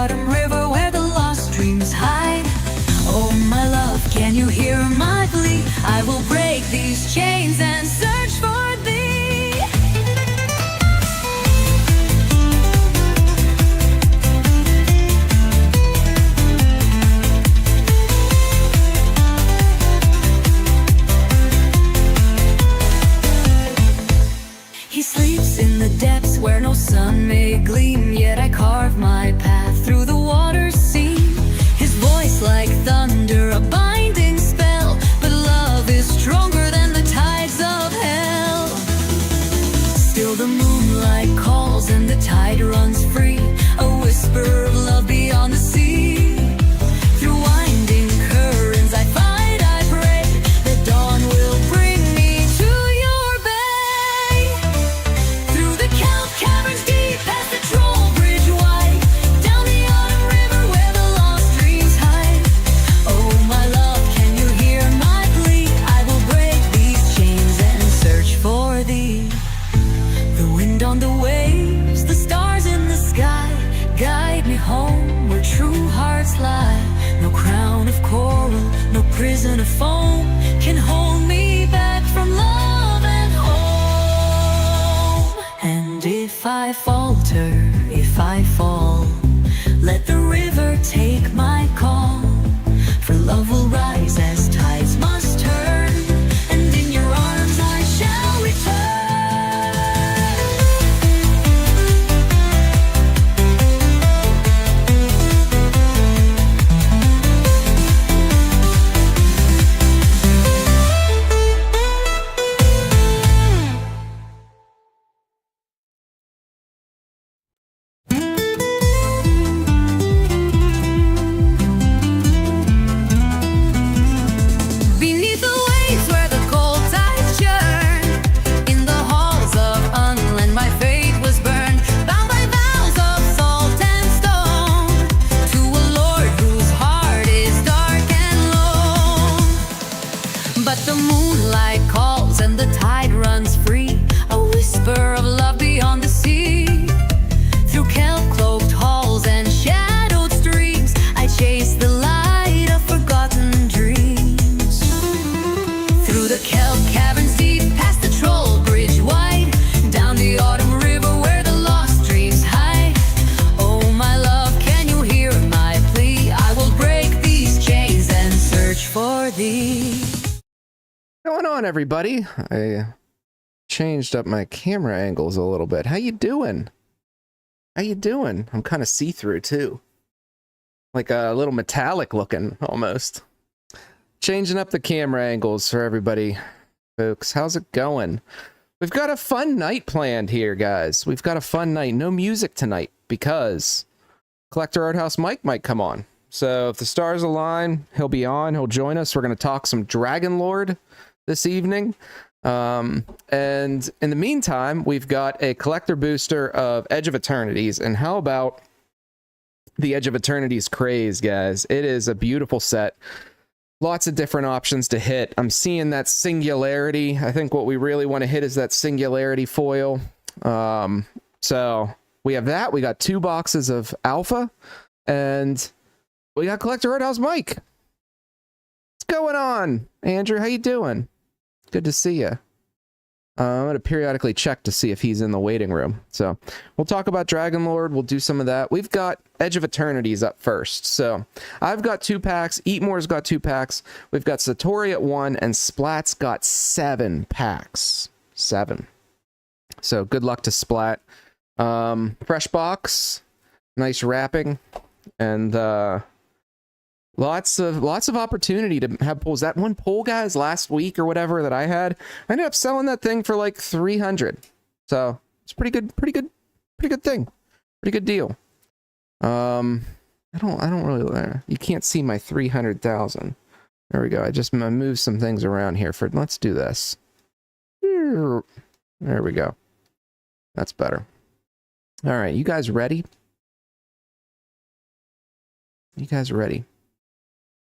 autumn river where the lost dreams hide. Oh my love, can you hear my plea? I will break these chains and search for thee. He sleeps in the depths where no sun may gleam, yet I carve my path through the water's seam. His voice like thunder, a binding spell, but love is stronger than the tides of hell. Still the moonlight calls and the tide runs free, a whisper of love beyond the sea. Through winding currents I fight, I pray, the dawn will bring me to your bay. Through the kelp caverns deep, past the troll bridge wide, down the autumn river where the lost dreams hide. Oh my love, can you hear my plea? I will break these chains and search for thee. The wind on the waves, the stars in the sky, guide me home where true hearts lie. No crown of coral, no prison of foam can hold me back from love and home. And if I falter, if I fall, let the river take my call. For love will rise as tides must turn, and in your arms I shall return. Beneath the waves where the cold tides churn, in the halls of Unland my fate was burned, bound by vows of salt and stone, to a lord whose heart is dark and lone. But the moonlight calls and the tide runs free, a whisper of love beyond the sea. Through kelp-cloaked halls and shadowed streams, I chase the light of forgotten dreams. Through the kelp caverns deep, past the troll bridge wide, down the autumn river where the lost dreams hide. Oh my love, can you hear my plea? I will break these chains and search for thee. What's going on, everybody? I changed up my camera angles a little bit. How you doing? How you doing? I'm kind of see-through too, like a little metallic looking almost. Changing up the camera angles for everybody, folks. How's it going? We've got a fun night planned here, guys. We've got a fun night. No music tonight because Collector Art House Mike might come on. So if the stars align, he'll be on. He'll join us. We're going to talk some Dragon Lord this evening. And in the meantime, we've got a collector booster of Edge of Eternities. And how about the Edge of Eternities craze, guys? It is a beautiful set. Lots of different options to hit. I'm seeing that Singularity. I think what we really want to hit is that Singularity foil. So we have that. We got 2 boxes of Alpha. And we got Collector Art House Mike. What's going on? Andrew, how you doing? Good to see you. I'm going to periodically check to see if he's in the waiting room. So we'll talk about Dragon Lord. We'll do some of that. We've got Edge of Eternities up first. So I've got 2 packs. Eatmore's got 2 packs. We've got Satori at 1, and Splat's got 7 packs. 7. So good luck to Splat. Fresh box. Nice wrapping. And lots of opportunity to have pulls. That one pull, guys, last week or whatever that I had, I ended up selling that thing for like 300. So it's pretty good thing. Pretty good deal. I don't really, you can't see my 300,000. There we go. I just moved some things around here for, let's do this. There we go. That's better. All right. You guys ready? You guys ready?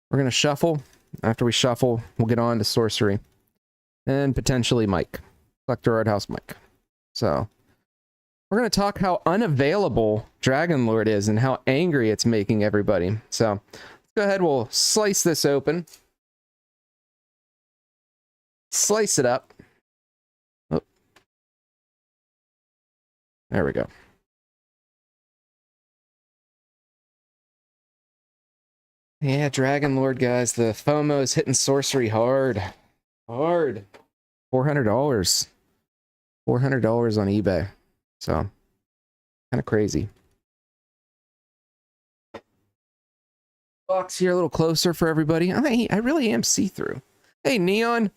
We're going to shuffle. After we shuffle, we'll get on to Sorcery. And potentially Mike. Collector Art House Mike. So, we're going to talk how unavailable Dragon Lord is and how angry it's making everybody. So let's go ahead. We'll slice this open. Slice it up. Oh. There we go. Yeah, Dragon Lord, guys. The FOMO is hitting sorcery hard. Hard. $400. $400 on eBay. So, kind of crazy. Box here a little closer for everybody. I really am see-through. Hey, Neon.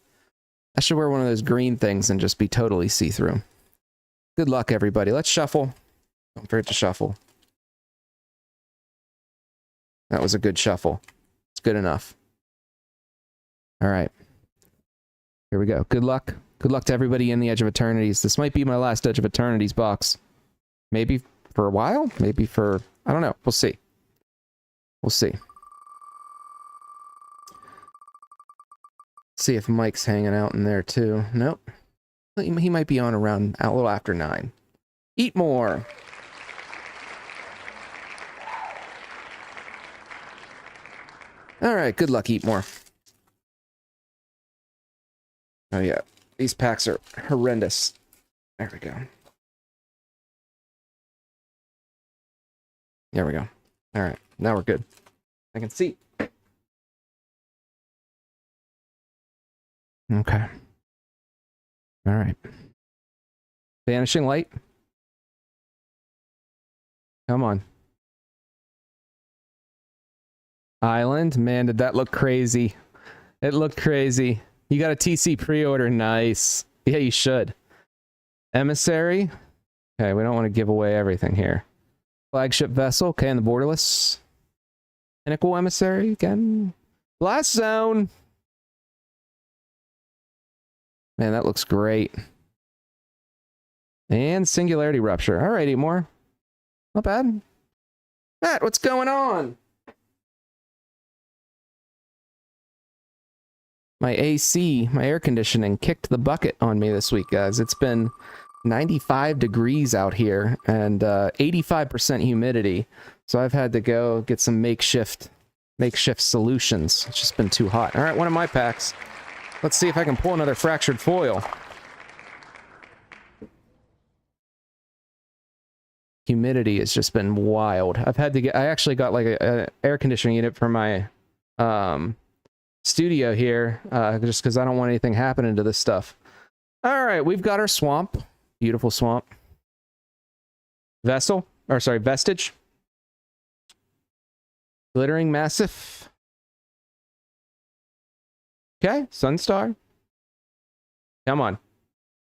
I should wear one of those green things and just be totally see-through. Good luck, everybody. Let's shuffle. Don't forget to shuffle. That was a good shuffle. It's good enough. All right. Here we go. Good luck. Good luck to everybody in the Edge of Eternities. This might be my last Edge of Eternities box. Maybe for a while. Maybe for... I don't know. We'll see. We'll see. See if Mike's hanging out in there too. Nope. He might be on around a little after 9. Eat more. All right, good luck, eat more. Oh yeah, these packs are horrendous. There we go. There we go. All right, now we're good. I can see. Okay. All right. Vanishing Light. Come on. Island. Man, did that look crazy. It looked crazy. You got a TC pre-order. Nice. Yeah, you should. Emissary. Okay, we don't want to give away everything here. Flagship Vessel. Okay, and the Borderless. Pinnacle Emissary again. Blast Zone. Man, that looks great. And Singularity Rupture. All right, 8 more. Not bad. Matt, what's going on? My AC, my air conditioning, kicked the bucket on me this week, guys. It's been 95 degrees out here and 85% humidity. So I've had to go get some makeshift solutions. It's just been too hot. All right, one of my packs. Let's see if I can pull another fractured foil. Humidity has just been wild. I've had to get... I actually got like a air conditioning unit for my studio here, just because I don't want anything happening to this stuff. All right, we've got our swamp. Beautiful swamp. Vessel. Or sorry, Vestige. Glittering Massif. Okay, Sunstar. Come on.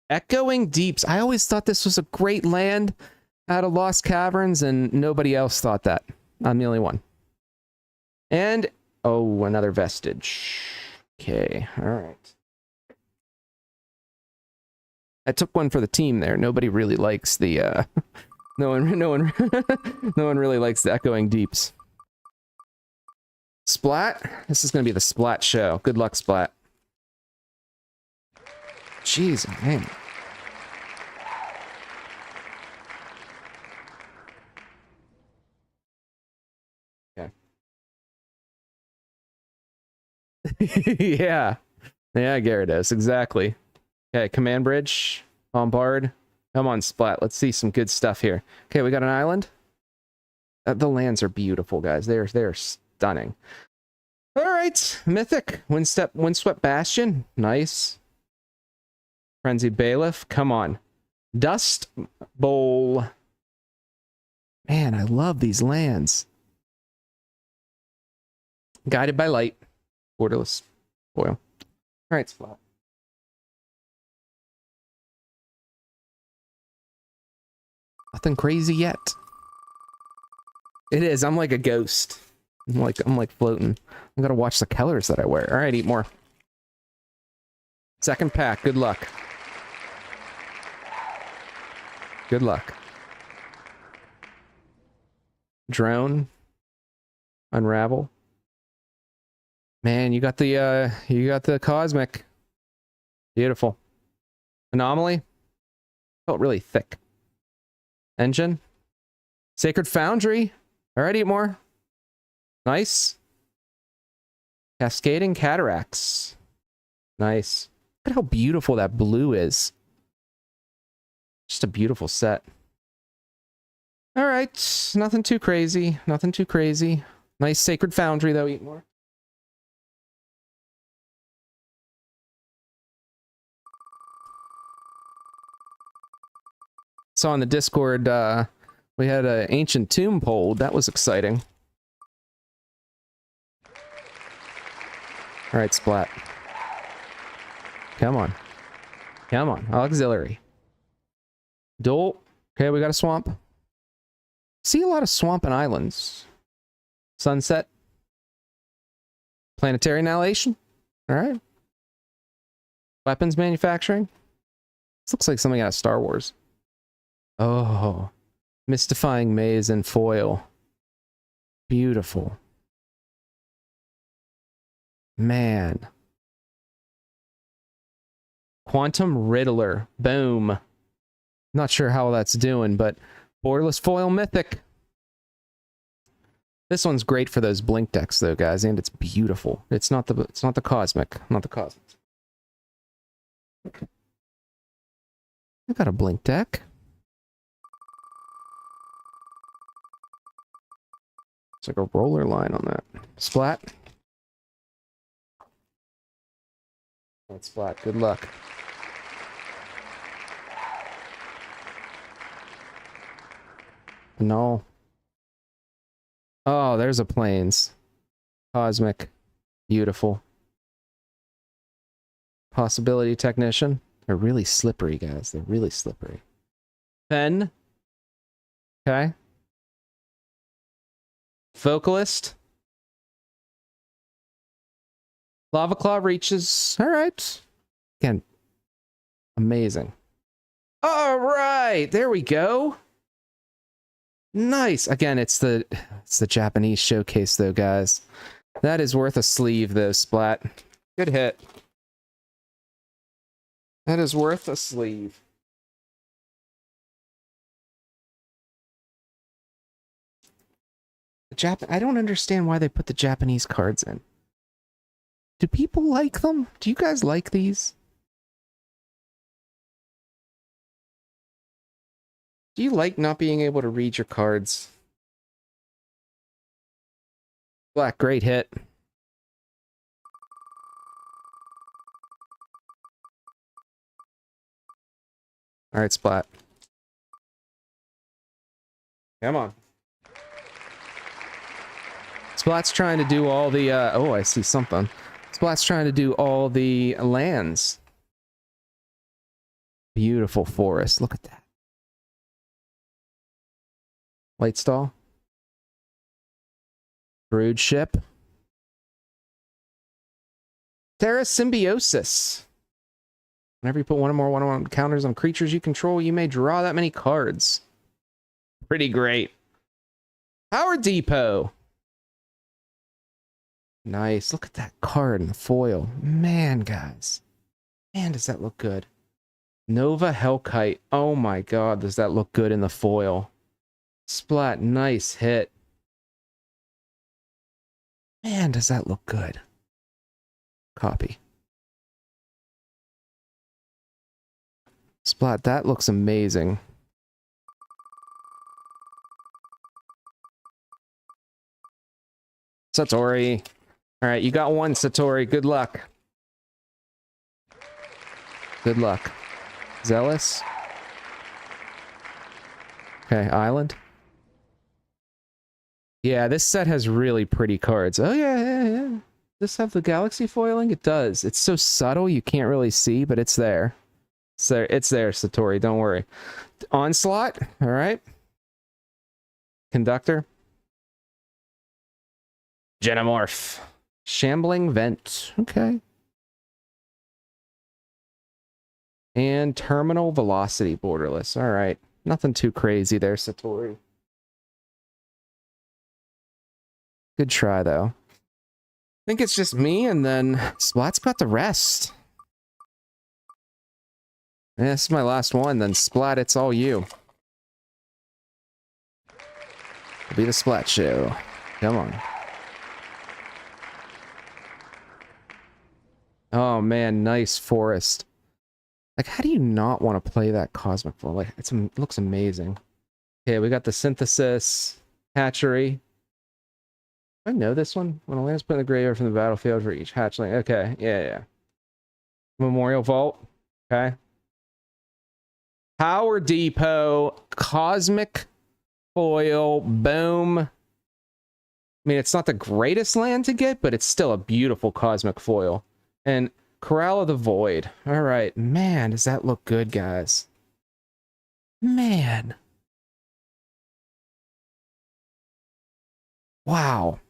Echoing Deeps. I always thought this was a great land out of Lost Caverns, and nobody else thought that. I'm the only one. And, oh, another Vestige. Okay, alright. I took one for the team there. Nobody really likes the, no one really likes the Echoing Deeps. Splat? This is going to be the Splat show. Good luck, Splat. Jeez, man. Okay. Yeah. Yeah, Gyarados, exactly. Okay, Command Bridge, Bombard. Come on, Splat. Let's see some good stuff here. Okay, we got an island. The lands are beautiful, guys. They're stunning. All right, Mythic, Windswept Bastion, nice. Frenzied Bailiff, come on. Dust Bowl. Man, I love these lands. Guided by Light, Borderless Foil. All right, Splat. Nothing crazy yet. It is. I'm like a ghost. I'm like floating. I gotta watch the colors that I wear. All right, eat more. Second pack. Good luck. Good luck. Drone. Unravel. Man, you got the cosmic. Beautiful. Anomaly. Felt really thick. Engine. Sacred Foundry. All right, eat more. Nice. Cascading Cataracts. Nice. Look at how beautiful that blue is. Just a beautiful set. All right, nothing too crazy. Nothing too crazy. Nice Sacred Foundry, though. Eat more. Saw on the Discord, we had an Ancient Tomb poll. That was exciting. All right, Splat. Come on. Come on. Auxiliary. Duel. Okay, we got a swamp. See a lot of swamp and islands. Sunset. Planetary Annihilation. All right. Weapons manufacturing. This looks like something out of Star Wars. Oh. Mystifying Maze and foil. Beautiful. Man. Quantum Riddler. Boom. Not sure how that's doing, but borderless foil mythic. This one's great for those blink decks though, guys, and it's beautiful. It's not the cosmic. Not the cosmic. I got a blink deck. It's like a roller line on that. Splat. That's Splat. Good luck. No. Oh, there's a plains. Cosmic. Beautiful. Possibility Technician. They're really slippery, guys. They're really slippery. Pen. Okay. Vocalist. Lava Claw reaches. All right. Again. Amazing. All right. There we go. Nice. Again, it's the Japanese showcase though, guys. That is worth a sleeve though, Splat. Good hit. That is worth a sleeve. I don't understand why they put the Japanese cards in. Do people like them? Do you guys like these? Do you like not being able to read your cards? Black, great hit. All right, Splat. Come on. Splat's trying to do all the, oh, I see something. Splat's trying to do all the lands. Beautiful forest. Look at that. Lightstall. Brood Ship. Terra Symbiosis. Whenever you put one or more one-on-one counters on creatures you control, you may draw that many cards. Pretty great. Power Depot. Nice. Look at that card in the foil. Man, guys. Man, does that look good. Nova Hellkite. Oh my god, does that look good in the foil. Splat, nice hit. Man, does that look good. Copy. Splat, that looks amazing. Satori. Alright, you got one, Satori. Good luck. Good luck. Zealous. Okay, Island. Yeah, this set has really pretty cards. Oh, yeah. Does this have the galaxy foiling? It does. It's so subtle you can't really see, but it's there. It's there, Satori. Don't worry. Onslaught. All right. Conductor. Genomorph. Shambling Vent. Okay. And Terminal Velocity Borderless. All right. Nothing too crazy there, Satori. Good try, though. I think it's just me, and then Splat's got the rest. Yeah, this is my last one, then Splat, it's all you. It'll be the Splat Show. Come on. Oh man, nice forest. Like, how do you not want to play that Cosmic Foil? Like, it looks amazing. Okay, we got the Synthesis Hatchery. I know this one. When a land's put in the graveyard from the battlefield for each hatchling. Okay, yeah. Memorial Vault. Okay. Power Depot. Cosmic Foil. Boom. I mean, it's not the greatest land to get, but it's still a beautiful Cosmic Foil. And Corral of the Void. All right. Man, does that look good, guys? Man. Wow.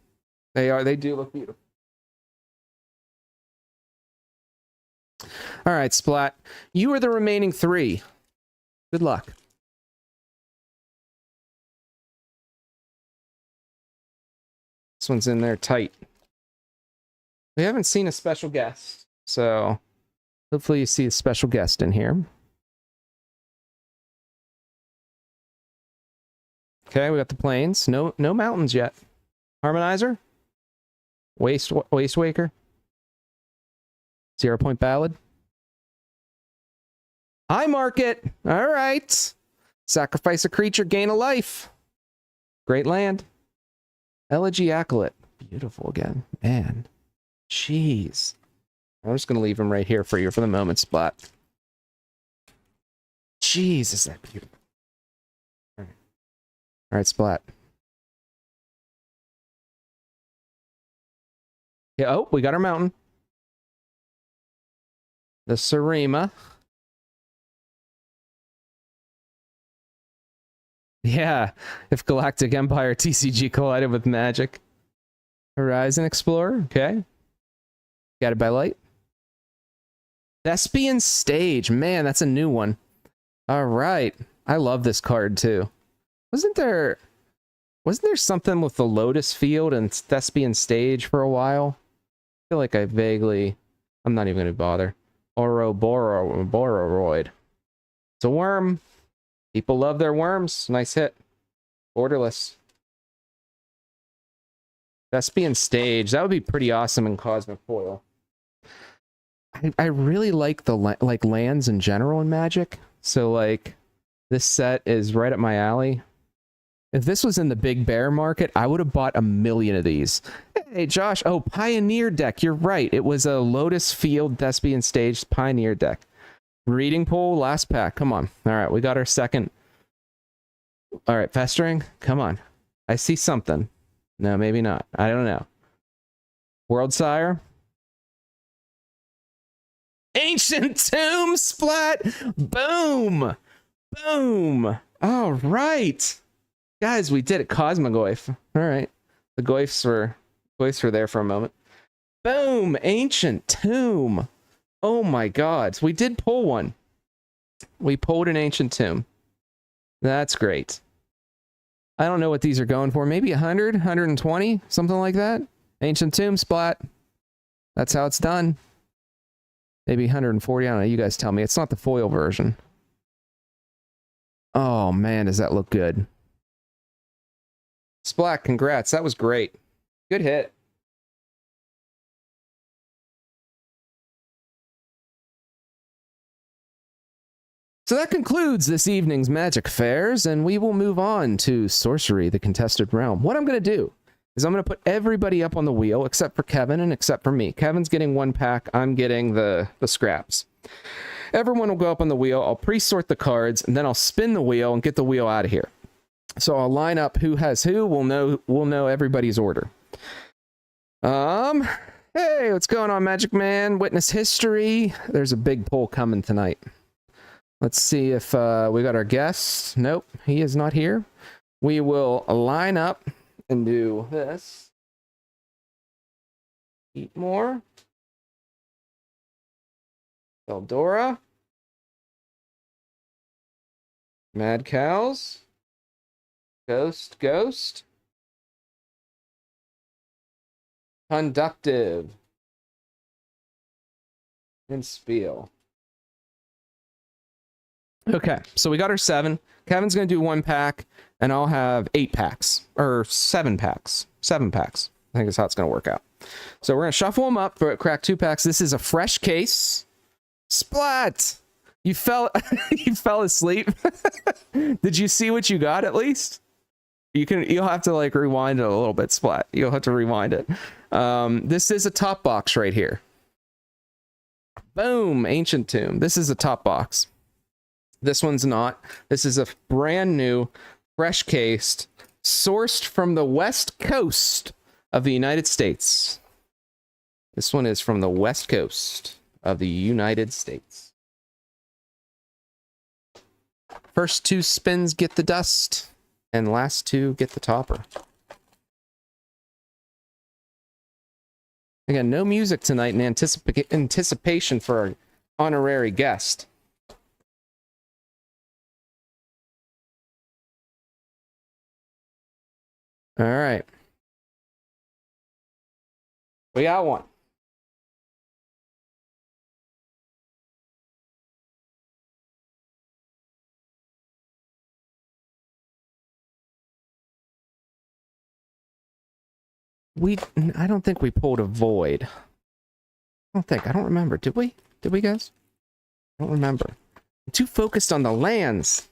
They do look beautiful. All right, Splat. You are the remaining 3. Good luck. This one's in there tight. We haven't seen a special guest, so hopefully you see a special guest in here. Okay, we got the plains. No mountains yet. Harmonizer? Waste Waker? 0 Point Ballad? High Market! Alright! Sacrifice a creature, gain a life. Great land. Elegy Acolyte. Beautiful again. Man. Jeez. I'm just going to leave him right here for you for the moment, Splat. Jeez, is that beautiful. Alright, Splat. Yeah, oh, we got our mountain. The Sarima. Yeah, if Galactic Empire TCG collided with Magic. Horizon Explorer, okay. Guided by Light. Thespian Stage, man, that's a new one. All right, I love this card too. Wasn't there something with the Lotus Field and Thespian Stage for a while? I feel like I'm not even going to bother. Ourobororoid. It's a worm. People love their worms. Nice hit. Borderless. Thespian Stage. That would be pretty awesome in Cosmic Foil. I really like the lands in general in Magic. So like this set is right up my alley. If this was in the big bear market, I would have bought 1 million of these. Hey, Josh. Oh, Pioneer deck. You're right. It was a Lotus Field Thespian Stage Pioneer deck. Reading Pool, last pack. Come on. All right, we got our second. All right, Festering. Come on. I see something. No, maybe not. I don't know. World Sire. Ancient Tomb Splat. Boom. Boom. All right. Guys, we did it. Cosmogoyf. All right. The Goyfs were there for a moment. Boom. Ancient Tomb. Oh my god. So we did pull one. We pulled an Ancient Tomb. That's great. I don't know what these are going for. Maybe 100, 120, something like that. Ancient Tomb Splat. That's how it's done. Maybe 140. I don't know. You guys tell me. It's not the foil version. Oh man, does that look good. Splat, congrats. That was great. Good hit. So that concludes this evening's Magic Fairs, and we will move on to Sorcery, the Contested Realm. What I'm going to do is I'm going to put everybody up on the wheel, except for Kevin and except for me. Kevin's getting 1 pack. I'm getting the scraps. Everyone will go up on the wheel. I'll pre-sort the cards, and then I'll spin the wheel and get the wheel out of here. So I'll line up who has who. We'll know everybody's order. Hey, what's going on, Magic Man? Witness history. There's a big poll coming tonight. Let's see if we got our guest. Nope, he is not here. We will line up and do this. Eat more. Eldora. Mad Cows. Ghost. Conductive. And Spiel. Okay, so we got our 7. Kevin's going to do 1 pack, and I'll have 8 packs. or 7 packs. 7 packs. I think is how it's going to work out. So we're going to shuffle them up, crack 2 packs. This is a fresh case. Splat! You fell you fell asleep. Did you see what you got at least? You'll have to like rewind it a little bit, Splat. You'll have to rewind it. This is a top box right here. Boom, Ancient Tomb. This is a top box. This one's not. This is a brand new, fresh cased, sourced from the West Coast of the United States. This one is from the West Coast of the United States. First 2 spins get the dust, and last 2 get the topper. Again, no music tonight in anticipation for our honorary guest. All right. We got one. I don't think we pulled a void. I don't remember. Did we? Did we, guys? I don't remember. I'm too focused on the lands.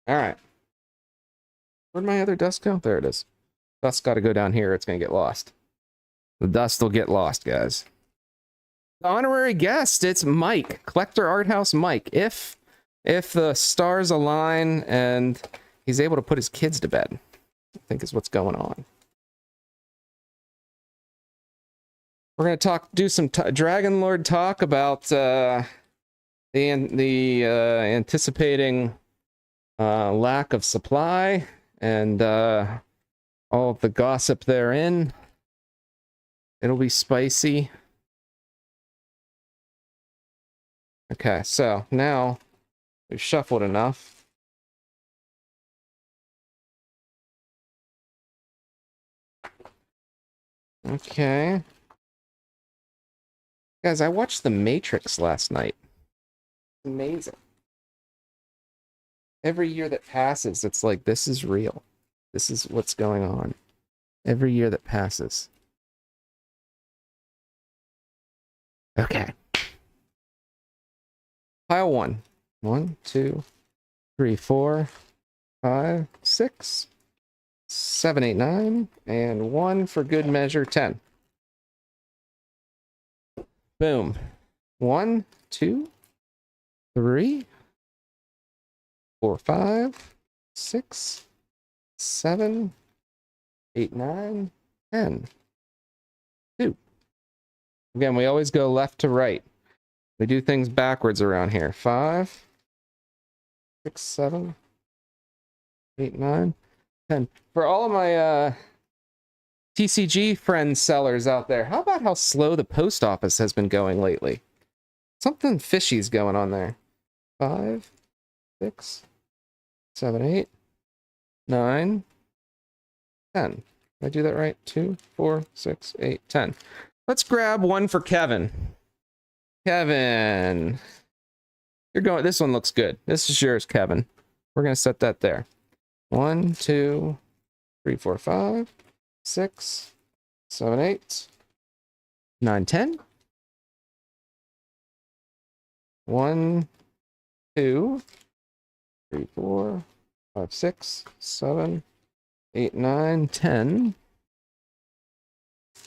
All right. Where'd my other dust go? There it is. Dust got to go down here. It's going to get lost. The dust will get lost, guys. The honorary guest, it's Mike. Collector Art House Mike. If the stars align and he's able to put his kids to bed, I think is what's going on. We're going to do some Dragon Lord talk about the anticipating lack of supply and all of the gossip therein. It'll be spicy. Okay, so now we've shuffled enough. Okay. Guys, I watched The Matrix last night. Amazing. Every year that passes, it's like, this is real. This is what's going on. Every year that passes. Okay. Pile 1. 1, 2, 3, 4, 5, 6, 7, 8, 9, and 1 for good measure, 10. Boom. 1, 2, 3, 4, 5, 6, 7, 8, 9, 10. 2. Again, we always go left to right. We do things backwards around here. 5, 6, 7, 8, 9, 10. For all of my TCG friends, sellers out there, how about how slow the post office has been going lately? Something fishy's going on there. 5, 6, 7, 8, 9, 10. Did I do that right? 2, 4, 6, 8, 10. Let's grab 1 for Kevin. Kevin, you're going. This one looks good. This is yours, Kevin. We're gonna set that there. 1, 2, 3, 4, 5, 6, 7, 8, 9, 10. 1, 2, 3, 4, 5, 6, 7, 8, 9, 10.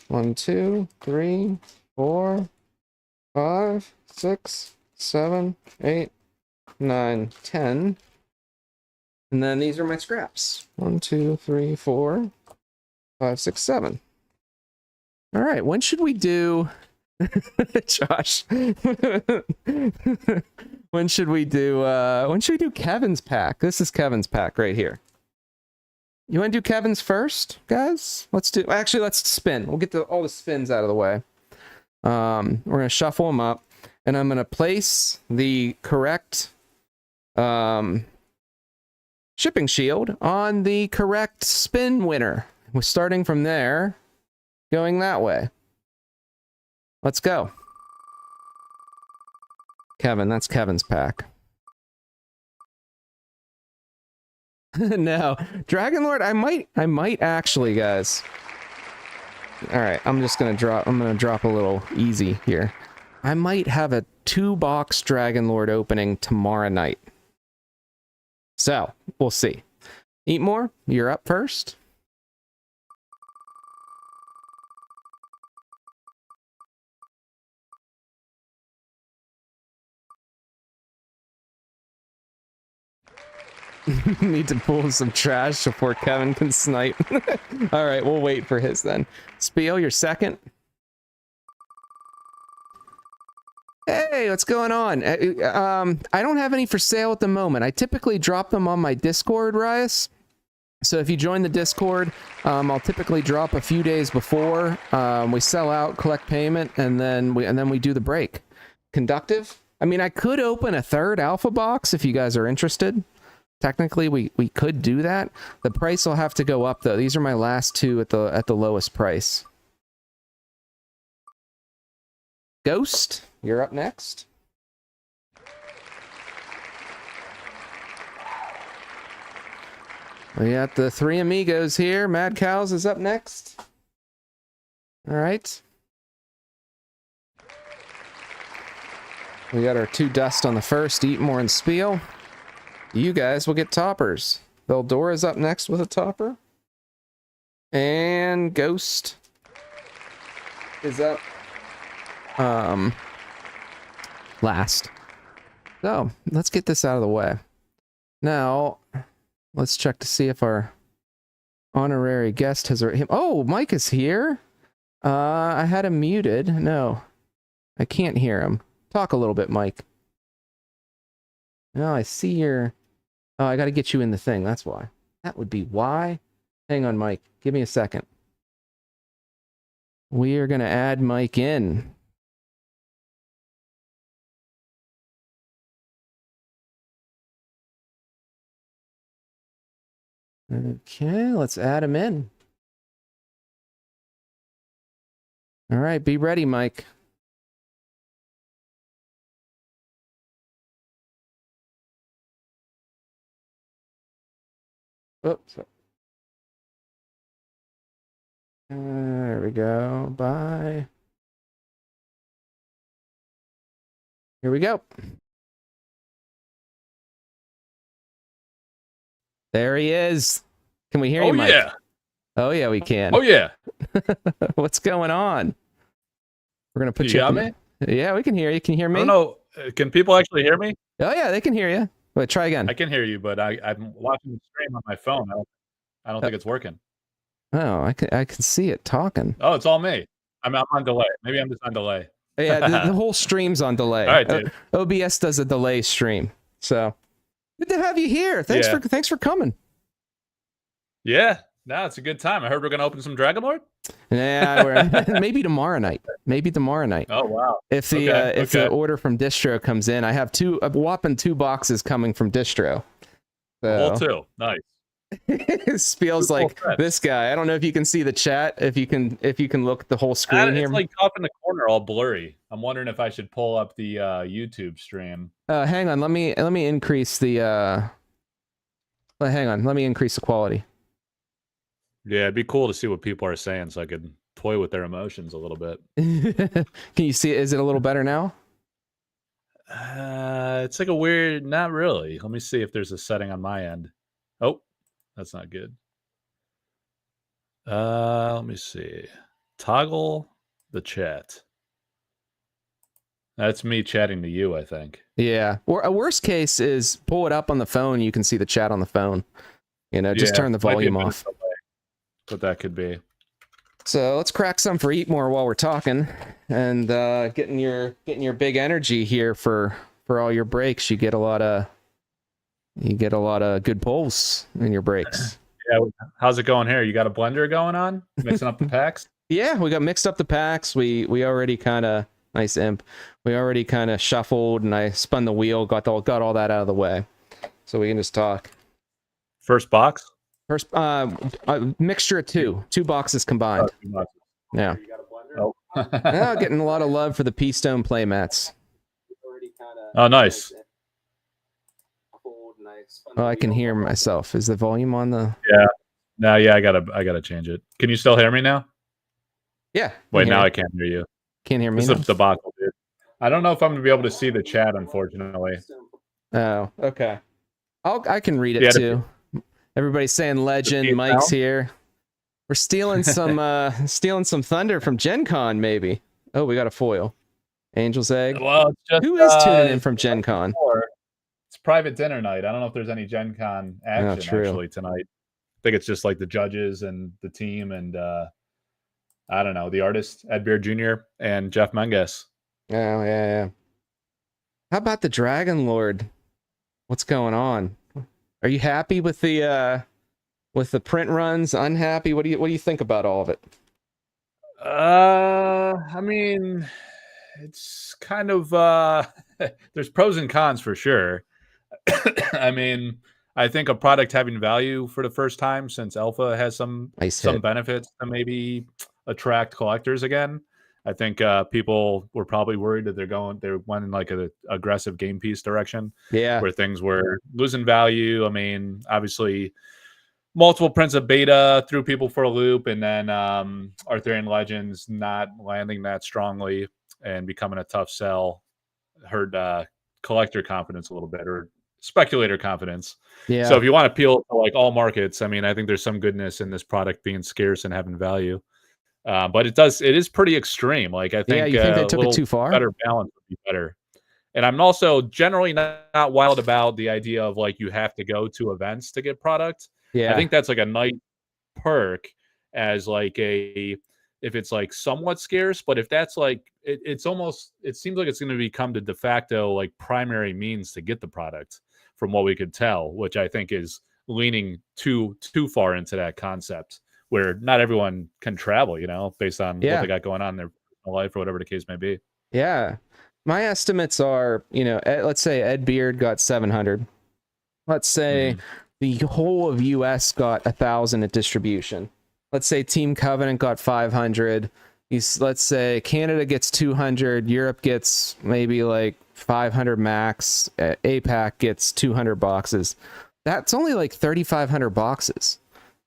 1, 2, 3, 4, 5, 6, 7, 8, 9, 10. And then these are my scraps. 1, 2, 3, 4, 5, 6, 7. All right, when should we do... Josh. when should we do Kevin's pack? This is Kevin's pack right here. You want to do Kevin's first, guys? Let's spin. We'll get all the spins out of the way. We're going to shuffle them up, and I'm going to place the correct shipping shield on the correct spin winner. We're starting from there, going that way. Let's go. Kevin, that's Kevin's pack. No, Dragon Lord, I might actually, guys. All right, I'm gonna drop a little easy here. I might have a 2-box Dragon Lord opening tomorrow night. So, we'll see. Eat more, you're up first. Need to pull some trash before Kevin can snipe. All right, we'll wait for his then. Spiel, you're second. Hey, what's going on? I don't have any for sale at the moment. I typically drop them on my Discord, Rias. So if you join the Discord, I'll typically drop a few days before. We sell out, collect payment, and then we do the break. Conductive? I mean, I could open a 3rd alpha box if you guys are interested. Technically, we could do that. The price will have to go up though. These are my last 2 at the lowest price. Ghost, you're up next. We got the 3 amigos here. Mad Cows is up next. All right. We got our 2 dust on the first, Eatmore and Spiel. You guys will get toppers. Veldora's up next with a topper. And Ghost is up last. So, let's get this out of the way. Now, let's check to see if our honorary guest has... Oh, Mike is here? I had him muted. No, I can't hear him. Talk a little bit, Mike. No, I see your... Oh, I gotta get you in the thing, that's why. That would be why. Hang on, Mike. Give me a second. We are gonna add Mike in. Okay, let's add him in. All right, be ready, Mike. Oops. There we go. Bye. Here we go. There he is. Can we hear you, Mike? Yeah. Oh, yeah, we can. Oh, yeah. What's going on? We're going to put you got me? Yeah, we can hear you. Can you hear me? I don't know. Can people actually hear me? Oh, yeah, they can hear you. Wait, try again. I can hear you, but I'm watching the stream on my phone. I don't think it's working. Oh, I can see it talking. Oh, it's all me. I'm on delay. Maybe I'm just on delay. Yeah, the whole stream's on delay. All right, dude. OBS does a delay stream. So good to have you here. Thanks for coming. Yeah. No, it's a good time. I heard we're gonna open some Dragon Lord. Yeah, maybe tomorrow night. Maybe tomorrow night. Oh wow! If the order from Distro comes in, I have a whopping 2 boxes coming from Distro. So. All 2. Nice. Spiel's like this guy. I don't know if you can see the chat. If you can look at the whole screen here. It's like up in the corner, all blurry. I'm wondering if I should pull up the YouTube stream. Hang on. Let me increase the. Hang on. Let me increase the quality. Yeah, it'd be cool to see what people are saying so I could toy with their emotions a little bit. Can you see it? Is it a little better now? It's like a weird, not really. Let me see if there's a setting on my end. Oh, that's not good. Let me see. Toggle the chat. That's me chatting to you, I think. Yeah. Or a worst case is pull it up on the phone. You can see the chat on the phone. You know, just turn the volume off. What that could be. So let's crack some for Eat More while we're talking, and getting your big energy here for all your breaks. You get a lot of good pulls in your breaks. Yeah, how's it going here? You got a blender going on, mixing up the packs? Yeah, we got mixed up the packs. We already kind of nice imp. We already kind of shuffled, and I spun the wheel, got all that out of the way, so we can just talk. First box. First, a mixture of 2 boxes combined. Oh, 2 boxes. Yeah. Oh, Oh, getting a lot of love for the P-Stone playmats. Oh, nice. Oh, I can hear myself. Is the volume on the? Yeah. No, yeah, I gotta change it. Can you still hear me now? Yeah. Wait, now I can't hear you. Can't hear me This now? is a debacle, dude. I don't know if I'm gonna be able to see the chat, unfortunately. Oh, okay. I can read it Yeah, too. Everybody's saying legend. Mike's here. We're stealing some thunder from Gen Con, maybe. Oh, we got a foil. Angel's Egg. Well, it's just, Who is tuning in from Gen Con? It's private dinner night. I don't know if there's any Gen Con action actually tonight. I think it's just like the judges and the team and I don't know, the artist, Ed Beard Jr. and Jeff Menges. Oh, yeah. How about the Dragon Lord? What's going on? Are you happy with the print runs? Unhappy? What do you think about all of it? I mean, it's kind of there's pros and cons for sure. I mean, I think a product having value for the first time since Alpha has some benefits to maybe attract collectors again. I think people were probably worried that they went in like an aggressive game piece direction, where things were losing value. I mean, obviously, multiple prints of beta threw people for a loop, and then Arthurian Legends not landing that strongly and becoming a tough sell hurt collector confidence a little bit, or speculator confidence. Yeah. So if you want to appeal to like all markets, I mean, I think there's some goodness in this product being scarce and having value. But it is pretty extreme. Like I think, you think they took it too far? Better balance would be better. And I'm also generally not wild about the idea of like you have to go to events to get product. Yeah. I think that's like a nice perk as like if it's like somewhat scarce, but if that's like it seems like it's going to become the de facto like primary means to get the product from what we could tell, which I think is leaning too far into that concept where not everyone can travel, based on what they got going on in their life or whatever the case may be. Yeah. My estimates are, let's say Ed Beard got 700. Let's say the whole of US got 1,000 at distribution. Let's say Team Covenant got 500. Let's say Canada gets 200. Europe gets maybe like 500 max. APAC gets 200 boxes. That's only like 3,500 boxes.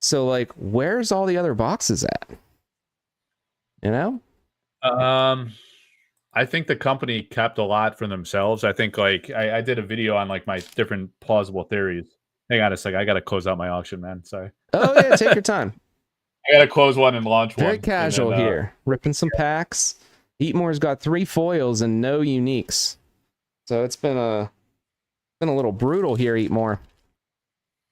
So like, where's all the other boxes at? I think the company kept a lot for themselves. I think like I did a video on like my different plausible theories. Hang on a second. I got to close out my auction, man. Sorry. Oh yeah, take your time. I got to close one and launch one. Very casual here. Ripping some packs. Eatmore's got 3 foils and no uniques. So it's been a little brutal here, Eatmore.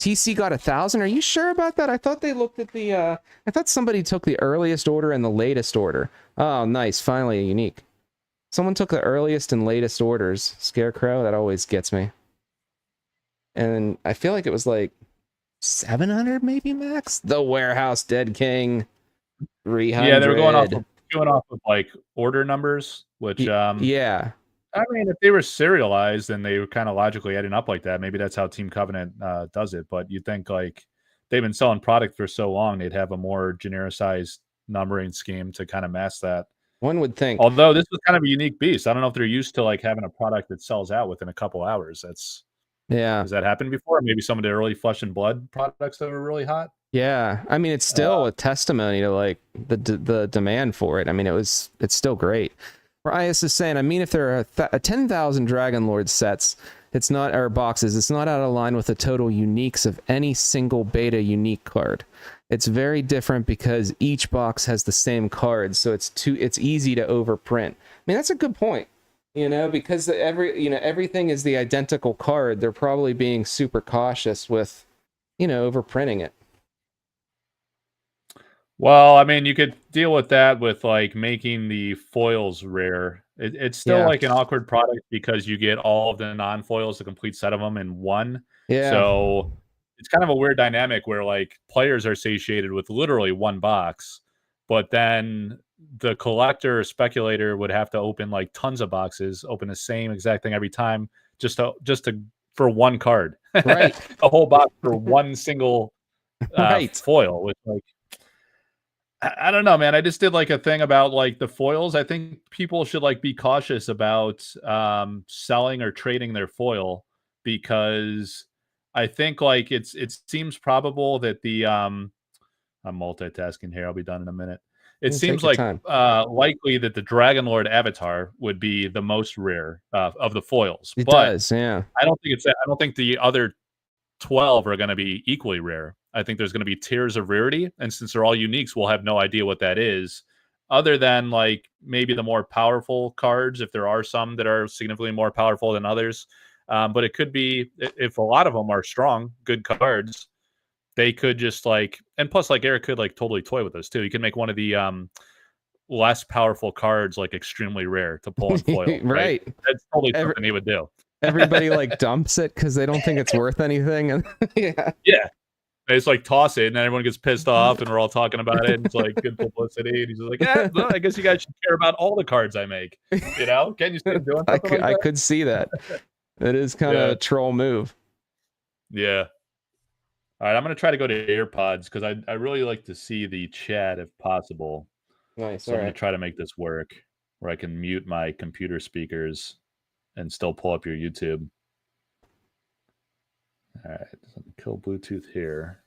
TC got 1,000. Are you sure about that? I thought they looked at the I thought somebody took the earliest order and the latest order. Oh, nice. Finally a unique. Someone took the earliest and latest orders. Scarecrow, that always gets me. And I feel like it was like 700 maybe max. The Warehouse Dead King 300. Yeah, they were going off of like order numbers, which yeah. I mean, if they were serialized and they were kind of logically adding up like that, maybe that's how Team Covenant does it. But you'd think like they've been selling product for so long, they'd have a more genericized numbering scheme to kind of mask that. One would think. Although this was kind of a unique beast. I don't know if they're used to like having a product that sells out within a couple hours. Has that happened before? Maybe some of the early Flesh and Blood products that were really hot. Yeah, I mean, it's still a testimony to like the demand for it. I mean, it's still great. Rias is saying, I mean, if there are 10,000 Dragon Lord sets, it's not our boxes. It's not out of line with the total uniques of any single beta unique card. It's very different because each box has the same cards, so it's easy to overprint. I mean, that's a good point. Because everything is the identical card. They're probably being super cautious with, overprinting it. Well, I mean, you could deal with that with like making the foils rare. It's still like an awkward product because you get all of the non-foils, the complete set of them in one. Yeah. So it's kind of a weird dynamic where like players are satiated with literally one box, but then the collector or speculator would have to open like tons of boxes, open the same exact thing every time just to for one card. Right. A whole box for one single foil, which like I don't know, man. I just did like a thing about like the foils. I think people should like be cautious about selling or trading their foil because I think like it seems probable that the I'm multitasking here. I'll be done in a minute. It Take seems your like time. likely that the Dragon Lord avatar would be the most rare of the foils, It but does, yeah. I don't think it's. I don't think the other 12 are going to be equally rare. I think there's going to be tiers of rarity, and since they're all uniques, we'll have no idea what that is, other than like maybe the more powerful cards, if there are some that are significantly more powerful than others. But it could be if a lot of them are strong, good cards, they could just like, and plus like Eric could like totally toy with this too. You can make one of the less powerful cards like extremely rare to pull in foil, right? Right. That's totally something he would do. Everybody like dumps it because they don't think it's worth anything. And yeah. Yeah. They just like toss it and then everyone gets pissed off and we're all talking about it. And it's like good publicity. And he's just like, yeah, well, I guess you guys should care about all the cards I make. You know? Can't you see him doing something like I that? could see that. It is kind of a troll move. Yeah. All right, I'm going to try to go to AirPods because I really like to see the chat if possible. Nice. So I'm going to try to make this work where I can mute my computer speakers and still pull up your YouTube. All right, kill Bluetooth here.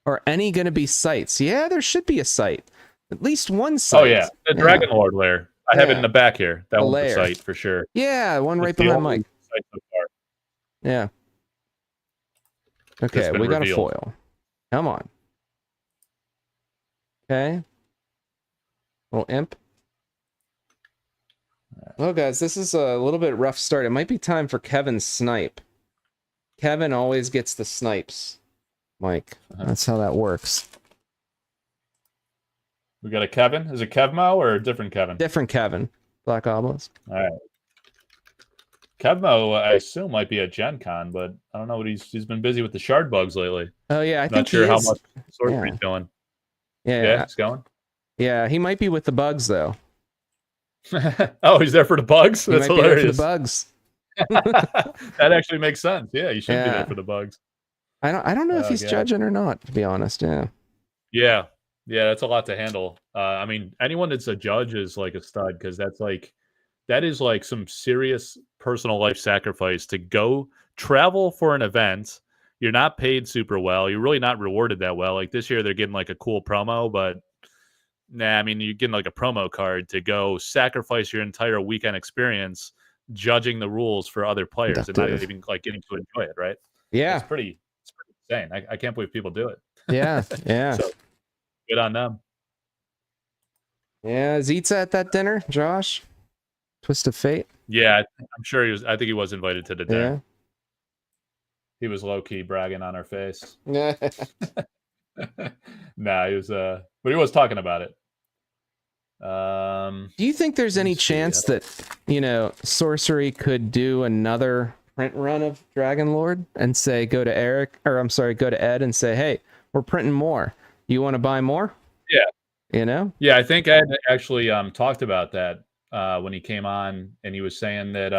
Are any going to be sites? Yeah, there should be a site. At least one site. Oh, yeah. The Dragon Lord lair. I have it in the back here. That one's the site for sure. Yeah, one right behind Mike. So yeah. Okay, we got a foil. Come on. Okay. Little imp. Well, guys, this is a little bit rough start. It might be time for Kevin's snipe. Kevin always gets the snipes, Mike. That's how that works. We got a Kevin. Is it Kevmo or a different Kevin? Different Kevin. Black Obelisk. All right. Kevmo, I assume, might be at Gen Con, but I don't know what he's been busy with the shard bugs lately. Oh, yeah, I think not sure he is. how much Sorcery's doing. Yeah, it's going. Yeah, he might be with the bugs, though. Oh, he's there for the bugs? He That's might hilarious. Be there for the bugs. That actually makes sense. Yeah, you should be there for the bugs. I don't know if he's judging or not, to be honest. Yeah, that's a lot to handle. I mean, anyone that's a judge is like a stud because that is like some serious personal life sacrifice to go travel for an event. You're not paid super well. You're really not rewarded that well. Like this year, they're getting like a cool promo, but nah, I mean, you're getting like a promo card to go sacrifice your entire weekend experience judging the rules for other players and not even like getting to enjoy it, right? Yeah. It's pretty insane. I can't believe people do it. Yeah. So good on them. Yeah, Zeet's at that dinner, Josh? Twist of Fate? Yeah, I'm sure he was. I think he was invited to the dinner. Yeah. He was low-key bragging on our face. Yeah. Nah, he was but he was talking about it. Do you think there's any chance that, Sorcery could do another print run of Dragon Lord and say, go to Ed and say, hey, we're printing more. You want to buy more? Yeah. Yeah, I think Ed actually talked about that when he came on, and he was saying that,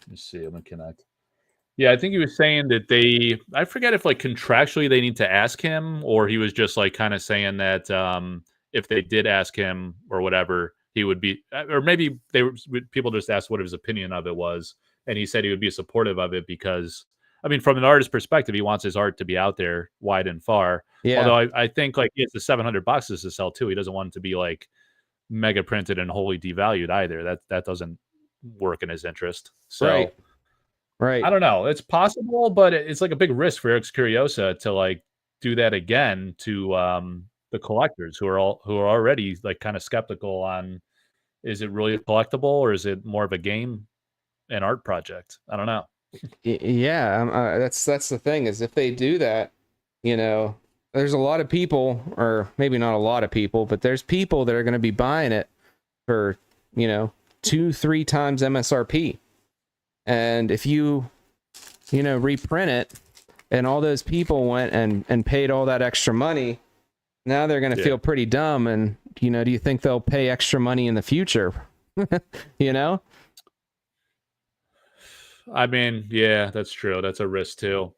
let's see, I'm going to connect. Yeah, I think he was saying that I forget if like contractually they need to ask him, or he was just like kind of saying that if they did ask him or whatever, he would be, or maybe people just asked what his opinion of it was. And he said he would be supportive of it because, I mean, from an artist's perspective, he wants his art to be out there wide and far. Yeah. Although I think like he has the 700 boxes to sell too. He doesn't want it to be like mega printed and wholly devalued either. That doesn't work in his interest. So right. I don't know. It's possible, but it's like a big risk for Eric's Curiosa to like do that again to the collectors who are already like kind of skeptical on, is it really collectible or is it more of a game and art project? I don't know. Yeah, that's the thing is if they do that, there's a lot of people, or maybe not a lot of people, but there's people that are going to be buying it for 2-3 times MSRP. And if you reprint it and all those people went and paid all that extra money, now they're going to feel pretty dumb. And, do you think they'll pay extra money in the future? I mean, yeah, that's true. That's a risk too.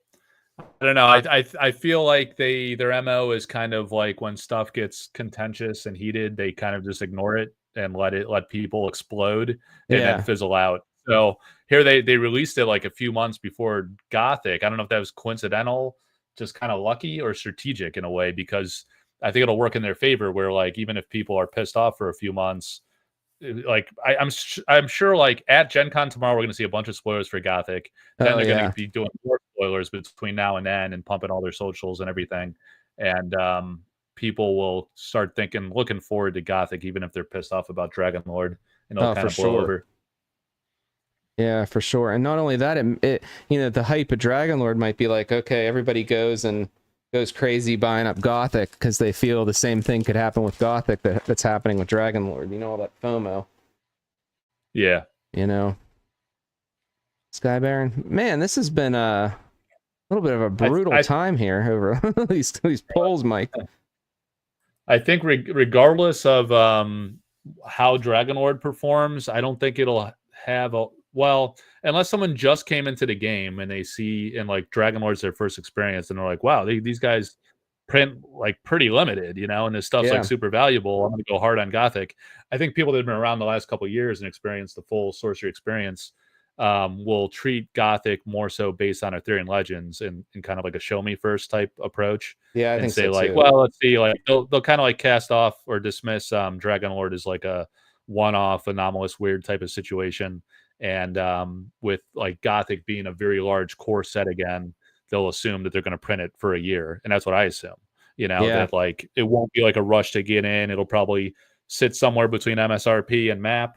I don't know. I feel like their MO is kind of like when stuff gets contentious and heated, they kind of just ignore it and let people explode and then Yeah. fizzle out. So here they released it like a few months before Gothic. I don't know if that was coincidental, just kind of lucky, or strategic in a way, because I think it'll work in their favor where like even if people are pissed off for a few months, like I'm sure like at Gen Con tomorrow we're going to see a bunch of spoilers for Gothic. Then they're going to be doing more spoilers between now and then and pumping all their socials and everything. And people will start looking forward to Gothic, even if they're pissed off about Dragon Lord, and it'll kind of blow over. Yeah, for sure. And not only that, it the hype of Dragonlord might be like, okay, everybody goes crazy buying up Gothic because they feel the same thing could happen with Gothic that's happening with Dragonlord. You know, all that FOMO. Yeah. You know. Sky Baron. Man, this has been a little bit of a brutal time here over these polls, Mike. I think regardless of how Dragonlord performs, I don't think it'll have unless someone just came into the game and they see and like Dragonlord's their first experience and they're like, wow, these guys print like pretty limited, and this stuff's like super valuable. I'm gonna go hard on Gothic. I think people that have been around the last couple of years and experienced the full sorcery experience will treat Gothic more so based on Arthurian legends and kind of like a show me first type approach. Yeah, and say like, well, let's see, like they'll kind of like cast off or dismiss Dragonlord as like a one-off anomalous weird type of situation. And with like Gothic being a very large core set again, they'll assume that they're going to print it for a year. And that's what I assume, that like it won't be like a rush to get in. It'll probably sit somewhere between MSRP and MAP,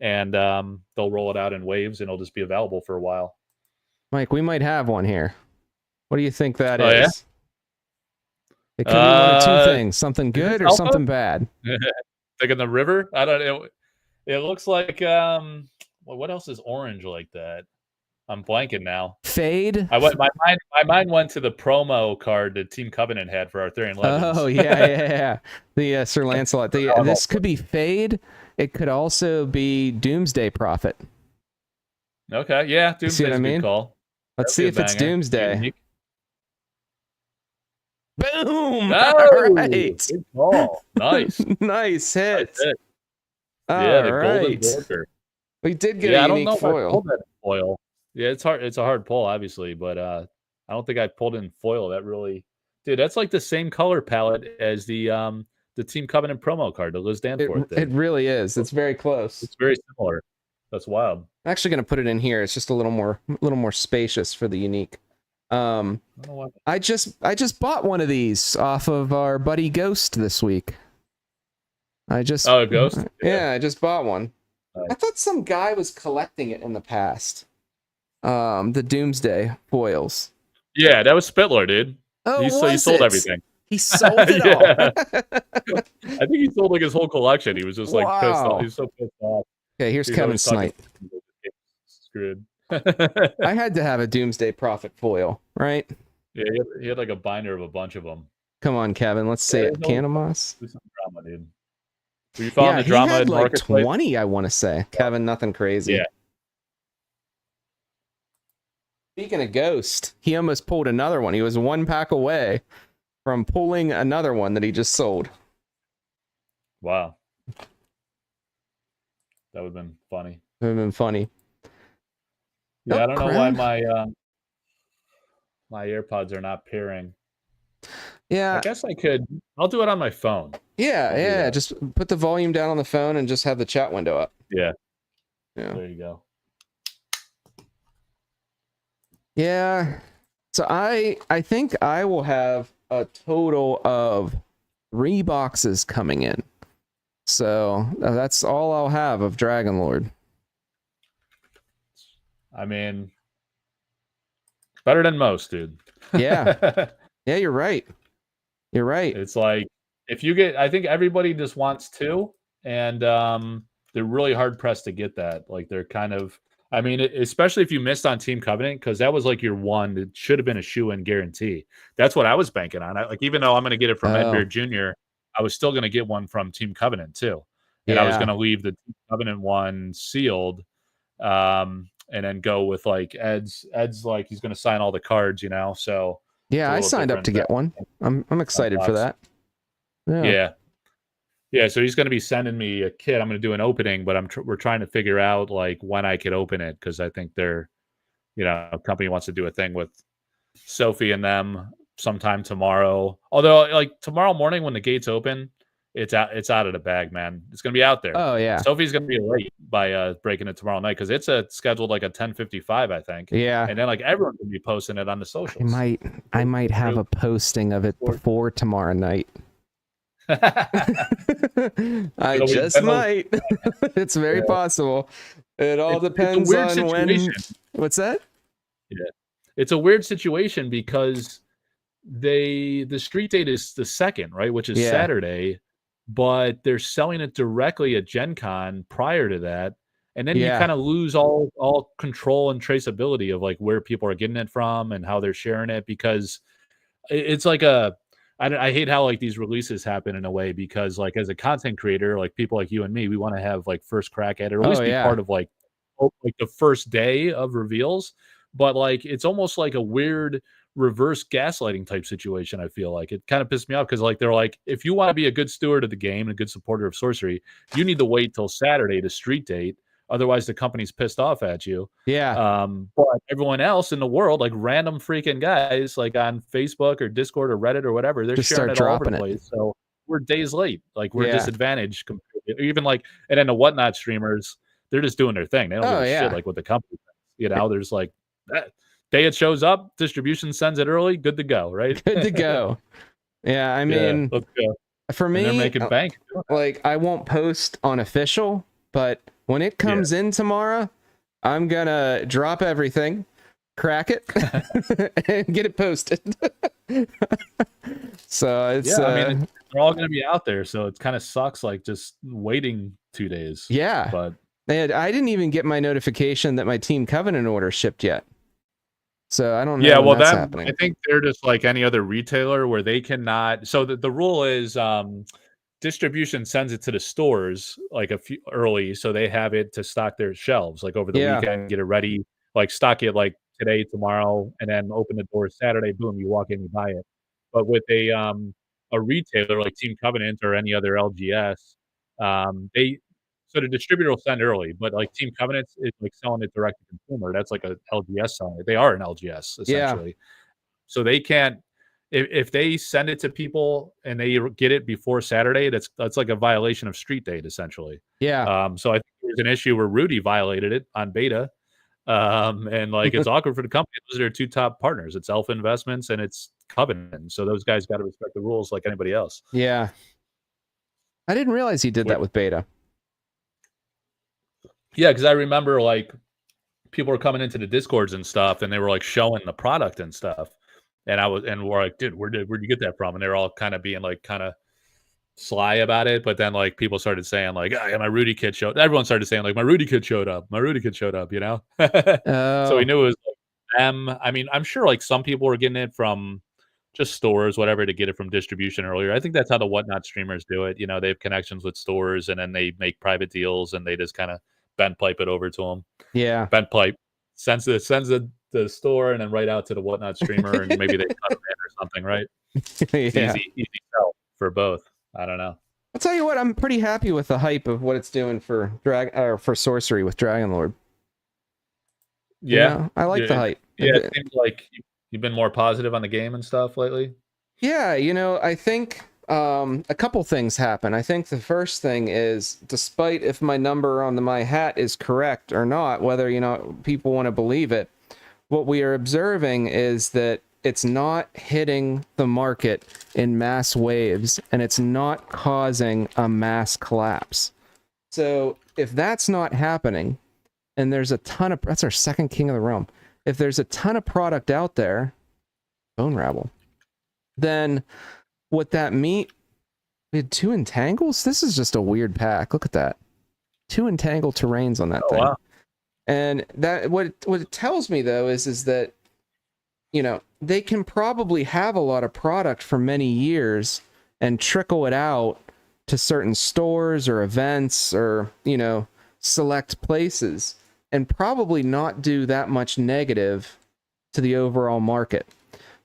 and they'll roll it out in waves and it'll just be available for a while. Mike, we might have one here. What do you think that is? Yeah? It could be one of two things, something good or something bad. Like in the river? I don't know. It looks like what else is orange like that? I'm blanking now. Fade? My mind went to the promo card that Team Covenant had for Arthurian Legends. Oh, yeah. The Sir Lancelot. This could be Fade. It could also be Doomsday Prophet. Okay, yeah. Doomsday's a good call. Let's see if it's Doomsday. Boom! Oh, all right. Good call. Nice. Nice hit. Yeah, the golden border. We did get a unique foil. I pulled that in foil. Yeah, it's hard. It's a hard pull, obviously, but I don't think I pulled in foil. That really, dude, that's like the same color palette as the Team Covenant promo card, the Liz Danforth thing. It really is. It's very close. It's very similar. That's wild. I'm actually going to put it in here. It's just a little more spacious for the unique. I just bought one of these off of our buddy Ghost this week. Ghost? Yeah, I just bought one. I thought some guy was collecting it in the past. The Doomsday foils. Yeah, that was Spittler, dude. Oh, he sold everything. He sold it all. I think he sold like his whole collection. He was just like pissed off. He was so pissed off. Okay, here's Kevin Snipe. Screwed. I had to have a Doomsday Prophet foil, right? Yeah, he had like a binder of a bunch of them. Come on, Kevin. Let's see it. Canamas. Do some drama, dude. Were you following the drama? He had like 20, I want to say. Kevin, nothing crazy. Yeah. Speaking of Ghost, he almost pulled another one. He was one pack away from pulling another one that he just sold. Wow. That would have been funny. It would have been funny. Yeah, I don't know why my AirPods are not pairing. Yeah. I guess I could. I'll do it on my phone. Yeah. Just put the volume down on the phone and just have the chat window up. Yeah. There you go. Yeah. So I think I will have a total of 3 boxes coming in. So that's all I'll have of Dragonlord. I mean, better than most, dude. Yeah. Yeah, you're right. You're right. It's like if you get, I think everybody just wants 2, and they're really hard pressed to get that. Like they're kind of, I mean, especially if you missed on Team Covenant, because that was like your one. It should have been a shoe-in guarantee. That's what I was banking on. Like even though I'm going to get it from Edbeard Jr., I was still going to get one from Team Covenant too, and I was going to leave the Team Covenant one sealed. and then go with like Ed's. Ed's like he's going to sign all the cards, So Yeah, I signed up to get one. I'm excited for that. Yeah. So he's going to be sending me a kit. I'm going to do an opening, but we're trying to figure out like when I could open it because I think a company wants to do a thing with Sophie and them sometime tomorrow. Although, like tomorrow morning when the gates open, it's out of the bag, man. It's gonna be out there. Oh yeah. Sophie's gonna be late by breaking it tomorrow night because it's scheduled like a 10:55, I think. Yeah. And then like everyone's gonna be posting it on the socials. I might have a posting of it before tomorrow night. I just might. It's very possible. It all depends on when. What's that? Yeah, it's a weird situation because the street date is the 2nd, right, which is Saturday, but they're selling it directly at Gen Con prior to that, and then you kind of lose all control and traceability of like where people are getting it from and how they're sharing it because it's like I hate how like these releases happen in a way because like as a content creator, like people like you and me, we want to have like first crack at it or at least be part of like the first day of reveals. But like it's almost like a weird reverse gaslighting type situation. I feel like it kind of pissed me off because like they're like, if you want to be a good steward of the game and a good supporter of Sorcery, you need to wait till Saturday to street date. Otherwise, the company's pissed off at you. Yeah. But everyone else in the world, like random freaking guys, like on Facebook or Discord or Reddit or whatever, they're just sharing start it all over dropping the place. So we're days late. Like we're disadvantaged. Even like, and then the Whatnot streamers, they're just doing their thing. They don't give a shit like what the company thinks. There's like that day it shows up, distribution sends it early, good to go, right? Good to go. Yeah, I mean, let's go. For me, they're making bank. Like I won't post on official, but when it comes in tomorrow, I'm gonna drop everything, crack it, and get it posted. So it's I mean, they're all gonna be out there, so it kind of sucks like just waiting 2 days. Yeah, but and I didn't even get my notification that my Team Covenant order shipped yet. So I don't know. Yeah, well, that's happening. I think they're just like any other retailer where they cannot. So the rule is distribution sends it to the stores like a few early, so they have it to stock their shelves like over the weekend, get it ready, like stock it like today, tomorrow, and then open the door Saturday. Boom, you walk in, you buy it. But with a retailer like Team Covenant or any other LGS, so the distributor will send early, but like Team Covenant is like selling it direct to consumer. That's like a LGS selling it. They are an LGS essentially. So they can't if they send it to people and they get it before Saturday, that's like a violation of street date essentially. So I think there's an issue where Rudy violated it on beta. And like it's awkward for the company. Those are their two top partners. It's Alpha Investments and it's Covenant. So those guys got to respect the rules like anybody else. Yeah. I didn't realize he did that with beta. Yeah, because I remember like people were coming into the Discords and stuff, and they were like showing the product and stuff, and we're like, dude, where'd you get that from? And they're all kind of being like kind of sly about it, but then like people started saying like, oh, yeah, my Rudy kid showed. Everyone started saying like, my Rudy kid showed up. My Rudy kid showed up. So we knew it was like them. I mean, I'm sure like some people were getting it from just stores, whatever, to get it from distribution earlier. I think that's how the Whatnot streamers do it. They have connections with stores, and then they make private deals, and they just kind of bent pipe it over to them. Yeah, bent pipe sends the store, and then right out to the Whatnot streamer, and maybe they cut them in or something, right? Easy sell for both. I don't know. I'll tell you what, I'm pretty happy with the hype of what it's doing for for Sorcery with Dragonlord. Yeah, I like the hype. Yeah, it seems like you've been more positive on the game and stuff lately. Yeah, I think a couple things happen. I think the first thing is, despite if my number on my hat is correct or not, whether people want to believe it, what we are observing is that it's not hitting the market in mass waves, and it's not causing a mass collapse. So if that's not happening, and there's a ton of, that's our second King of the Realm. If there's a ton of product out there, Bone Rabble, then what that mean? We had 2 entangles? This is just a weird pack. Look at that. 2 entangled terrains on that thing. Wow. And that what it tells me though is that they can probably have a lot of product for many years and trickle it out to certain stores or events or select places. and probably not do that much negative to the overall market.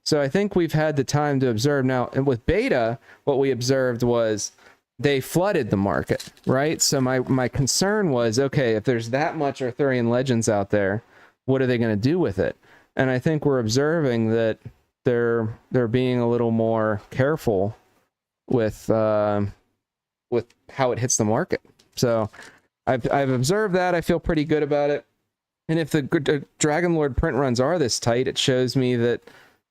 So I think we've had the time to observe now. And with beta, what we observed was they flooded the market, right? So my concern was, okay, if there's that much Arthurian Legends out there, what are they going to do with it? And I think we're observing that they're being a little more careful with how it hits the market. So I've observed that. I feel pretty good about it. And if the Dragon Lord print runs are this tight, it shows me that,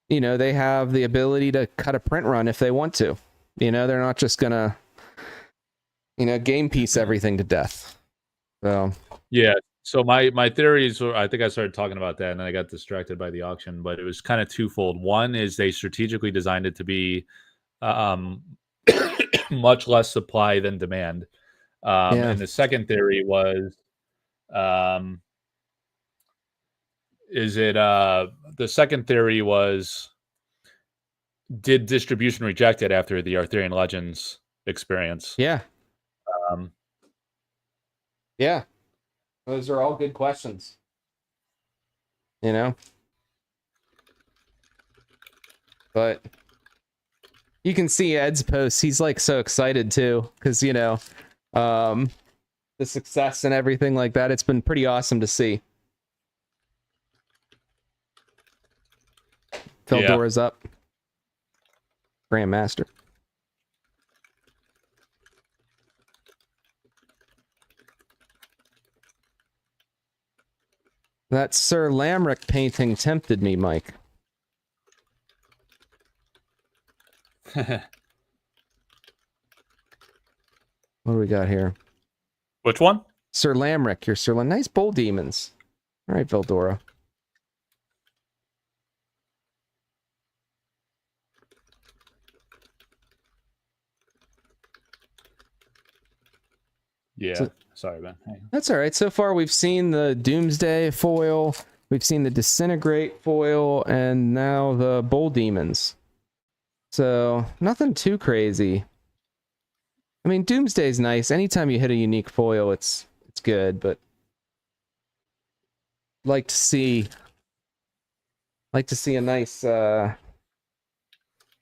you know, they have the ability to cut a print run if they want to. You know, they're not just gonna, you know, game piece everything to death. So yeah. So my theories were, I think I started talking about that and then I got distracted by the auction, but it was kind of twofold. One is they strategically designed it to be um, much less supply than demand. yeah, And the second theory was, the second theory was, did distribution reject it after the Arthurian Legends experience? yeah, Um, yeah. Those are all good questions. You know, but you can see Ed's posts. He's like so excited too, because you know, the success and everything like that. It's been pretty awesome to see. Feldora's up. Grandmaster. That Sir Lamrick painting tempted me, Mike. What do we got here? Which one? Sir Lamrick, your Sir Lam. Nice bull demons. All right, Veldora. Yeah. So, sorry, man. Hang on. That's all right. So far, we've seen the Doomsday foil, we've seen the Disintegrate foil, and now the bull demons. So nothing too crazy. I mean, Doomsday's nice. Anytime you hit a unique foil, it's good, but like to see a nice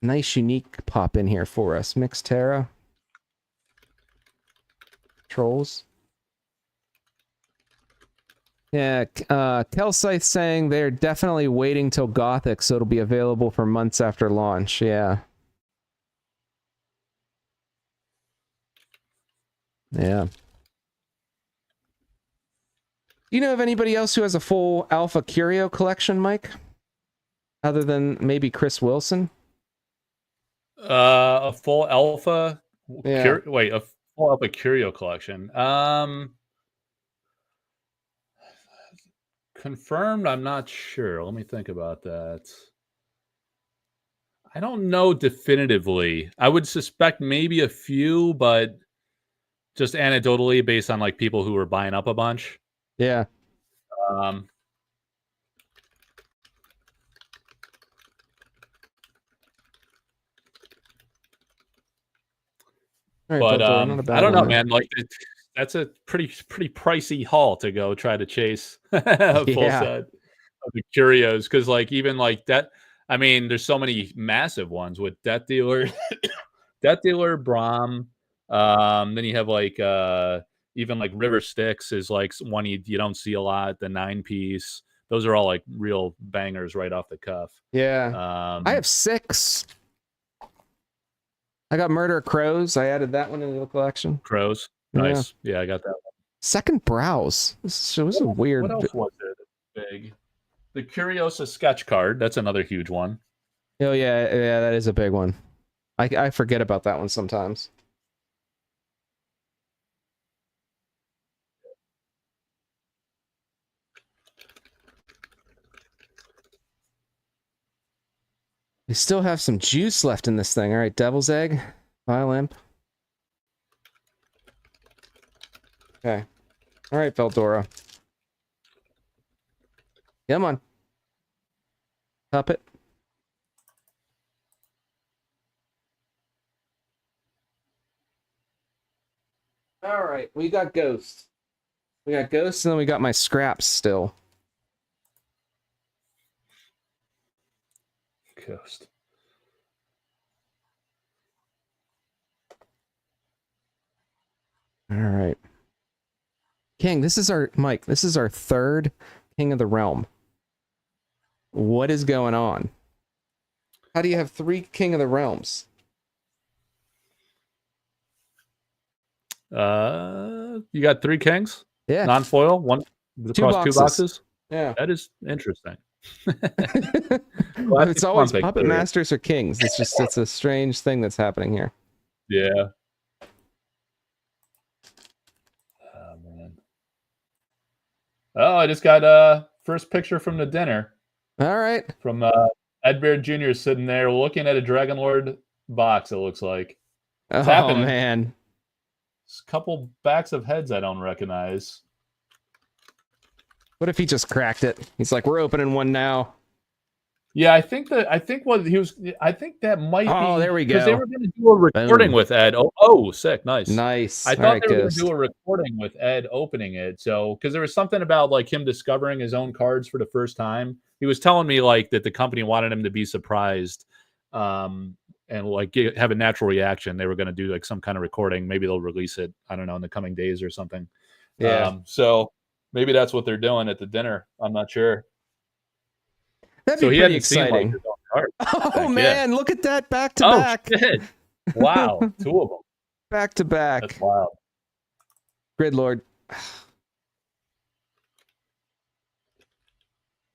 nice unique pop in here for us. Mixed Terra. Trolls. Yeah, Kelsythe saying they're definitely waiting till Gothic, so it'll be available for months after launch. Yeah. Yeah. You know of anybody else who has a full Alpha Curio collection, Mike? Other than maybe Chris Wilson? A full alpha. Yeah. Wait, a full alpha Curio collection. Confirmed. I'm not sure. Let me think about that. I don't know definitively. I would suspect maybe a few, but just anecdotally, based on like people who were buying up a bunch. Yeah. Um, All right, but Veldora, not a bad I don't one, know, man. Like that's a pretty pricey haul to go try to chase a full Yeah. set of the curios, because like even like that. I mean, there's so many massive ones with Death Dealer, Death Dealer, Braum. Then you have like even like River Styx is like one you don't see a lot. The 9-piece. Those are all like real bangers right off the cuff. Yeah. I have 6. I got Murder Crows. I added that one into the collection. Crows. Nice. Yeah, I got that one. Second Browse. This was a weird... What else was it big? The Curiosa sketch card. That's another huge one. Oh, yeah. Yeah, that is a big one. I forget about that one sometimes. We still have some juice left in this thing. All right, Devil's Egg, Violent. Okay. All right, Veldora. Come on. Top it. All right, we got Ghost. We got ghosts, and then we got my scraps still. Ghost. All right. King, this is our Mike. This is our third King of the Realm. What is going on? How do you have 3 King of the Realms? You got 3 kings? Yeah. Non-foil, one across 2 boxes? Yeah. That is interesting. It's always puppet masters or kings. It's a strange thing that's happening here. Yeah. Oh man. Oh, I just got first picture from the dinner. All right. From Ed Bear Jr. sitting there looking at a Dragon Lord box, it looks like. It's happening. Man. There's a couple backs of heads I don't recognize. What if he just cracked it? He's like, we're opening one now. Yeah, I think that might be. Oh, there we go. Because they were going to do a recording with Ed. Oh, sick, nice. Nice. I thought they were going to do a recording with Ed opening it. So, because there was something about like him discovering his own cards for the first time. He was telling me like that the company wanted him to be surprised, and like have a natural reaction. They were going to do like some kind of recording. Maybe they'll release it. I don't know, in the coming days or something. Yeah. So maybe that's what they're doing at the dinner. I'm not sure. That'd be pretty exciting. Oh man, look at that back to back. Shit. Wow, 2 of them. Back to back. That's wild. Grid Lord.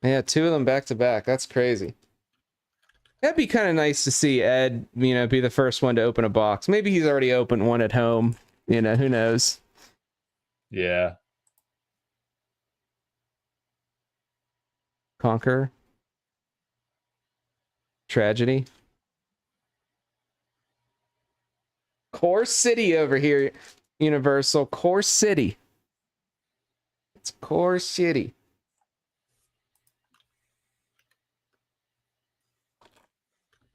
Yeah, 2 of them back to back. That's crazy. That'd be kind of nice to see Ed, be the first one to open a box. Maybe he's already opened one at home. Who knows? Yeah. Conquer. Tragedy. Core City over here, Universal. Core City. It's Core City.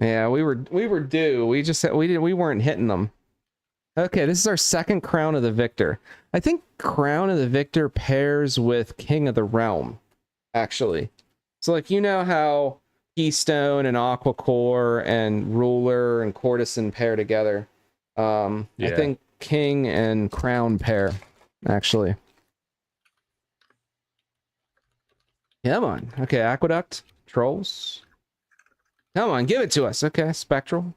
Yeah, we were due. We weren't hitting them. Okay, this is our second Crown of the Victor. I think Crown of the Victor pairs with King of the Realm, actually. So like how Keystone and Aquacore and Ruler and Courtesan pair together. I think King and Crown pair, actually. Come on. Okay, Aqueduct. Trolls. Come on, give it to us. Okay, Spectral.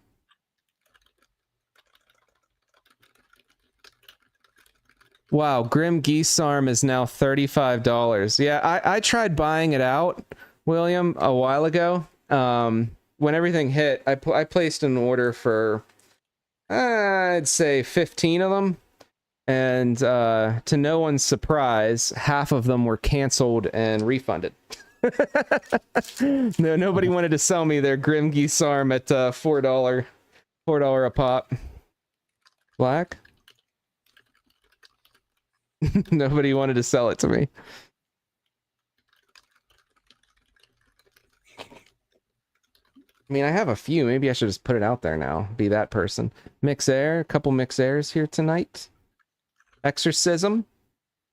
Wow, Grim Geesarm is now $35. Yeah, I tried buying it out, William, a while ago. When everything hit, I placed an order for, I'd say 15 of them. And to no one's surprise, half of them were canceled and refunded. No, nobody wanted to sell me their Grim Geesarm at $4 a pop. Black? Nobody wanted to sell it to me. I mean, I have a few. Maybe I should just put it out there now. Be that person. Mix Air. A couple Mix Airs here tonight. Exorcism.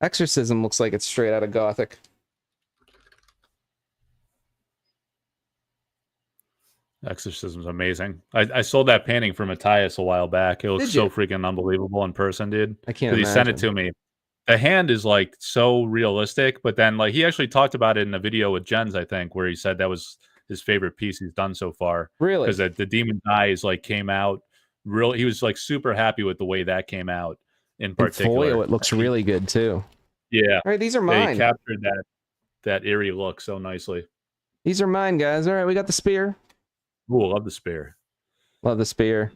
Exorcism looks like it's straight out of Gothic. Exorcism's amazing. I sold that painting for Matthias a while back. It looks so freaking unbelievable in person, dude. I can't imagine. He sent it to me. The hand is like so realistic, but then like he actually talked about it in a video with Jens, I think, where he said that was his favorite piece he's done so far. Really? Because the Demon's Eyes like came out really. He was like super happy with the way that came out in particular. In foil, it looks really good too. Yeah. All right, these are mine. He captured that eerie look so nicely. These are mine, guys. All right, we got the spear. Ooh, love the spear. Love the spear.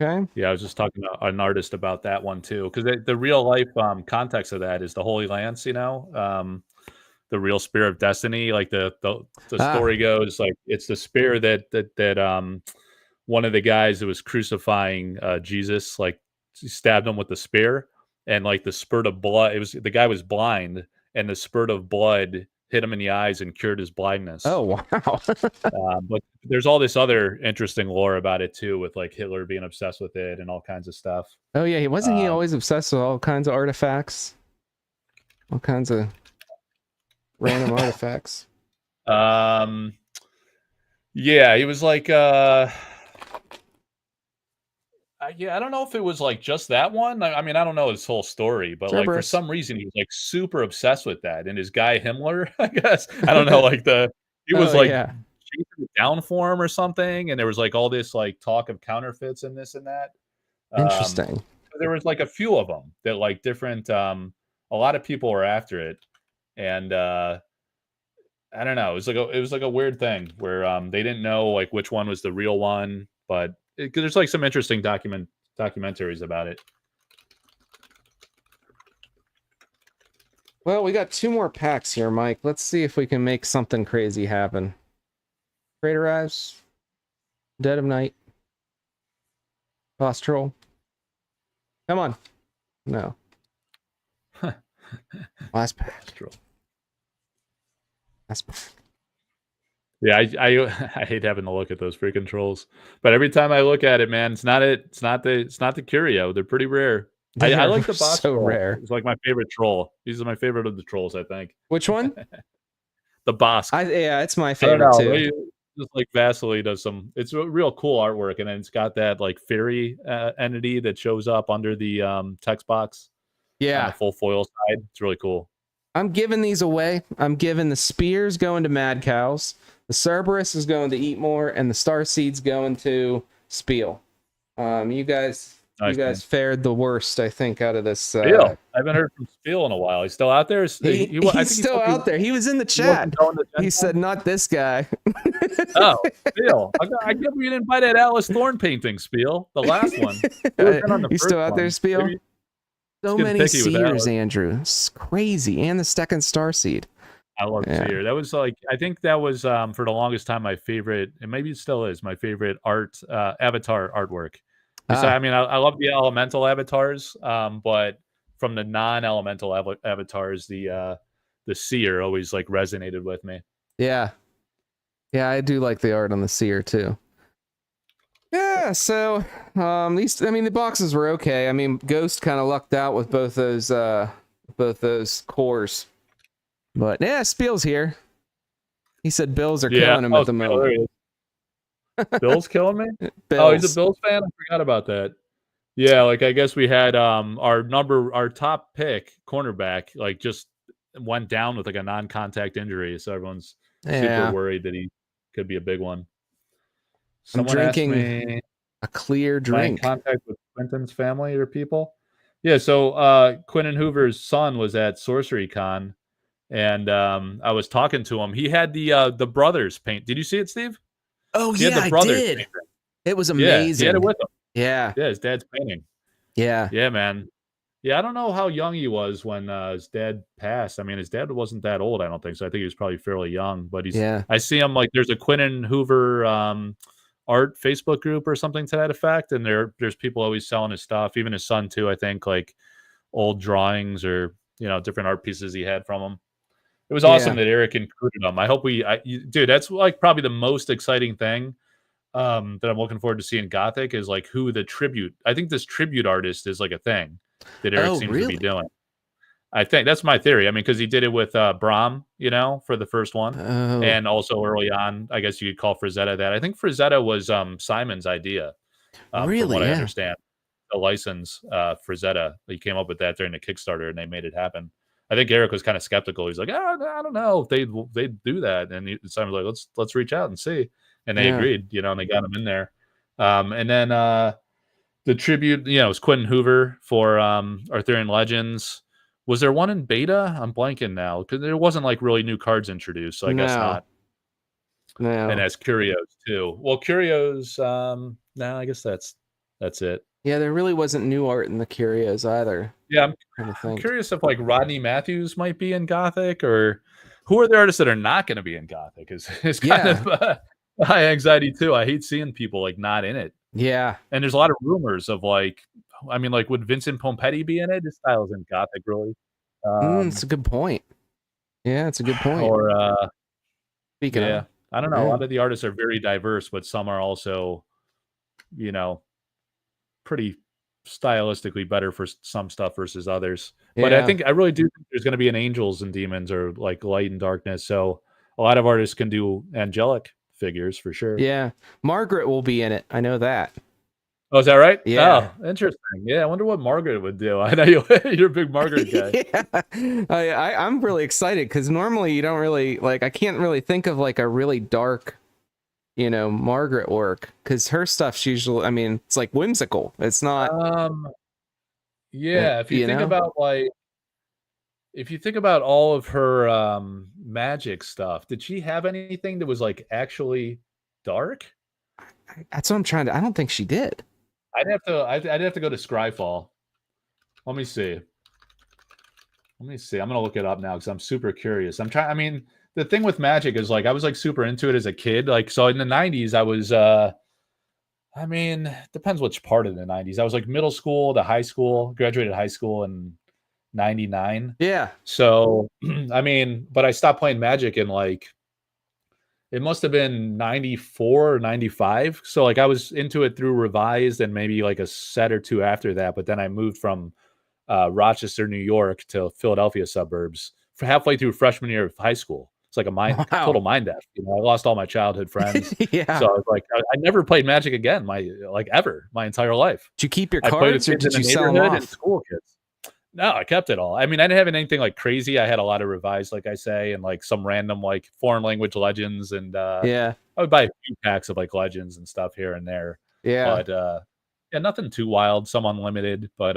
Okay. Yeah, I was just talking to an artist about that one too, because the real life context of that is the Holy Lance. The real spear of destiny. Like the story goes, like it's the spear that one of the guys that was crucifying Jesus, like stabbed him with the spear, and like the spurt of blood. The guy was blind, and the spurt of blood hit him in the eyes and cured his blindness. Oh wow. But there's all this other interesting lore about it too, with like Hitler being obsessed with it and all kinds of stuff. Oh yeah, wasn't he always obsessed with all kinds of artifacts? All kinds of random artifacts. Yeah, he was like yeah, I don't know if it was like just that one. I mean, I don't know his whole story, but like for Cerberus. some reason he was like super obsessed with that. And his guy Himmler, I guess, I don't know, like he was like yeah. chasing it down for him or something, and there was like all this like talk of counterfeits and this and that. Interesting. There was like a few of them that like different. A lot of people were after it, and I don't know. It was like a weird thing where they didn't know like which one was the real one, but there's like some interesting documentaries about it. Well, we got 2 more packs here, Mike. Let's see if we can make something crazy happen. Crater Eyes, Dead of Night, Boss Troll. Come on. No. Last pack. Last pack. Yeah, I hate having to look at those freaking trolls, but every time I look at it, man, it's not the Curio. They're pretty rare. I like the boss so troll. rare. It's like my favorite troll. These are my favorite of the trolls, I think. Which one? The boss. Yeah, it's my I favorite don't know. too. Just like Vasily does some. It's a real cool artwork, and then it's got that like fairy entity that shows up under the text box. Yeah, on the full foil side. It's really cool. I'm giving these away. I'm giving the spears going to Mad Cows. The Cerberus is going to Eat More, and the Starseed's going to Spiel. You guys fared the worst, I think, out of this. Spiel. I haven't heard from Spiel in a while. He's still out there. He's still out there. He was in the chat. He said, "Not this guy." Oh, Spiel. I can't believe you didn't buy that Alice Thorne painting, Spiel. The last one. He's still out there, Spiel. So many seers, Andrew. It's crazy. And the second Starseed. I love Seer. That was like, I think that was for the longest time my favorite, and maybe it still is my favorite avatar artwork. So, I mean, I love the elemental avatars, but from the non-elemental avatars, the Seer always like resonated with me. Yeah, I do like the art on the Seer too. Yeah, so the boxes were okay. I mean, Ghost kind of lucked out with both those cores. But yeah, Spiel's here. He said Bills are killing him at the moment. Bills killing me? Bills. Oh, he's a Bills fan? I forgot about that. Yeah, like I guess we had our top pick, cornerback, like just went down with like a non-contact injury. So everyone's super worried that he could be a big one. Someone I'm drinking asked me a clear drink. Contact with Quentin's family or people. Yeah, so Quentin Hoover's son was at Sorcery Con, and I was talking to him. He had the brothers paint. Did you see it, Steve? Oh, yeah, I did. Painting. It was amazing. Yeah, he had it with him. Yeah. Yeah, his dad's painting. Yeah. Yeah, man. Yeah, I don't know how young he was when his dad passed. I mean, his dad wasn't that old, I don't think. So I think he was probably fairly young. But I see him like there's a Quentin Hoover art Facebook group or something to that effect. And there's people always selling his stuff. Even his son, too, I think, like old drawings or, different art pieces he had from him. It was awesome that Eric included them. I hope dude, that's like probably the most exciting thing that I'm looking forward to seeing Gothic is like who the tribute. I think this tribute artist is like a thing that Eric seems to be doing. I think that's my theory. I mean, because he did it with Brahm, for the first one, and also early on, I guess you could call Frazetta that. I think Frazetta was Simon's idea, from what I understand. The license Frazetta, he came up with that during the Kickstarter, and they made it happen. I think Eric was kind of skeptical. He's like, I don't know if they'd do that, and Simon was like, let's reach out and see, and they agreed, and they got him in there, and then the tribute, was Quentin Hoover for Arthurian Legends. Was there one in beta? I'm blanking now because there wasn't like really new cards introduced, so I guess not. No. And as Curios too. Well, Curios, no, I guess that's it. Yeah, there really wasn't new art in the Curios either. Yeah, I'm curious if like Rodney Matthews might be in Gothic, or who are the artists that are not going to be in Gothic? Is kind of high anxiety too. I hate seeing people like not in it. Yeah, and there's a lot of rumors of like, I mean, like would Vincent Pompetti be in it? His style isn't Gothic really. That's a good point. Yeah, it's a good point. Or Speaking yeah, of, I don't know. A yeah. lot of the artists are very diverse, but some are also, you know, pretty stylistically better for some stuff versus others. But Yeah. I really do think there's going to be an angels and demons or like light and darkness. So a lot of artists can do angelic figures for sure. Yeah. Margaret will be in it. I know that. Oh, is that right? Yeah. Oh, interesting. Yeah, I wonder what Margaret would do. I know you're a big Margaret guy. Yeah. I'm really excited because normally you don't really like, I can't really think of like a really dark, Margaret work because her stuff's usually, I mean, it's like whimsical. It's not, Yeah, if you think about all of her magic stuff, did she have anything that was like actually dark? that's what I'm trying to, I don't think she did. I'd have to go to Scryfall. Let me see. I'm gonna look it up now because I'm super curious. I mean, the thing with Magic is like I was like super into it as a kid. Like so in the 90s, I was I mean, depends which part of the 90s. I was like middle school to high school, graduated high school in 99. Yeah. So I mean, but I stopped playing Magic in like it must have been 94 or 95. So like I was into it through Revised and maybe like a set or two after that, but then I moved from Rochester, New York to Philadelphia suburbs for halfway through freshman year of high school. It's like a total mind F. I lost all my childhood friends. Yeah. So I was like, I never played Magic again, my entire life. Did you keep your I played cards with or kids did in you the sell them neighborhood and off? school kids. No, I kept it all. I mean, I didn't have anything like crazy. I had a lot of Revised, like I say, and like some random like foreign language legends, and Yeah. I would buy a few packs of like legends and stuff here and there. Yeah. But yeah, nothing too wild. Some unlimited, but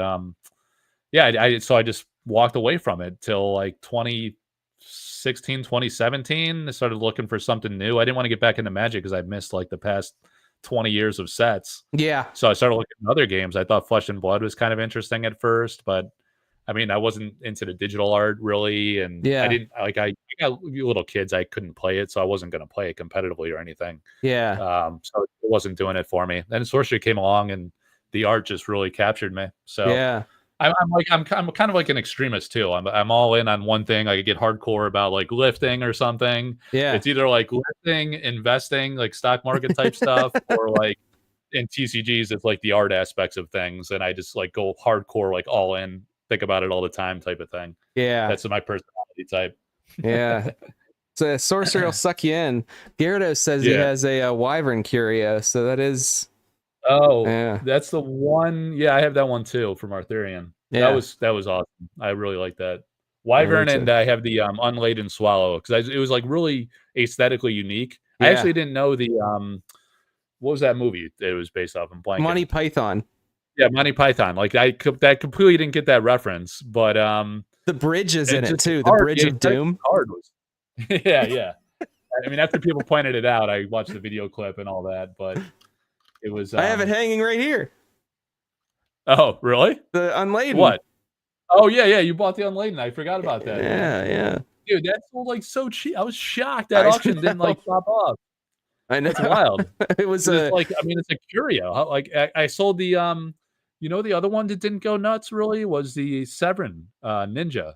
yeah, I just walked away from it till like 2016, 2017. I started looking for something new. I didn't want to get back into Magic because I'd missed like the past 20 years of sets. Yeah. So I started looking at other games. I thought Flesh and Blood was kind of interesting at first, but I mean, I wasn't into the digital art really, and I Yeah. didn't like. I got little kids. I couldn't play it, so I wasn't going to play it competitively or anything. Yeah. So it wasn't doing it for me. Then Sorcery came along, and the art just really captured me. So Yeah. I'm kind of like an extremist too. I'm all in on one thing. I get hardcore about like lifting or something. Yeah. It's either like lifting, investing, like stock market type stuff, or like in TCGs, it's like the art aspects of things, and I just like go hardcore, like all in, think about it all the time type of thing. Yeah. That's my personality type. Yeah. So sorcery will suck you in. Gyarados says he Yeah. has a wyvern curio, so that is. Oh, Yeah. that's the one. Yeah, I have that one too from Arthurian. Yeah. That was awesome. I really like that. Yeah, me Wyvern, and too. I have the unladen swallow because it was like really aesthetically unique. I Yeah. actually didn't know the what was that movie that it was based off? I'm blanking. Monty Python. Yeah, Monty Python. Like that completely didn't get that reference, but the bridge is in it just too. The bridge of doom. Card was. Yeah. I mean, after people pointed it out, I watched the video clip and all that, but it was. I have it hanging right here. Oh, really? The unladen. What? Oh yeah. You bought the unladen. I forgot about that. Yeah. Dude, that sold like so cheap. I was shocked that auction didn't like pop off. I know. That's wild. It was like, I mean, it's a curio. Like I sold the the other one that didn't go nuts really was the Severin Ninja.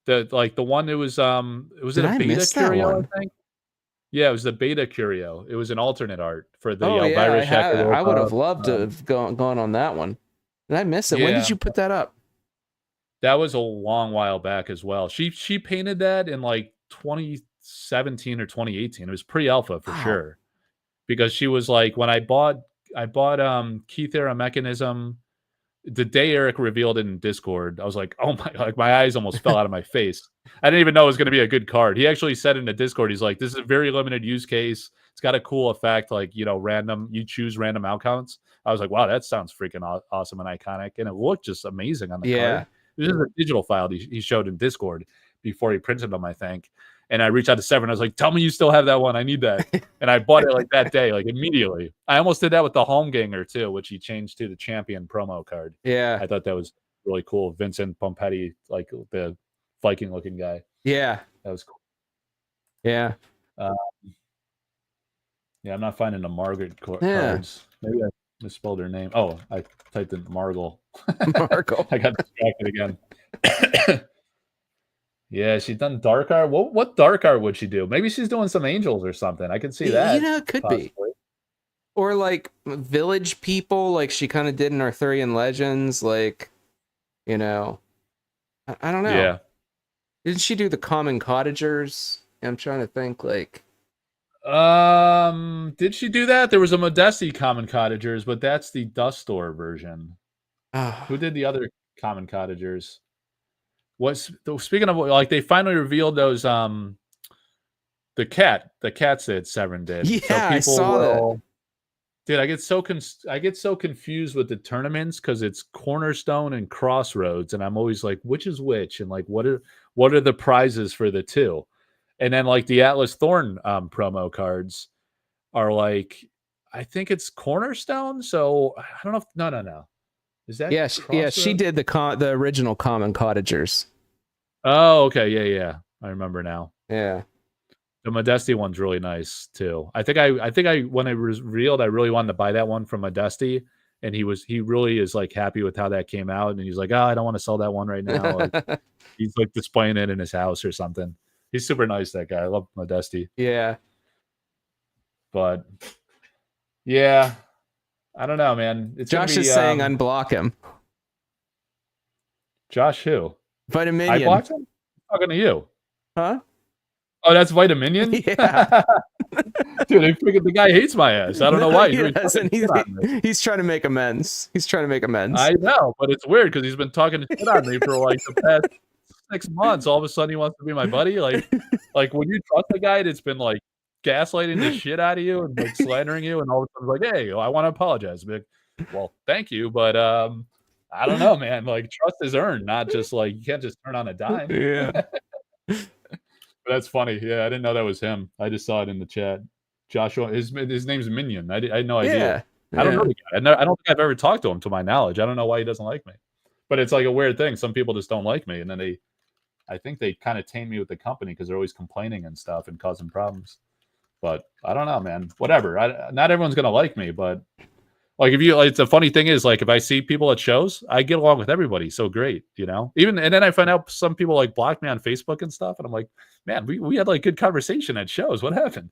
The one that was it a beta curio, I think. Yeah, it was the beta curio. It was an alternate art for the Elvira Shackleton. I would have loved to have gone on that one. Did I miss it? Yeah. When did you put that up? That was a long while back as well. She painted that in like 2017 or 2018. It was pre-alpha for sure. Because she was like, when I bought Keith Era Mechanism the day Eric revealed it in Discord, I was like, oh my, like my eyes almost fell out of my face. I didn't even know it was going to be a good card. He actually said in the Discord, he's like, this is a very limited use case. It's got a cool effect, like, you choose random outcomes. I was like, wow, that sounds freaking awesome and iconic. And it looked just amazing on the card. This is a digital file he showed in Discord before he printed them, I think. And I reached out to Severin. I was like, tell me you still have that one. I need that. And I bought it like that day, like immediately. I almost did that with the Holmganger too, which he changed to the champion promo card. Yeah. I thought that was really cool. Vincent Pompetti, like the Viking looking guy. Yeah. That was cool. Yeah. Yeah, I'm not finding the Margaret cards. Maybe I misspelled her name. Oh, I typed in Margle. Margle. I got distracted again. Yeah, she's done dark art. What dark art would she do? Maybe she's doing some angels or something. I can see that. It could possibly be. Or like village people, like she kind of did in Arthurian Legends, like, I don't know. Yeah. Didn't she do the common cottagers? I'm trying to think, like. Did she do that? There was a Modesty Common Cottagers, but that's the Dust Store version. Who did the other Common Cottagers? Speaking of, like, they finally revealed those the cats that Severn did. Yeah, so I saw that. Dude, I get so confused with the tournaments because it's Cornerstone and Crossroads, and I'm always like, which is which, and like, what are the prizes for the two? And then like the Atlas Thorn promo cards are like, I think it's Cornerstone. So I don't know. No. Is that she did the original common cottagers. Oh, okay, yeah. I remember now. Yeah. The Modesty one's really nice too. I think I when it was revealed, I really wanted to buy that one from Modesty, and he really is like happy with how that came out, and he's like, oh, I don't want to sell that one right now. Like, he's like displaying it in his house or something. He's super nice, that guy. I love Modesty. Yeah. But yeah, I don't know, man. Josh is saying unblock him. Josh who? Vitaminion. I blocked him? I'm talking to you. Huh? Oh, that's Vitaminion? Yeah. Dude, the guy hates my ass. I don't know why. He's trying to make amends. I know, but it's weird because he's been talking shit on me for like the past 6 months. All of a sudden, he wants to be my buddy. Like when you trust a guy that's been like gaslighting the shit out of you and like slandering you, and all of a sudden, like, hey, I want to apologize. Like, well, thank you, but I don't know, man. Like, trust is earned, not just like you can't just turn on a dime. Yeah. That's funny. Yeah, I didn't know that was him. I just saw it in the chat. Joshua, his name's Minion. I had no idea. Yeah. I don't know the guy. I don't think I've ever talked to him, to my knowledge. I don't know why he doesn't like me. But it's like a weird thing. Some people just don't like me, and then I think they kind of tame me with the company because they're always complaining and stuff and causing problems. But I don't know, man. Whatever. Not everyone's gonna like me, but like it's a funny thing is like if I see people at shows, I get along with everybody so great, Even and then I find out some people like block me on Facebook and stuff, and I'm like, man, we had like good conversation at shows. What happened?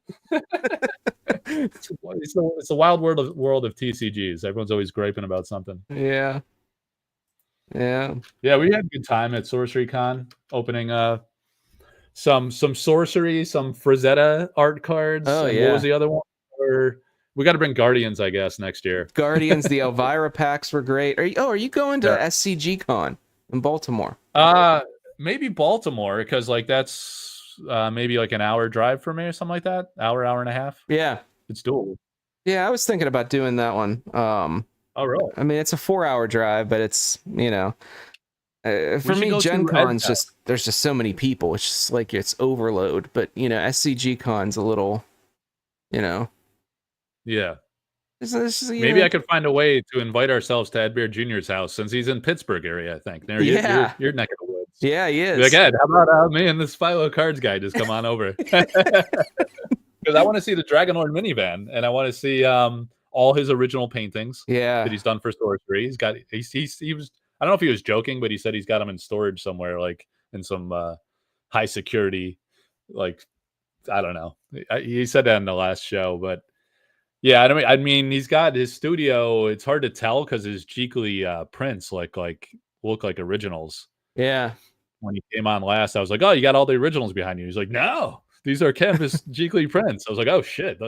It's the wild world of TCGs. Everyone's always griping about something. Yeah. We had a good time at Sorcery Con, opening some Sorcery, some Frazetta art cards. Oh, and yeah. What was the other one? We got to bring Guardians, I guess, next year. Guardians, the Elvira packs were great. Are you going to SCG Con in Baltimore? Maybe Baltimore, because like that's maybe like an hour drive for me or something like that. Hour and a half. Yeah. It's doable. Yeah, I was thinking about doing that one. Oh, really? I mean, it's a 4-hour drive, but it's, for me, Gen Con's there's just so many people. It's just like it's overload. But, SCG Con's a little, Yeah. Maybe I could find a way to invite ourselves to Ed Bear Jr.'s house since he's in Pittsburgh area, I think. Your neck of the woods. Yeah, he is. Like, Ed, how about me and this Philosopher Cards guy just come on over? Because I want to see the Dragonlord minivan, and I want to see all his original paintings that he's done for Sorcery. He was, I don't know if he was joking, but he said he's got them in storage somewhere, like in some high security, like, I don't know. He said that in the last show, but yeah, I mean, he's got his studio. It's hard to tell because his Jeekly prints look like originals. Yeah. When he came on last, I was like, "Oh, you got all the originals behind you." He's like, "No, these are canvas Jeekly prints." I was like, "Oh shit!"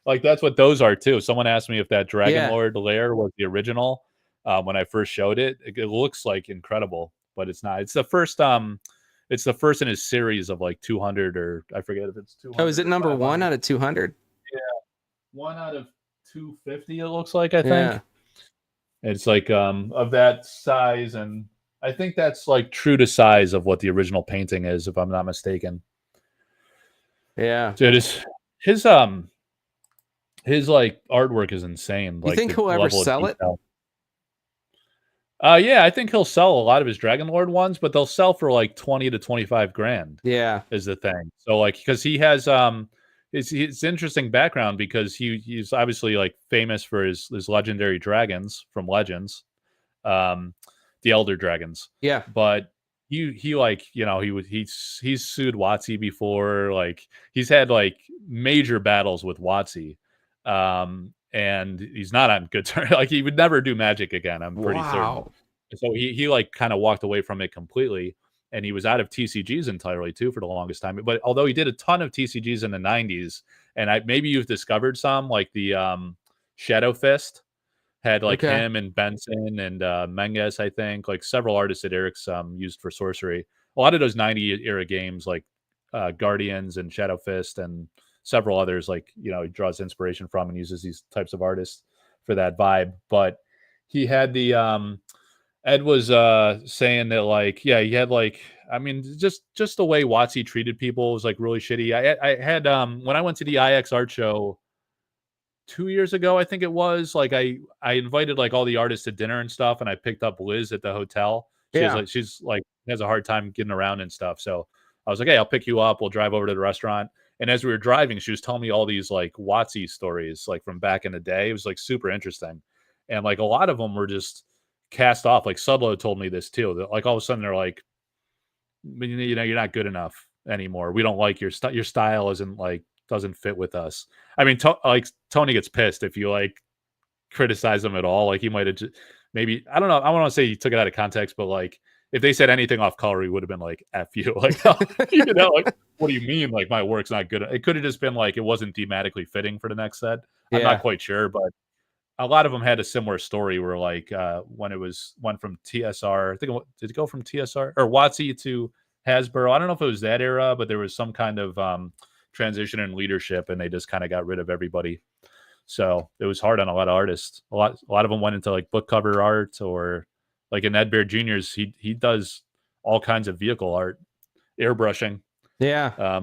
That's what those are too. Someone asked me if that Dragonlord lair was the original when I first showed it. It looks like incredible, but it's not. It's the first. It's the first in his series of like 200, or I forget if it's 200. Oh, is it number 1 out of 200? 1 out of 250, it looks like, I think. Yeah. It's like of that size, and I think that's like true to size of what the original painting is, if I'm not mistaken. Yeah. Dude, his like artwork is insane. You think he'll ever sell it? Yeah, I think he'll sell a lot of his Dragonlord ones, but they'll sell for like 20 to 25 grand. Yeah. Is the thing. So like, because he has it's interesting background because he's obviously like famous for his legendary dragons from Legends, the Elder Dragons. Yeah. But he like, you know, he's sued WotC before. Like he's had like major battles with WotC. And he's not on good terms. Like he would never do Magic again, I'm pretty certain. Wow. So he like kind of walked away from it completely, and he was out of TCGs entirely too for the longest time. But although he did a ton of TCGs in the 90s, and maybe you've discovered some like the Shadow Fist had like Okay. him and Benson and Menges, I think, like several artists that Eric's used for Sorcery. A lot of those 90 era games like Guardians and Shadow Fist and several others, like, you know, he draws inspiration from and uses these types of artists for that vibe. But he had the Ed was saying that like, yeah, he had like, I mean, just the way WotC treated people was like really shitty. I had when I went to the IX art show 2 years ago, I think it was, like I invited like all the artists to dinner and stuff, and I picked up Liz at the hotel. Yeah. She's like has a hard time getting around and stuff. So I was like, hey, I'll pick you up. We'll drive over to the restaurant. And as we were driving, she was telling me all these like WotC stories, like from back in the day. It was like super interesting, and like a lot of them were just cast off. Like Sudlow told me this too. That like all of a sudden they're like, you know, you're not good enough anymore. We don't like your style isn't like doesn't fit with us. I mean, like Tony gets pissed if you like criticize him at all. Like he might have maybe, I don't know. I want to say he took it out of context, but like if they said anything off color, he would have been like "F you," like you know, like what do you mean? Like my work's not good? It could have just been like it wasn't thematically fitting for the next set. I'm Yeah. not quite sure, but a lot of them had a similar story where like when it went from TSR, I think did it go from TSR or WotC to Hasbro? I don't know if it was that era, but there was some kind of transition in leadership, and they just kind of got rid of everybody. So it was hard on a lot of artists. A lot of them went into like book cover art, or like in Ed Bear Jr.'s, he does all kinds of vehicle art, airbrushing. Yeah.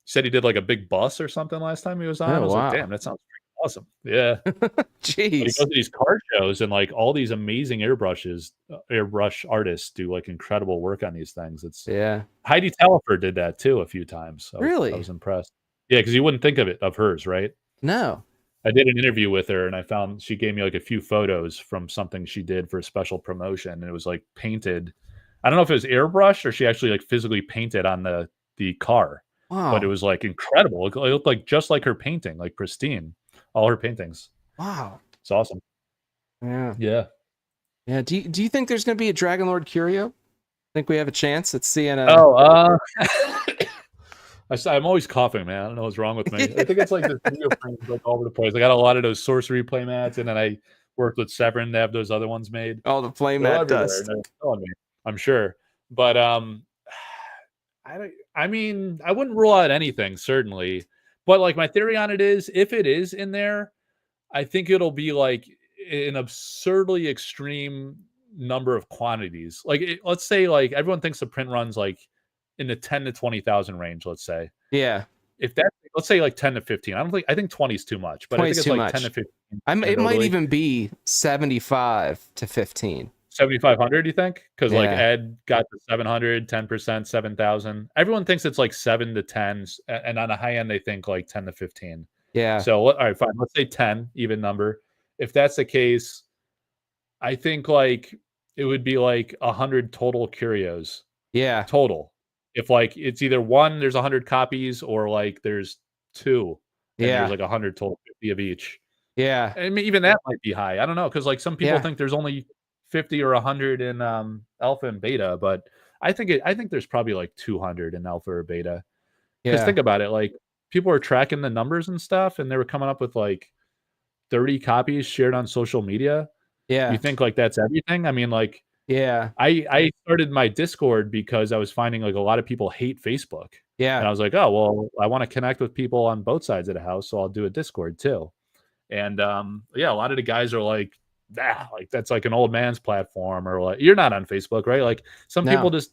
Said he did like a big bus or something last time he was on. Oh, I was wow. like, damn, that sounds awesome. Yeah. But he Jeez. goes to these card shows, and like all these amazing airbrush artists do like incredible work on these things. It's Yeah. Heidi Telfer did that too a few times. So Really? I was impressed. Yeah, because you wouldn't think of hers, right? No. I did an interview with her, and I found she gave me like a few photos from something she did for a special promotion, and it was like painted. I don't know if it was airbrush or she actually like physically painted on the car, but it Wow. was like incredible. It looked like just like her painting, like pristine. All her paintings. Wow. It's awesome. Yeah. Yeah. Yeah. Do you think there's going to be a Dragon Lord Curio? Think we have a chance at seeing a? Oh, I'm always coughing, man. I don't know what's wrong with me. I think it's like this video frames like all over the place. I got a lot of those sorcery playmats, and then I worked with Severin to have those other ones made. All the They're playmat everywhere, dust. and they're killing me, I'm sure. But I mean, I wouldn't rule out anything, certainly. But like my theory on it is, if it is in there, I think it'll be like an absurdly extreme number of quantities. Like let's say like everyone thinks the print runs like in the 10 to 20,000 range, let's say. Yeah. If that, let's say like 10 to 15. I think 20 is too much, but I 20 think is it's too like much. 10 to 15. It might even be 75 to 15. 7,500, you think? Because like Yeah. Ed got to 700, 10%, 7,000. Everyone thinks it's like 7 to 10, and on the high end they think like 10 to 15. Yeah. So all right, fine. Let's say 10, even number. If that's the case, I think like it would be like 100 total curios Yeah. total. If like it's either one, there's 100 copies, or like there's two, and there's Yeah. like 100 total, 50 of each. Yeah. I mean, even that might be high. I don't know, because like some people Yeah. think there's only 50 or 100 in alpha and beta, but I think there's probably like 200 in alpha or beta. Because Yeah. think about it, like people are tracking the numbers and stuff, and they were coming up with like 30 copies shared on social media. Yeah. You think like that's everything? I mean, like Yeah. I started my Discord because I was finding like a lot of people hate Facebook. And I Yeah. was like, oh, well, I want to connect with people on both sides of the house, so I'll do a Discord too. And yeah, a lot of the guys are like, like that's like an old man's platform, or like you're not on Facebook, right? Like some people No. just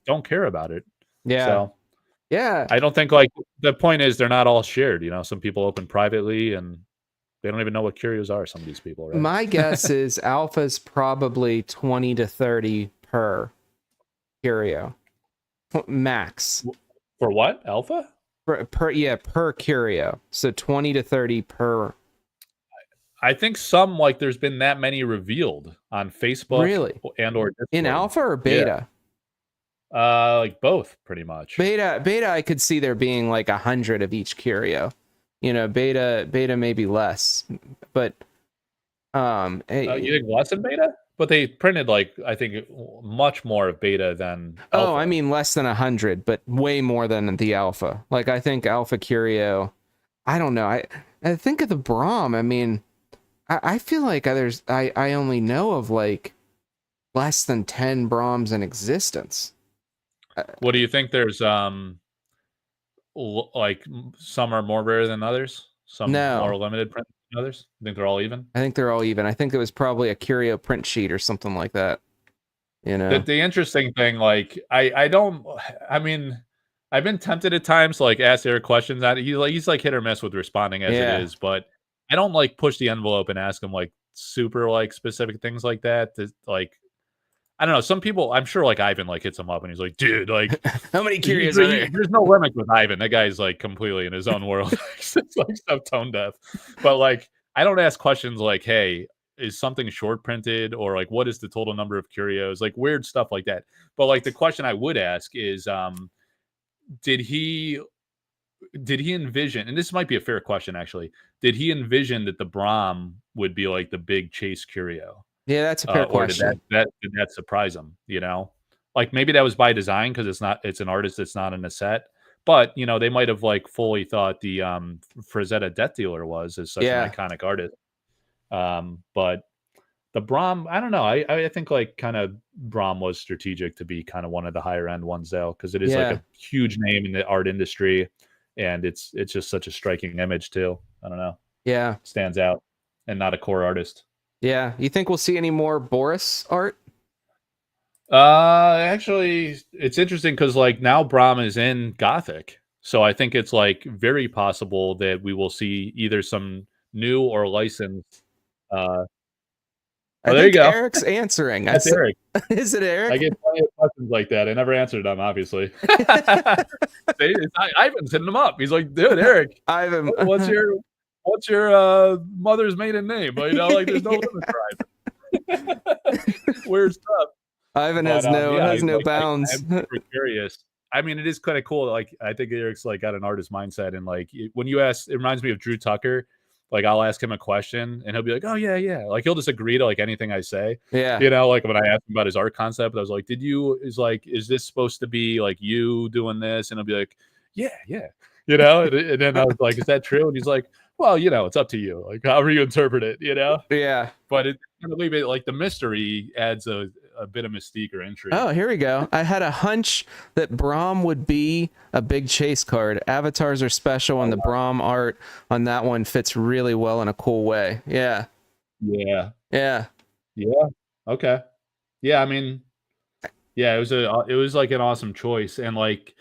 don't care about it. Yeah. So Yeah. I don't think like the point is they're not all shared. You know, some people open privately and they don't even know what curios are. Some of these people, right? My guess is alpha's probably 20 to 30 per curio. Max. For what? Alpha? Per curio. So 20 to 30 per. I think some, like there's been that many revealed on Facebook, Really? and or Discord. In alpha or beta? Like both, pretty much. Beta, I could see there being like 100 of each curio. Beta maybe less, but You think less than beta? But they printed like I think much more of beta than alpha. Oh, I mean less than 100, but way more than the alpha. Like I think alpha curio. I don't know. I think of the Braum. I mean, I feel like I only know of like less than 10 Brahms in existence. What do you think? There's like some are more rare than others, some more No, limited print than others. You think they're all even? I think they're all even. I think it was probably a Curio print sheet or something like that. The interesting thing, like I don't, I mean, I've been tempted at times to like ask Eric questions. He's like hit or miss with responding as it Yeah. is, but I don't like push the envelope and ask him like super like specific things like that. To, like I don't know. Some people, I'm sure, like Ivan, like hits him up and he's like, "Dude, like, How many curios are there?" there's no limit with Ivan. That guy's like completely in his own world. It's like so tone deaf." But like, I don't ask questions like, "Hey, is something short printed?" or like, "What is the total number of curios?" Like weird stuff like that. But like, the question I would ask is, did he envision? And this might be a fair question actually. Did he envision that the Braum would be like the big chase curio? Yeah, that's a fair Or did question. did that surprise him, Like, maybe that was by design because it's an artist that's not in a set, but, they might have, like, fully thought the, Frazetta Death Dealer was as such an Yeah. iconic artist. But the Braum, I don't know, I think, like, kinda Braum was strategic to be kinda one of the higher end ones, though, because it is, like, Yeah. a huge name in the art industry, and it's just such a striking image, too. I don't know. Yeah. Stands out, and not a core artist. Yeah. You think we'll see any more Boris art? Actually, it's interesting because like now Brahm is in Gothic, so I think it's like very possible that we will see either some new or licensed. Uh, I oh, there you think go. Eric's answering. That's Eric. Is it I Eric? get plenty of questions like that. I never answered them, obviously. Ivan's hitting him up. He's like, "Dude, Eric, Ivan. what's your mother's maiden name?" Like there's no limit for Ivan. Weird stuff. Ivan But, has no yeah, has no like, bounds. I'm super curious. I mean, it is kinda cool, like, I think Eric's, like, got an artist mindset, and, like, when you ask it reminds me of Drew Tucker, like, I'll ask him a question, and he'll be like, "Oh, yeah, yeah," like, he'll just agree to, like, anything I say, Yeah. like, when I asked him about his art concept, I was like, "Is this supposed to be, like, you doing this?" And he'll be like, "Yeah, yeah," and then I was like, "Is that true?" And he's like, "Well, it's up to you, like, however you interpret it?" Yeah. But it kinda leave it like, the mystery adds a bit of mystique or intrigue. Oh, here we go. I had a hunch that Braum would be a big chase card. Avatars are special, and the Braum art on that one fits really well in a cool way. Yeah. Yeah. Yeah. Yeah. Okay. Yeah, I mean, yeah, it was, like, an awesome choice, and, like,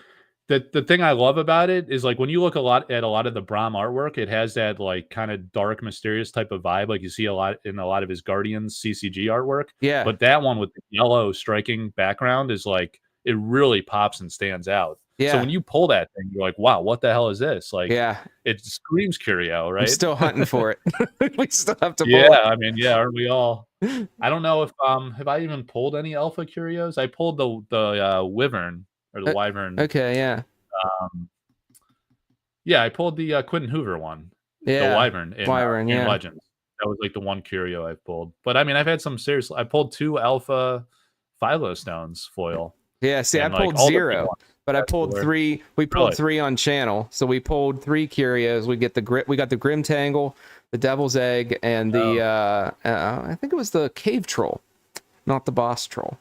the thing I love about it is, like, when you look a lot of the Brahm artwork, it has that, like, kinda dark, mysterious type of vibe, like, you see a lot in a lot of his Guardians CCG artwork, Yeah. but that one with the yellow striking background is, like, it really pops and stands out. So Yeah. when you pull that thing, you're like, "Wow, what the hell is this?" Like, Yeah. it screams Curio, I'm right? still hunting for it. We still have to pull Yeah, it. I mean, yeah, aren't we all? I don't know if, have I even pulled any alpha curios? I pulled the wyvern or the wyvern. Okay, yeah. Um, yeah, I pulled the, Quentin Hoover one, the Yeah. wyvern Wyvern, in yeah. Legends. That was, like, the one curio I've pulled. But, I mean, I've had some serious I pulled 2 alpha Philo Stones foil, Yeah, see, I and, like, pulled all the big 0, ones. but I pulled 3. We pulled Really? 3 on channel. So we pulled 3 curios. We got the Grim Tangle, the Devil's Egg, and the I think it was the Cave Troll, not the Boss Troll.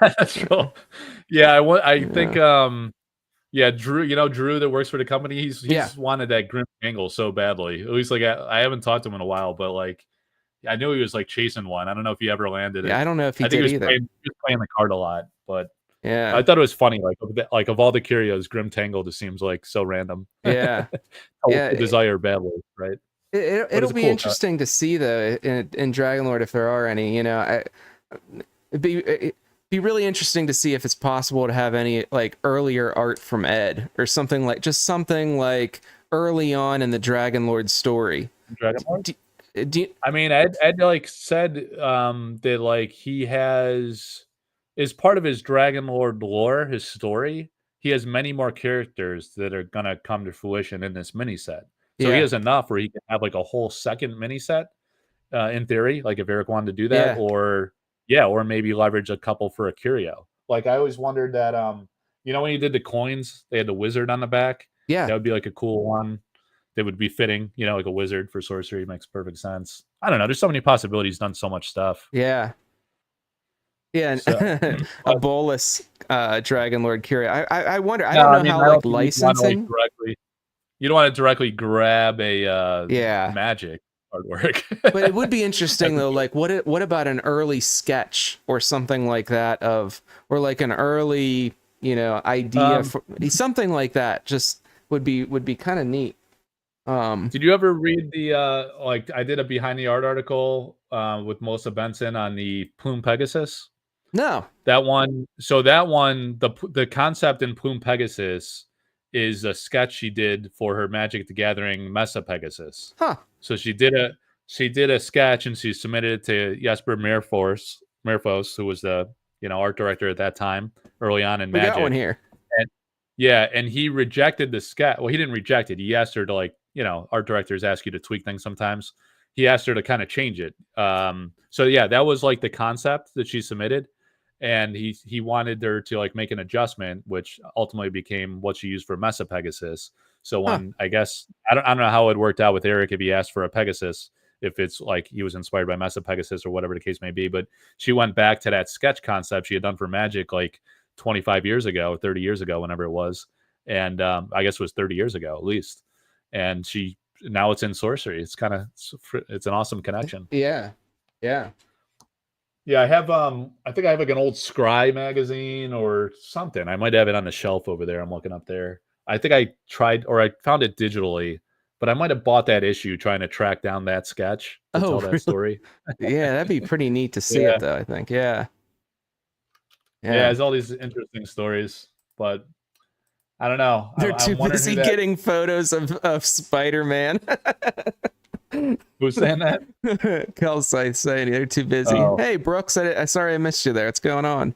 That's cool. Yeah, I think, yeah, Drew, Drew that works for the company, he's wanted that Grim Angle so badly. At least, like, I haven't talked to him in a while, but, like, I knew he was, like, chasing one. I don't know if he ever landed Yeah, it. I don't know if he I think did either. he was playing the card a lot, but Yeah. I thought it was funny, like, of all the curios, Grim Tangle just seems, like, so random. Yeah. Yeah, desire badly, right? But It'll it's a be cool cut. interesting to see though in Dragonlord if there are any. It'd be really interesting to see if it's possible to have any like earlier art from Ed or something like early on in the Dragonlord story. Dragonlord? Do you, I mean, Ed like said that like he has is part of his Dragon Lord lore, his story. He has many more characters that are gonna come to fruition in this mini set. So he Yeah. has enough where he can have like a whole second mini set, in theory, like if Eric wanted to do that, Yeah. or maybe leverage a couple for a curio. Like I always wondered that, when you did the coins, they had the wizard on the back. Yeah. That would be like a cool one. That would be fitting, like a wizard for sorcery makes perfect sense. I don't know. There's so many possibilities. Done so much stuff. Yeah. Yeah, So, a bolus Dragon Lord Curio. I wonder. I no, don't know I mean, how I like don't think you'd wanna, licensing. you don't want to directly grab a Yeah, magic artwork. but it would be interesting though. Like, what about an early sketch or something like that or like an early idea for something like that? Just would be kind of neat. Did you ever read the I did a behind the art article with Melissa Benson on the Plume Pegasus? No. That one, the concept in Plume Pegasus is a sketch she did for her Magic the Gathering Mesa Pegasus. Huh. So she did a sketch and she submitted it to Jesper Merfos, who was the art director at that time, early on in Magic. We got one here. And yeah, and he rejected the sketch. Well, he didn't reject it. He asked her to art directors ask you to tweak things sometimes. He asked her to kind of change it. So yeah, that was like the concept that she submitted. And he wanted her to like make an adjustment, which ultimately became what she used for Mesa Pegasus. So when I guess I don't know how it worked out with Eric if he asked for a Pegasus, if it's like he was inspired by Mesa Pegasus or whatever the case may be. But she went back to that sketch concept she had done for Magic like 25 years ago, 30 years ago, whenever it was, and I guess it was 30 years ago at least. And now it's in Sorcery. It's an awesome connection. Yeah. Yeah, I have I think I have like an old Scry magazine or something. I might have it on the shelf over there. I'm looking up there. I think I found it digitally, but I might have bought that issue trying to track down that sketch to tell that story. Yeah, that'd be pretty neat to see it though, I think. Yeah. Yeah, there's all these interesting stories, but I don't know. They're too busy getting photos of Spider-Man. Who's saying that? Kelsey's saying they're too busy. Oh. Hey, Brooks, sorry I missed you there. What's going on?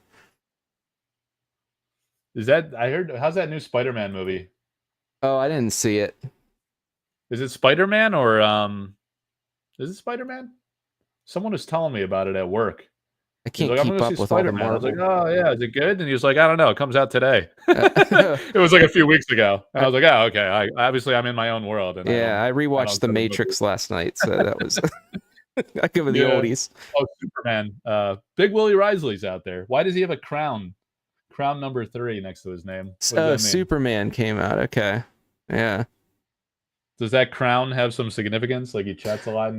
I heard, how's that new Spider-Man movie? Oh, I didn't see it. Is it Spider-Man or is it Spider-Man? Someone was telling me about it at work. I can't keep up with all the Marvel. I was like, oh yeah, is it good? And he was like, I don't know, it comes out today. It was like a few weeks ago. And I was like, oh, okay. Obviously I'm in my own world. And I rewatched The Matrix last night, so that was I give it the oldies. Oh, Superman. Big Willie Risley's out there. Why does he have a crown? Crown number 3 next to his name. Oh, Superman came out. Okay. Yeah. Does that crown have some significance? Like he chats a lot?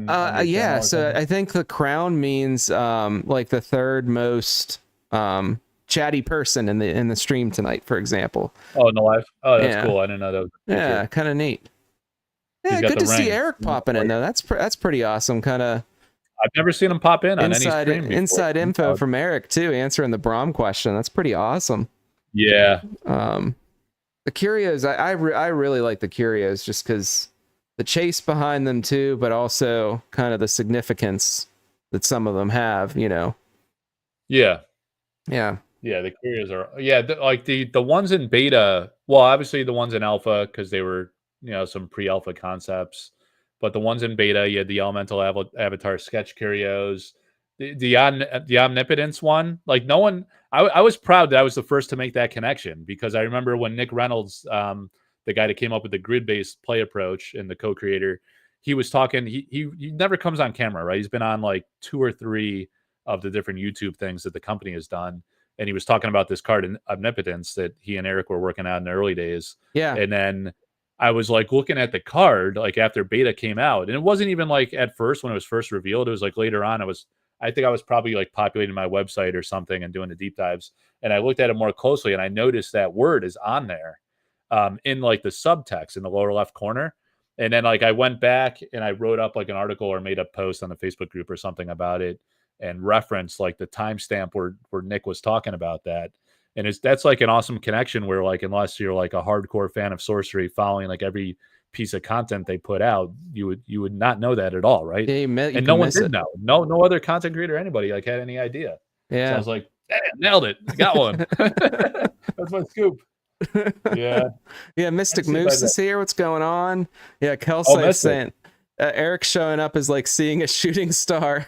Yeah, so I think the crown means like the third most chatty person in the stream tonight, for example. Oh, in the live? Oh, that's cool. I didn't know that was yeah, kind of neat. Yeah, good to see Eric popping in though. That's pretty awesome. Kind of. I've never seen him pop in on any stream before. Inside info from Eric too, answering the Braum question. That's pretty awesome. Yeah. The Curios, I really like the Curios just because the chase behind them too, but also kind of the significance that some of them have, Yeah. Yeah. Yeah, the Curios are like the ones in beta. Well, obviously the ones in alpha because they were some pre-alpha concepts, but the ones in beta, you had the elemental avatar sketch Curios, the omnipotence one. Like no one. I was proud that I was the first to make that connection because I remember when Nick Reynolds, the guy that came up with the grid-based play approach and the co-creator, he was talking. He never comes on camera, right? He's been on like 2 or 3 of the different YouTube things that the company has done, and he was talking about this card in Omnipotence that he and Eric were working on in the early days. Yeah, and then I was like looking at the card like after beta came out, and it wasn't even like at first when it was first revealed. It was like later on. I think I was probably like populating my website or something and doing the deep dives. And I looked at it more closely and I noticed that word is on there in like the subtext in the lower left corner. And then like I went back and I wrote up like an article or made a post on the Facebook group or something about it and referenced like the timestamp where Nick was talking about that. And that's like an awesome connection where like, unless you're like a hardcore fan of Sorcery following like every piece of content they put out, you would not know that at all, right? Yeah, and no one did know. No other content creator or anybody like had any idea. Yeah. So I was like, Damn, nailed it. I got one. That's my scoop. Yeah. Yeah, Mystic see if I Moose is here. What's going on? Yeah, Oh, Kelsey Mystic. saying Eric showing up is like seeing a shooting star.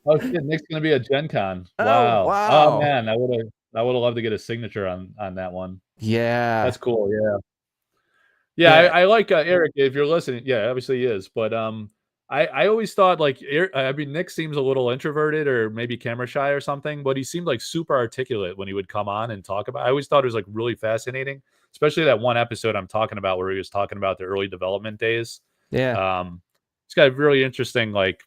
Oh shit, Nick's gonna be at Gen Con. Oh, Wow. Oh wow. man, I would have loved to get a signature on that one. Yeah. That's cool. Yeah. Yeah, Yeah. I like Eric. If you're listening, yeah, obviously he is. But I always thought like I mean Nick seems a little introverted or maybe camera shy or something, but he seemed like super articulate when he would come on and talk about. I always thought it was like really fascinating, especially that one episode I'm talking about where he was talking about the early development days. Yeah. He's got a really interesting like.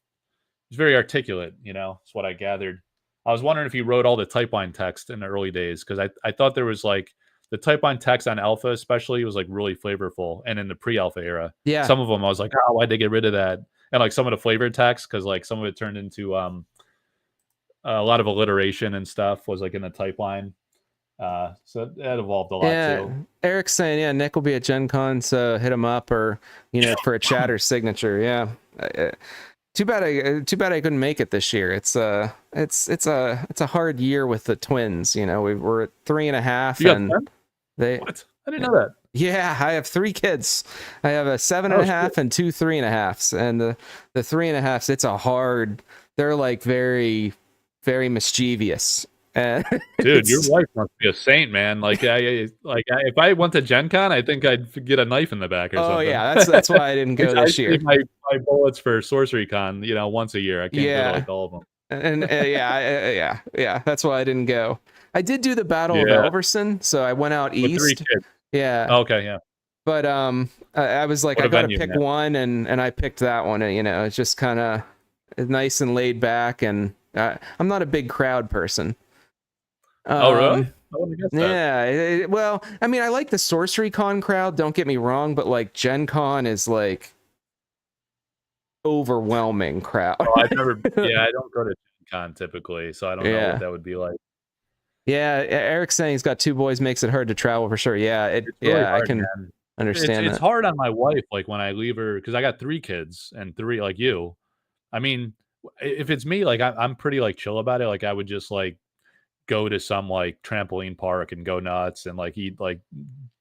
He's very articulate. You know, that's what I gathered. I was wondering if he wrote all the type line text in the early days because I thought there was like the type line text on alpha especially was like really flavorful, and in the pre-alpha era Yeah. some of them I was like, oh, why'd they get rid of that? And like some of the flavored text because like some of it turned into a lot of alliteration and stuff was like in the type line, so that evolved a lot too. Eric's saying, yeah, Nick will be at Gen Con, so hit him up or, you know, for a chatter signature. Yeah. Too bad I couldn't make it this year. It's a hard year with the twins. You know, we're at 3.5 and they. What? I didn't know that. Yeah, I have 3 kids. I have a 7.5 and 2 3.5s, and the 3.5s. It's a hard. They're like very, very mischievous. Dude, your wife must be a saint, man. Like, if I went to Gen Con, I think I'd get a knife in the back or something. Oh yeah, that's why I didn't go this year. I save my bullets for Sorcery Con, you know, once a year. I can't go to like all of them. And yeah, that's why I didn't go. I did do the Battle of Elverson, so I went out east. 3 kids. Yeah. Okay, yeah. But I was like, I gotta pick one, and I picked that one. And, you know, it's just kind of nice and laid back, and I'm not a big crowd person. Oh really? I wouldn't guess that. Yeah. Well, I mean, I like the Sorcery Con crowd. Don't get me wrong, but like Gen Con is like overwhelming crowd. Oh, I've never. Yeah, I don't go to Gen Con typically, so I don't know what that would be like. Yeah, Eric's saying he's got 2 boys, makes it hard to travel for sure. Yeah, it's really hard, I can understand it's hard on my wife, like when I leave her, because I got 3 kids and 3 like you. I mean, if it's me, like I'm pretty like chill about it. Like I would just like go to some like trampoline park and go nuts and like eat like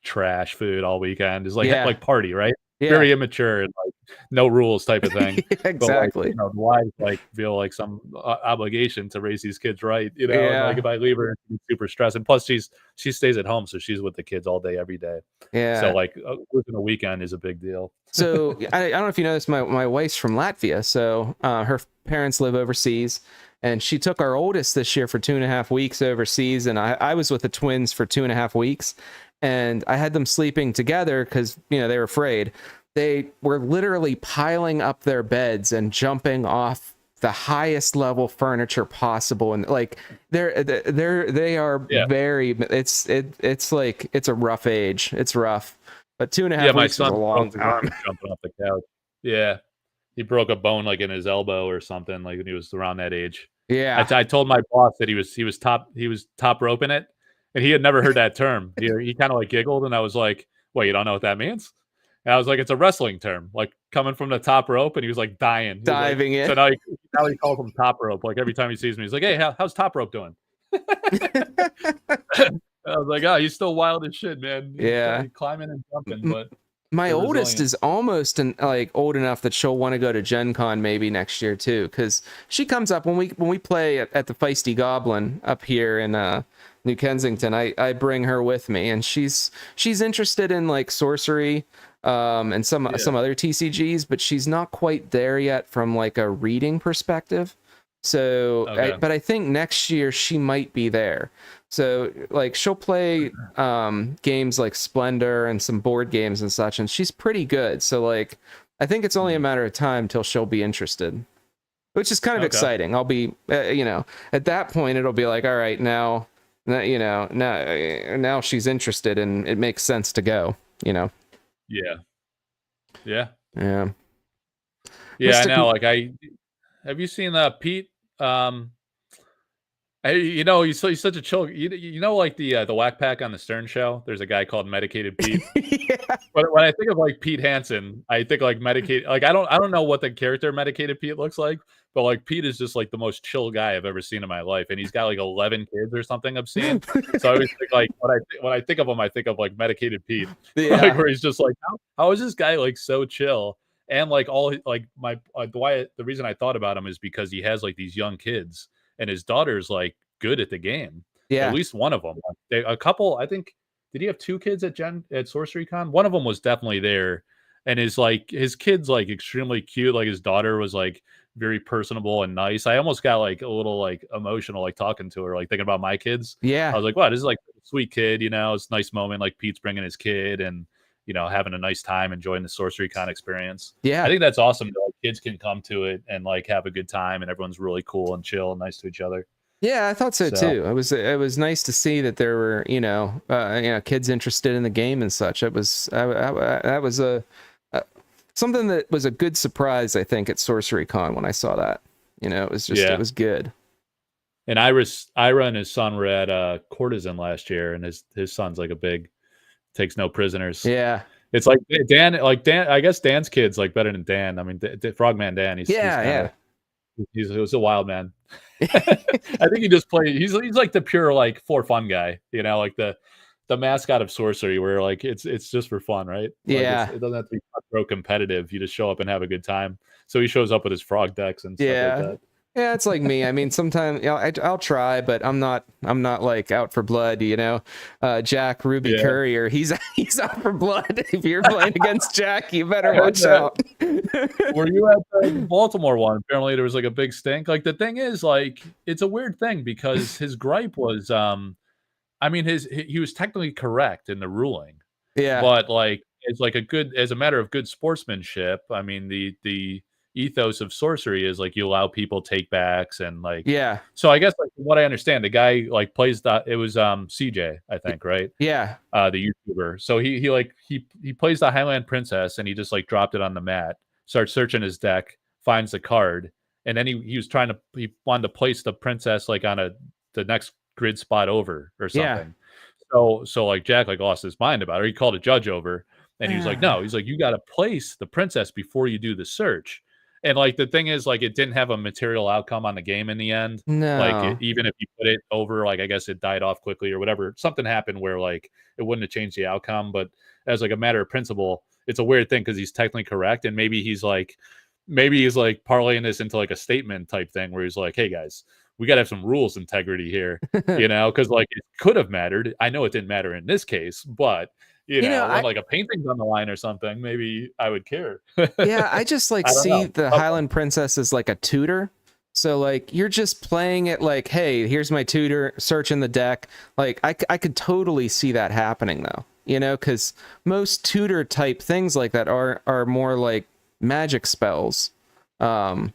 trash food all weekend. Is like party, right? Yeah. Very immature and like no rules type of thing. Exactly. But, like, you know, the wives like feel like some obligation to raise these kids right. You know, and, like if I leave her, she's super stressed. And plus, she stays at home, so she's with the kids all day, every day. Yeah. So like losing a weekend is a big deal. So I don't know if you noticed, my wife's from Latvia, so her parents live overseas. And she took our oldest this year for 2.5 weeks overseas, and I was with the twins for 2.5 weeks, and I had them sleeping together because, you know, they were afraid. They were literally piling up their beds and jumping off the highest level furniture possible, and like they are very. It's like it's a rough age. It's rough, but 2.5 weeks is a long time. Jumping off the couch. Yeah. He broke a bone like in his elbow or something, like when he was around that age. Yeah, I told my boss that he was top roping it, and he had never heard that term. He kind of like giggled, and I was like, "Well, you don't know what that means?" And I was like, "It's a wrestling term, like coming from the top rope." And he was like dying, diving in. So now he calls him top rope. Like every time he sees me, he's like, "Hey, how's top rope doing?" I was like, "Oh, he's still wild as shit, man." He's climbing and jumping, but. My oldest is almost like old enough that she'll want to go to Gen Con maybe next year too, because she comes up when we play at the Feisty Goblin up here in New Kensington. I bring her with me, and she's interested in like Sorcery and some other TCGs, but she's not quite there yet from like a reading perspective. So, but I think next year she might be there. So like she'll play games like Splendor and some board games and such, and she's pretty good. So like I think it's only a matter of time till she'll be interested, which is kind of exciting. I'll be you know, at that point it'll be like, all right, now you know, now she's interested and it makes sense to go, you know. Yeah. I know. Like have you seen Pete He's such a chill. Like the Whack Pack on the Stern Show. There's a guy called Medicated Pete. Yeah. But when I think of like Pete Hansen, I think like medicated. Like I don't know what the character Medicated Pete looks like, but like Pete is just like the most chill guy I've ever seen in my life, and he's got like 11 kids or something obscene. So I always think like when I think of him, I think of like Medicated Pete, Yeah. like where he's just like, how is this guy like so chill? And like like the reason I thought about him is because he has like these young kids, and his daughter's like good at the game. At Yeah. least one of them. A couple, I think. Did he have two kids at Sorcery Con? One of them was definitely there, and his kid's like extremely cute. Like his daughter was like very personable and nice. I almost got like a little like emotional like talking to her, like thinking about my kids. Yeah. I was like, wow, this is like a sweet kid. It's a nice moment. Like Pete's bringing his kid and having a nice time, enjoying the Sorcery Con experience. Yeah. I think that's awesome. That, like, kids can come to it and like have a good time, and everyone's really cool and chill and nice to each other. Yeah, I thought so too. It was nice to see that there were kids interested in the game and such. That was a something that was a good surprise, I think, at Sorcery Con when I saw that. It was just it was good. And Ira and his son were at Courtesan last year, and his son's like a big takes no prisoners. Yeah. It's like Dan. I guess Dan's kid's like better than Dan. I mean, Frogman Dan. He's a wild man. I think he just plays. He's like the pure like for fun guy. Like the mascot of Sorcery, where like it's just for fun, right? Yeah. It doesn't have to be cutthroat competitive. You just show up and have a good time. So he shows up with his frog decks and stuff like that. Yeah, it's like me. I mean, sometimes I'll try, but I'm not like out for blood. Jack Ruby Courier, he's out for blood. If you're playing against Jack, you better watch out. Were you at the Baltimore one? Apparently, there was like a big stink. Like the thing is, like it's a weird thing because his gripe was, I mean, he was technically correct in the ruling. Yeah, but like as a matter of good sportsmanship, I mean the ethos of Sorcery is like you allow people take backs and like so I guess like from what I understand, the guy like plays it was CJ, I think, right? The YouTuber. So he plays the Highland Princess, and he just like dropped it on the mat, starts searching his deck, finds the card, and then he wanted to place the princess like on the next grid spot over or something. So like Jack like lost his mind about it. He called a judge over, and he was like, no, he's like, you got to place the princess before you do the search. And like the thing is, like it didn't have a material outcome on the game in the end. No, like even if you put it over, like I guess it died off quickly or whatever. Something happened where like it wouldn't have changed the outcome. But as like a matter of principle, it's a weird thing because he's technically correct, and maybe he's like parlaying this into like a statement type thing where he's like, hey guys, we got to have some rules integrity here, because like it could have mattered. I know it didn't matter in this case, but when like a painting's on the line or something, maybe I would care. I just like see the Highland Princess as like a tutor. So like you're just playing it like, hey, here's my tutor, searching the deck. Like I could totally see that happening though, because most tutor type things like that are more like magic spells. Not,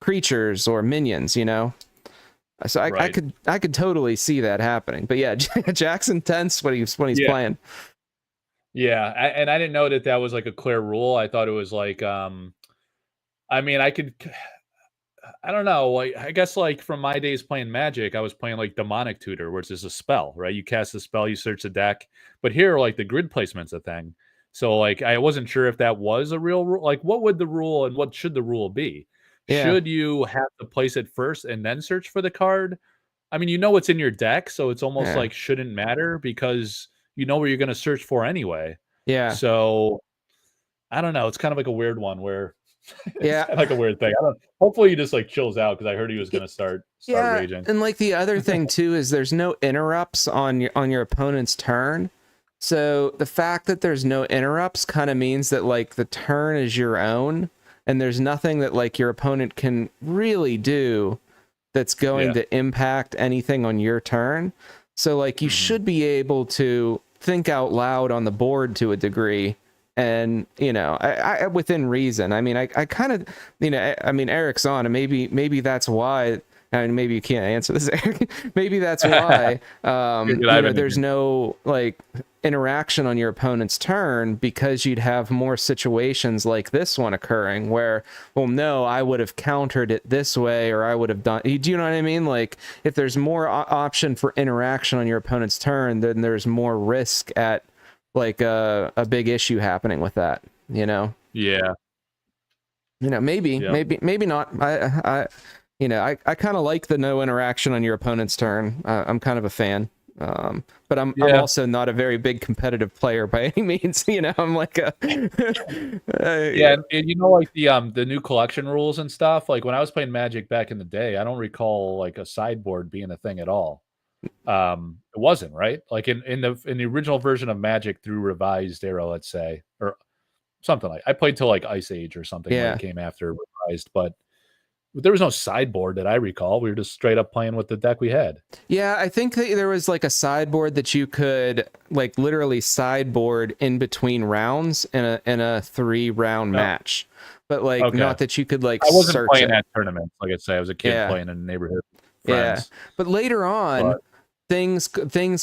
creatures or minions, So I could totally see that happening. But yeah, Jackson tense when he's playing. Yeah, and I didn't know that was like a clear rule. I thought it was like I mean, I don't know. Like, I guess like from my days playing Magic, I was playing like Demonic Tutor, which is a spell, right? You cast a spell, you search the deck. But here, like the grid placement's a thing. So like I wasn't sure if that was a real rule. Like what would the rule and what should the rule be? Yeah. Should you have to place it first and then search for the card? I mean, what's in your deck, so it's almost like shouldn't matter because you know where you're going to search for anyway. Yeah. So I don't know. It's kind of like a weird one where it's like a weird thing. Hopefully he just like chills out because I heard he was going to start raging. And like the other thing too is there's no interrupts on your opponent's turn. So the fact that there's no interrupts kind of means that like the turn is your own and there's nothing that like your opponent can really do that's going to impact anything on your turn. So like you should be able to think out loud on the board to a degree. And, I within reason. I mean, I kind of, I mean, Eric's on, and maybe that's why and maybe you can't answer this, Eric. Maybe that's why there's no like interaction on your opponent's turn, because you'd have more situations like this one occurring where, well, no, I would have countered it this way, or I would have done. Do you know what I mean? Like, if there's more option for interaction on your opponent's turn, then there's more risk at like a big issue happening with that. Yeah. Maybe not. I kind of like the no interaction on your opponent's turn. I'm kind of a fan. But I'm also not a very big competitive player by any means. I'm like a and like the new collection rules and stuff. Like when I was playing Magic back in the day, I don't recall like a sideboard being a thing at all. It wasn't, right? Like in the original version of Magic through revised era, let's say, or something like I played till like Ice Age or something when it came after revised, but there was no sideboard that I recall. We were just straight up playing with the deck we had. Yeah, I think that there was like a sideboard that you could like literally sideboard in between rounds in a 3-round match. But like not that you could like I wasn't search playing it. at tournaments. Like I say, I was a kid playing in the neighborhood. Friends. Yeah. But later on things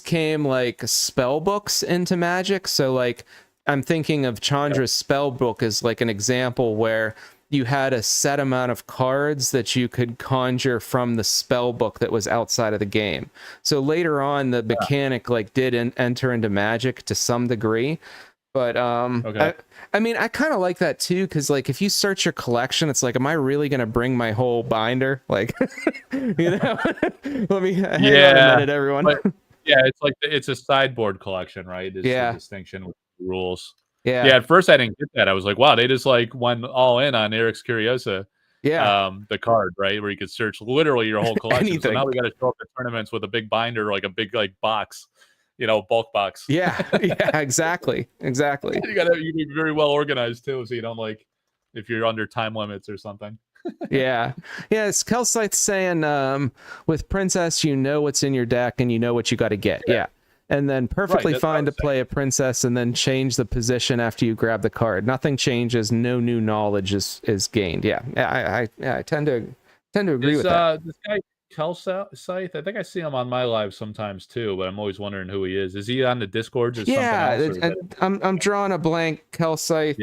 came like spell books into Magic. So like I'm thinking of Chandra's spell book as like an example where you had a set amount of cards that you could conjure from the spell book that was outside of the game. So later on, the mechanic like did enter into Magic to some degree. But I mean, I kind of like that too, because like if you search your collection, it's like, am I really gonna bring my whole binder? Like, let me hang on a minute, everyone. But, it's like it's a sideboard collection, right? It's the distinction with the rules. Yeah, at first I didn't get that. I was like, wow, they just like went all in on Eric's Curiosa. The card, right? Where you could search literally your whole collection. So now we got to show up at tournaments with a big binder, like a big like box, bulk box. Yeah, exactly. You be very well organized too, so you don't like if you're under time limits or something. It's Kelsite's saying with Princess, you know what's in your deck and you know what you got to get. And then perfectly fine to play a Princess and then change the position after you grab the card. Nothing changes. No new knowledge is gained. I tend to agree with that. This guy Kelsite, I think I see him on my live sometimes too, but I'm always wondering who he is. Is he on the Discord or something else? I'm drawing a blank. Kelsite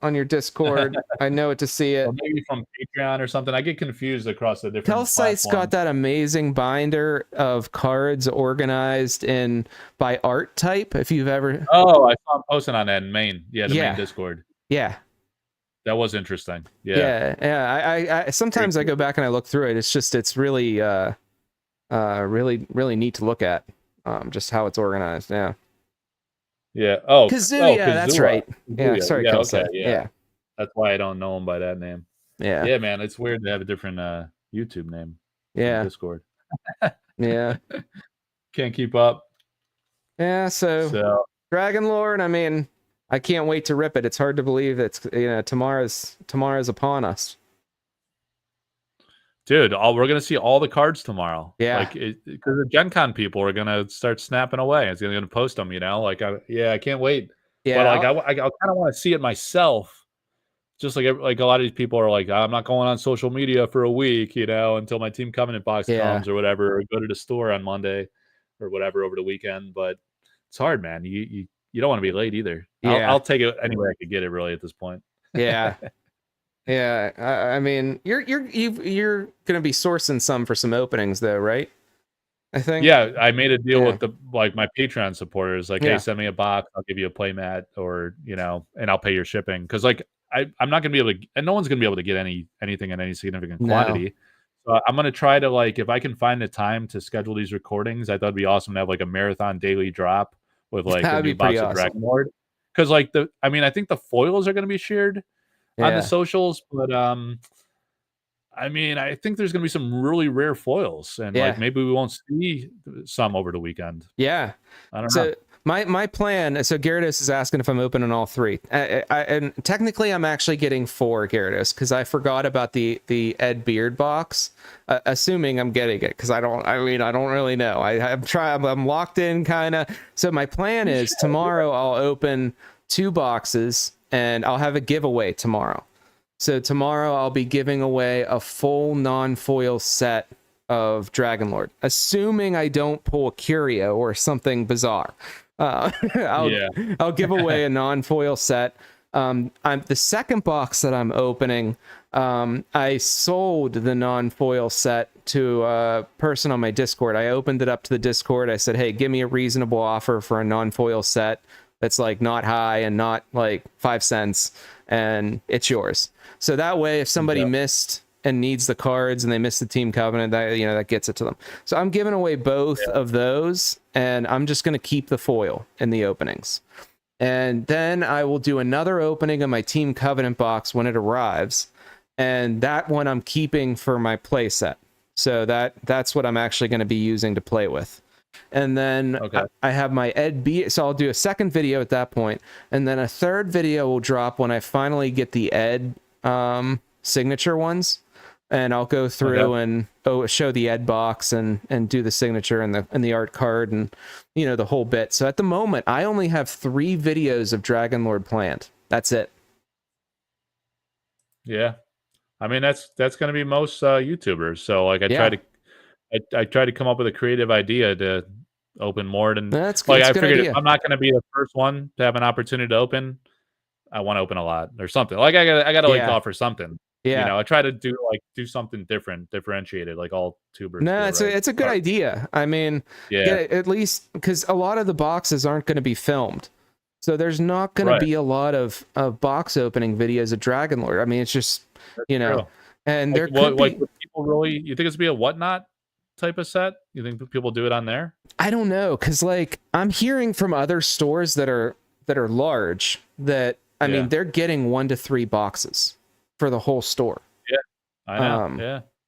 on your Discord. I know it to see it. Or maybe from Patreon or something. I get confused across the different Kelsite's got that amazing binder of cards organized by art type. If you've ever I saw him posting on that in main. The main Discord. That was interesting. I sometimes I go back and I look through it. It's really really neat to look at. Just how it's organized. Oh, Kazoo. That's right. Yeah, sorry, Kelsite. Okay, that's why I don't know him by that name. Yeah, man, it's weird to have a different YouTube name. Discord. Can't keep up. So Dragon Lord. I mean, I can't wait to rip it. It's hard to believe it's tomorrow's upon us. Dude, we're gonna see all the cards tomorrow. Because the Gen Con people are gonna start snapping away. It's gonna post them. I can't wait. But I kind of want to see it myself. Just like a lot of these people are like, I'm not going on social media for a week, until my Team Covenant box comes or whatever, or go to the store on Monday or whatever over the weekend. But it's hard, man. You don't want to be late either. I'll take it anywhere I could get it really at this point. I mean, you're gonna be sourcing some for some openings though, right? I think. I made a deal with my Patreon supporters. Like, hey, send me a box. I'll give you a playmat, or and I'll pay your shipping. Because I'm not gonna be able to, and no one's gonna be able to get anything in any significant quantity. So I'm gonna try to if I can find the time to schedule these recordings, I thought it'd be awesome to have like a marathon daily drop with a new box of Dragon Lord. Because I think the foils are gonna be shared on the socials, but I think there's gonna be some really rare foils, and maybe we won't see some over the weekend. I don't know. My plan. So Gyarados is asking if I'm opening all 3, and technically I'm actually getting 4 Gyarados because I forgot about the Ed Beard box. Assuming I'm getting it because I don't really know. I'm locked in kind of. So my plan is tomorrow I'll open 2 boxes. And I'll have a giveaway tomorrow. So tomorrow I'll be giving away a full non-foil set of Dragonlord, assuming I don't pull a Curio or something bizarre. Yeah. I'll give away a non-foil set. The second box that I'm opening, I sold the non-foil set to a person on my Discord. I opened it up to the Discord. I said, hey, give me a reasonable offer for a non-foil set that's like not high and not like 5 cents, and it's yours. So that way, if somebody missed and needs the cards and they missed the Team Covenant, that gets it to them. So I'm giving away both of those, and I'm just going to keep the foil in the openings. And then I will do another opening of my Team Covenant box when it arrives, and that one I'm keeping for my play set. So that's what I'm actually going to be using to play with. And then I have my Ed B. So I'll do a second video at that point, and then a third video will drop when I finally get the Ed signature ones, and I'll go through and show the Ed box and do the signature and the art card and the whole bit. So at the moment, I only have 3 videos of Dragonlord planned. That's it. Yeah, I mean that's going to be most YouTubers. So like I try to come up with a creative idea to open more than that's like I figured if I'm not going to be the first one to have an opportunity to open, I want to open a lot or something. Like I got to like offer something. Yeah. I try to do something different, differentiated, like all tubers. No, do, it's a good idea. I mean, at least because a lot of the boxes aren't going to be filmed, so there's not going to be a lot of box opening videos of Dragonlord. I mean, it's just true. And like, there could be people really. You think it's be a whatnot type of set? You think people do it on there? I don't know, because like I'm hearing from other stores that are large that I mean they're getting 1 to 3 boxes for the whole store. Yeah, I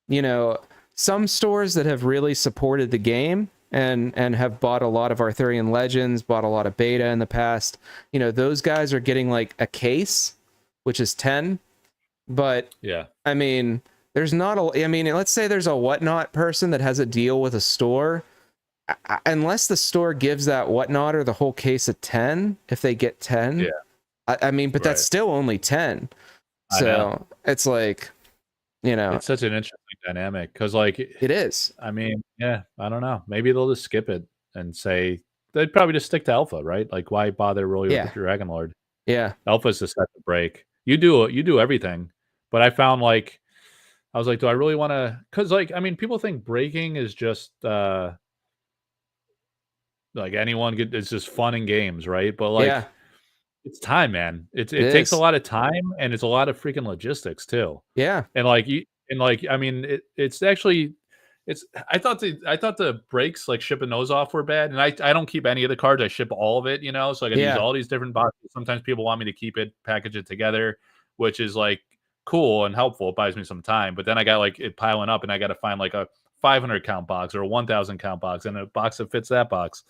know. Some stores that have really supported the game and have bought a lot of Arthurian Legends, bought a lot of beta in the past, those guys are getting like a case, which is 10. But I mean, there's not let's say there's a whatnot person that has a deal with a store. Unless the store gives that whatnot or the whole case of 10, if they get 10, I mean, but that's still only 10. So it's like, it's such an interesting dynamic because like it is. I mean, I don't know. Maybe they'll just skip it and say they'd probably just stick to Alpha, right? Like why bother really with the Dragonlord? Yeah. Alpha's the set to break. You do everything. But I found like I was like, do I really want to? Because like I mean, people think breaking is just like it's just fun and games, right? But like it's time, man. It takes a lot of time and it's a lot of freaking logistics too. Yeah. And I mean, it's actually I thought the breaks like shipping those off were bad, and I don't keep any of the cards. I ship all of it, so I can use all these different boxes. Sometimes people want me to keep it, package it together, which is like cool and helpful. It buys me some time, but then I got like it piling up, and I got to find like a 500 count box or a 1,000 count box and a box that fits that box.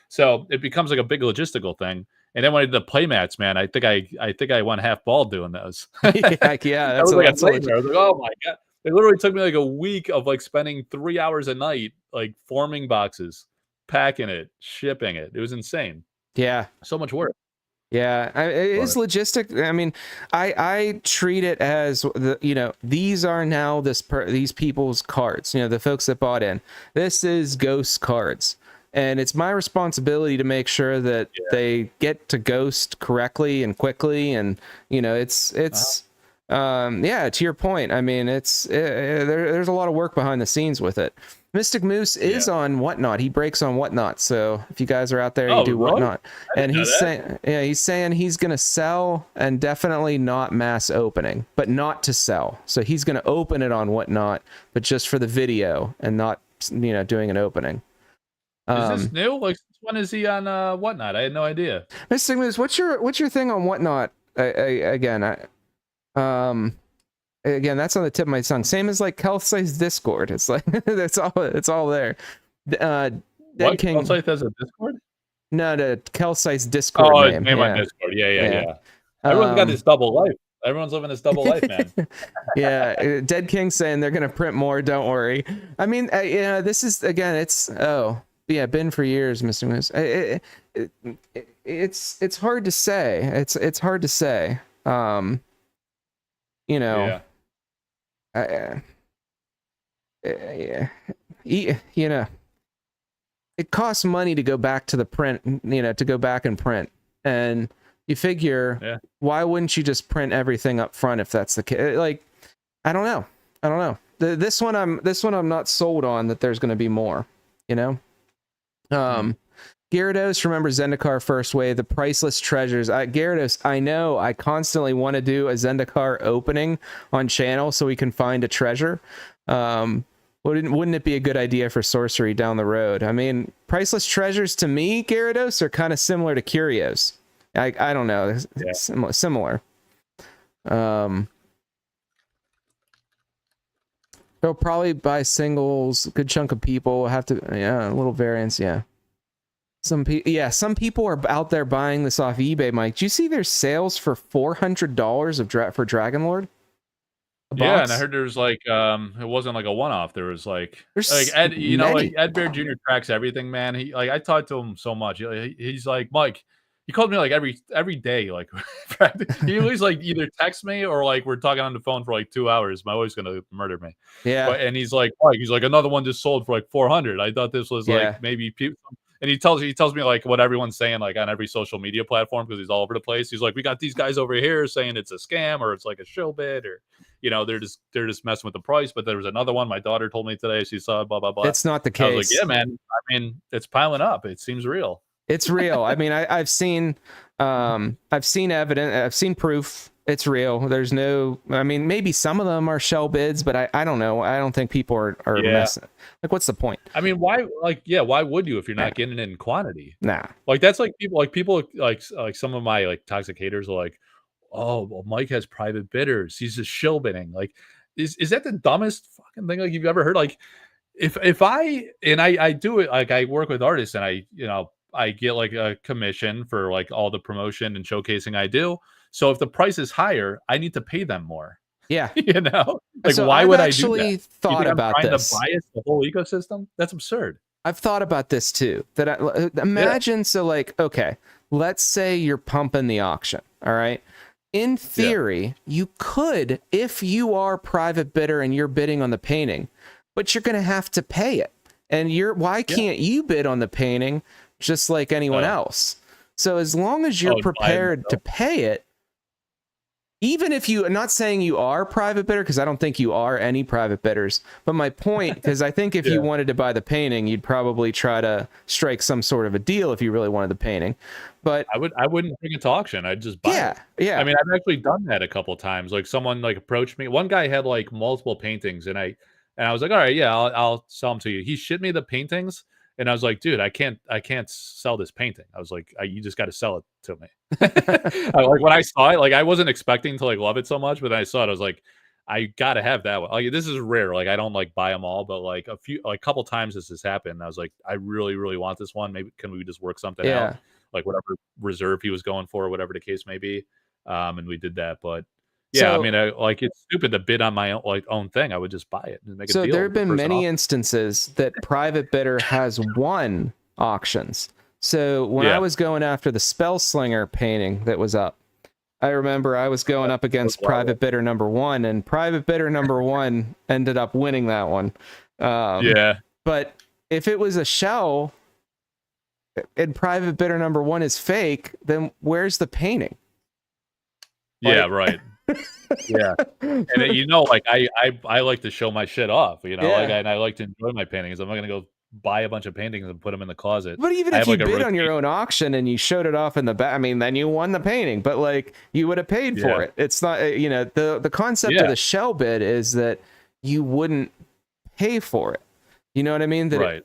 So it becomes like a big logistical thing. And then when I did the play mats, man, I think I went half bald doing those. That's I was like, oh my god. It literally took me like a week of like spending 3 hours a night, like forming boxes, packing it, shipping it. It was insane. Yeah. So much work. Yeah, it is logistic. I mean, I treat it as these are now these people's cards. The folks that bought in. This is Ghost cards, and it's my responsibility to make sure that they get to Ghost correctly and quickly. And it's. To your point. I mean, there's a lot of work behind the scenes with it. Mystic Moose is on Whatnot. He breaks on Whatnot. So if you guys are out there, you do really? Whatnot. And he's saying he's going to sell and definitely not mass opening, but not to sell. So he's going to open it on Whatnot, but just for the video and not, doing an opening. Is this new? Like, when is he on Whatnot? I had no idea. Mystic Moose, what's your thing on Whatnot? Again, that's on the tip of my tongue. Same as like Kelsi's Discord. It's like it's all there. Dead King. Kelsi has a Discord? No, Kelsi's Discord. Oh, his name on Discord. Yeah. Everyone's got this double life. Everyone's living this double life, man. Yeah, Dead King saying they're gonna print more. Don't worry. I mean, this is again. It's been for years, Mr. Moose. It's hard to say. It's hard to say. you know, it costs money to go back to the print, you know, to go back and print. And you figure, why wouldn't you just print everything up front if that's the case? Like, I don't know. This one I'm not sold on that there's going to be more, you know? Gyarados, remember Zendikar first wave, the priceless treasures. Gyarados, I know I constantly want to do a Zendikar opening on channel so we can find a treasure. Wouldn't it be a good idea for Sorcery down the road? I mean, priceless treasures to me, Gyarados, are kind of similar to Curios. I don't know, similar. They'll probably buy singles. A good chunk of people have to, a little variance, Some people are out there buying this off eBay, Mike. Do you see their sales for $400 for Dragonlord? Yeah, and I heard there's like it wasn't like a one-off. There was like Ed, you know, like Ed Bear Jr. tracks everything, man. He like I talked to him so much. He's like, Mike, he called me like every day. Like he always like either text me or like we're talking on the phone for like 2 hours. My wife's gonna murder me. Yeah. And he's like, Mike, he's like, another one just sold for like 400. I thought this was like maybe people. And he tells me like what everyone's saying like on every social media platform because he's all over the place. He's like, we got these guys over here saying it's a scam or it's like a shill bid or they're just messing with the price. But there was another one my daughter told me today. She saw blah blah blah. It's not the case. I was like, yeah, man. I mean, it's piling up. It seems real. It's real. I mean, I've seen evidence. I've seen proof. It's real. There's no. I mean, maybe some of them are shell bids, but I don't know. I don't think people are messing. Like, what's the point? I mean, why? Like, why would you if you're not getting it in quantity? Nah. Like that's like people like some of my like toxic haters are like, oh, well, Mike has private bidders. He's just shill bidding. Like, is that the dumbest fucking thing like you've ever heard? Like, if I do it, like I work with artists and I get like a commission for like all the promotion and showcasing I do. So if the price is higher, I need to pay them more. Yeah. Like so why I've would I do actually that? thought about trying this. To bias the whole ecosystem? That's absurd. I've thought about this too. Imagine, so like, okay, let's say you're pumping the auction. All right. In theory, you could, if you are private bidder and you're bidding on the painting, but you're going to have to pay it. And why can't you bid on the painting just like anyone else? So as long as you're prepared to pay it, even if I'm not saying you are a private bidder, because I don't think you are any private bidders, but my point, because I think if you wanted to buy the painting, you'd probably try to strike some sort of a deal if you really wanted the painting. But I wouldn't bring it to auction. I'd just buy it. Yeah. I mean, I've actually done that a couple of times. Like someone like approached me. One guy had like multiple paintings, and I was like, all right, I'll sell them to you. He shipped me the paintings. And I was like, dude, I can't sell this painting. I was like, you just got to sell it to me. Like when I saw it, like I wasn't expecting to like love it so much, but then I saw it, I was like, I got to have that one. Like this is rare. Like I don't like buy them all, but like a couple times this has happened. I was like, I really, really want this one. Maybe can we just work something out? Like whatever reserve he was going for, whatever the case may be. And we did that, but. Yeah, so, I mean, like it's stupid to bid on my own thing. I would just buy it and make a deal. So there have been many instances that private bidder has won auctions. So when I was going after the Spellslinger painting that was up, I remember I was going up against private bidder number 1, and private bidder number 1 ended up winning that one. But if it was a shell and private bidder number 1 is fake, then where's the painting? Yeah, right. Yeah, and like I like to show my shit off, like and I like to enjoy my paintings. I'm not gonna go buy a bunch of paintings and put them in the closet. But even if you bid on your own auction and you showed it off in the back, I mean, then you won the painting. But like you would have paid for it. It's not, the concept of the shell bid is that you wouldn't pay for it. You know what I mean? That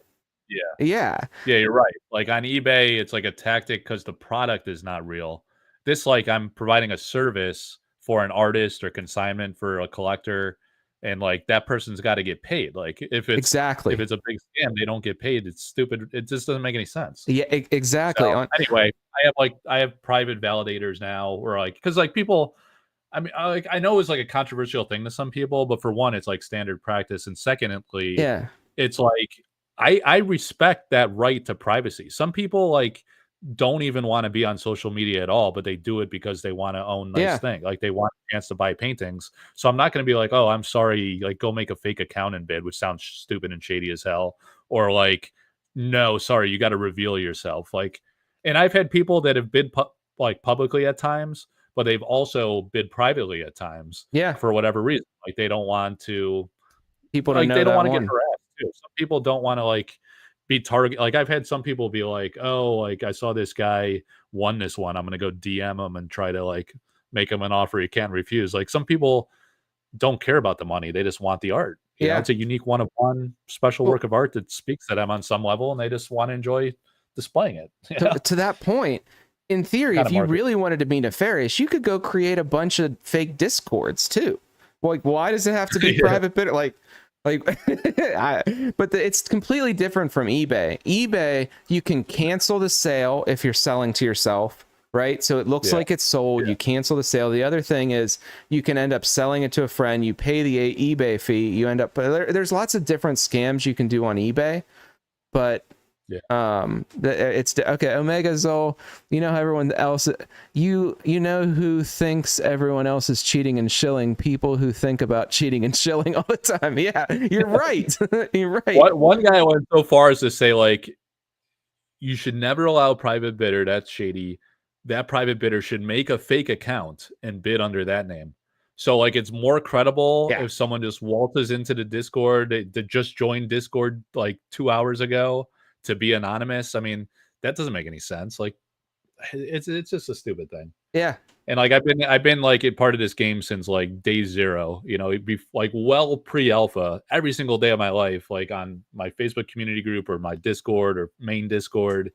Yeah, you're right. Like on eBay, it's like a tactic because the product is not real. This like I'm providing a service for an artist or consignment for a collector, and like that person's got to get paid. Like if it's a big scam, they don't get paid. It's stupid. It just doesn't make any sense. Yeah, exactly. So, anyway, I have private validators now, or like because like people, I mean, I know it's like a controversial thing to some people, but for one, it's like standard practice, and secondly, it's like I respect that right to privacy. Some people like don't even want to be on social media at all, but they do it because they want to own nice things. Like they want a chance to buy paintings. So I'm not going to be like, oh, I'm sorry, like go make a fake account and bid, which sounds stupid and shady as hell. Or like, no, sorry, you got to reveal yourself. Like, and I've had people that have bid like publicly at times, but they've also bid privately at times. Yeah. For whatever reason, like they don't want to, People to like know they don't that want to get one. harassed too. Some people don't want to like be target. Like I've had some people be like, "Oh, like I saw this guy won this one. I'm gonna go DM him and try to like make him an offer he can't refuse." Like some people don't care about the money; they just want the art. You know, Yeah. it's a unique one of one special Well, work of art that speaks to them on some level, and they just want to enjoy displaying it. You know? to that point, in theory, Kind if of you market. really wanted to be nefarious, you could go create a bunch of fake discords too. Like, why does it have to be Yeah. private bidder? Like, it's completely different from eBay. eBay, you can cancel the sale if you're selling to yourself, right? So it looks Yeah. like it's sold. Yeah. You cancel the sale. The other thing is you can end up selling it to a friend. You pay the eBay fee. You end up, there's lots of different scams you can do on eBay, but it's okay. Omega Zol, you know how everyone else, you know who thinks everyone else is cheating and shilling? People who think about cheating and shilling all the time. Yeah, you're right. You're right. One guy went so far as to say like, you should never allow a private bidder. That's shady. That private bidder should make a fake account and bid under that name. So like it's more credible Yeah. if someone just waltzes into the Discord that just joined Discord like 2 hours ago to be anonymous. I mean, that doesn't make any sense. Like it's just a stupid thing. Yeah. And like I've been like a part of this game since like day zero, you know, it'd be like well pre-alpha every single day of my life, like on my Facebook community group or my Discord or main Discord.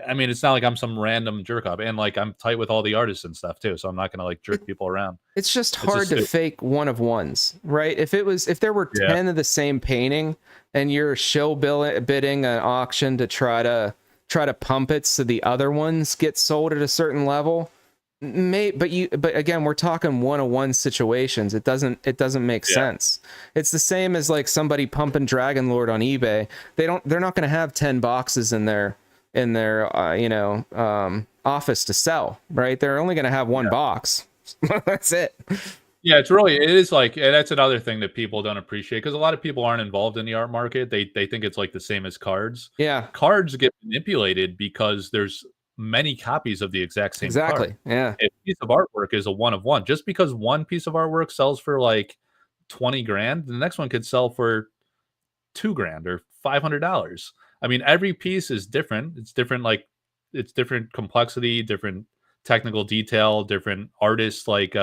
I mean, it's not like I'm some random jerk off, and like I'm tight with all the artists and stuff too, so I'm not gonna like jerk people around. It's just hard to fake one of ones, right? If there were 10 of the same painting and you're bidding an auction to try to pump it so the other ones get sold at a certain level, but again, we're talking one-on-one situations. It doesn't make sense. It's the same as like somebody pumping Dragon Lord on eBay. They're not going to have 10 boxes in their office to sell, right? They're only going to have one box. That's it. Yeah, it is like, and that's another thing that people don't appreciate because a lot of people aren't involved in the art market. They think it's like the same as cards. Yeah. Cards get manipulated because there's many copies of the exact same card. Yeah. A piece of artwork is a one of one. Just because one piece of artwork sells for like 20 grand, the next one could sell for $2,000 or $500. I mean, every piece is different. It's different, like it's different complexity, different technical detail, different artists, like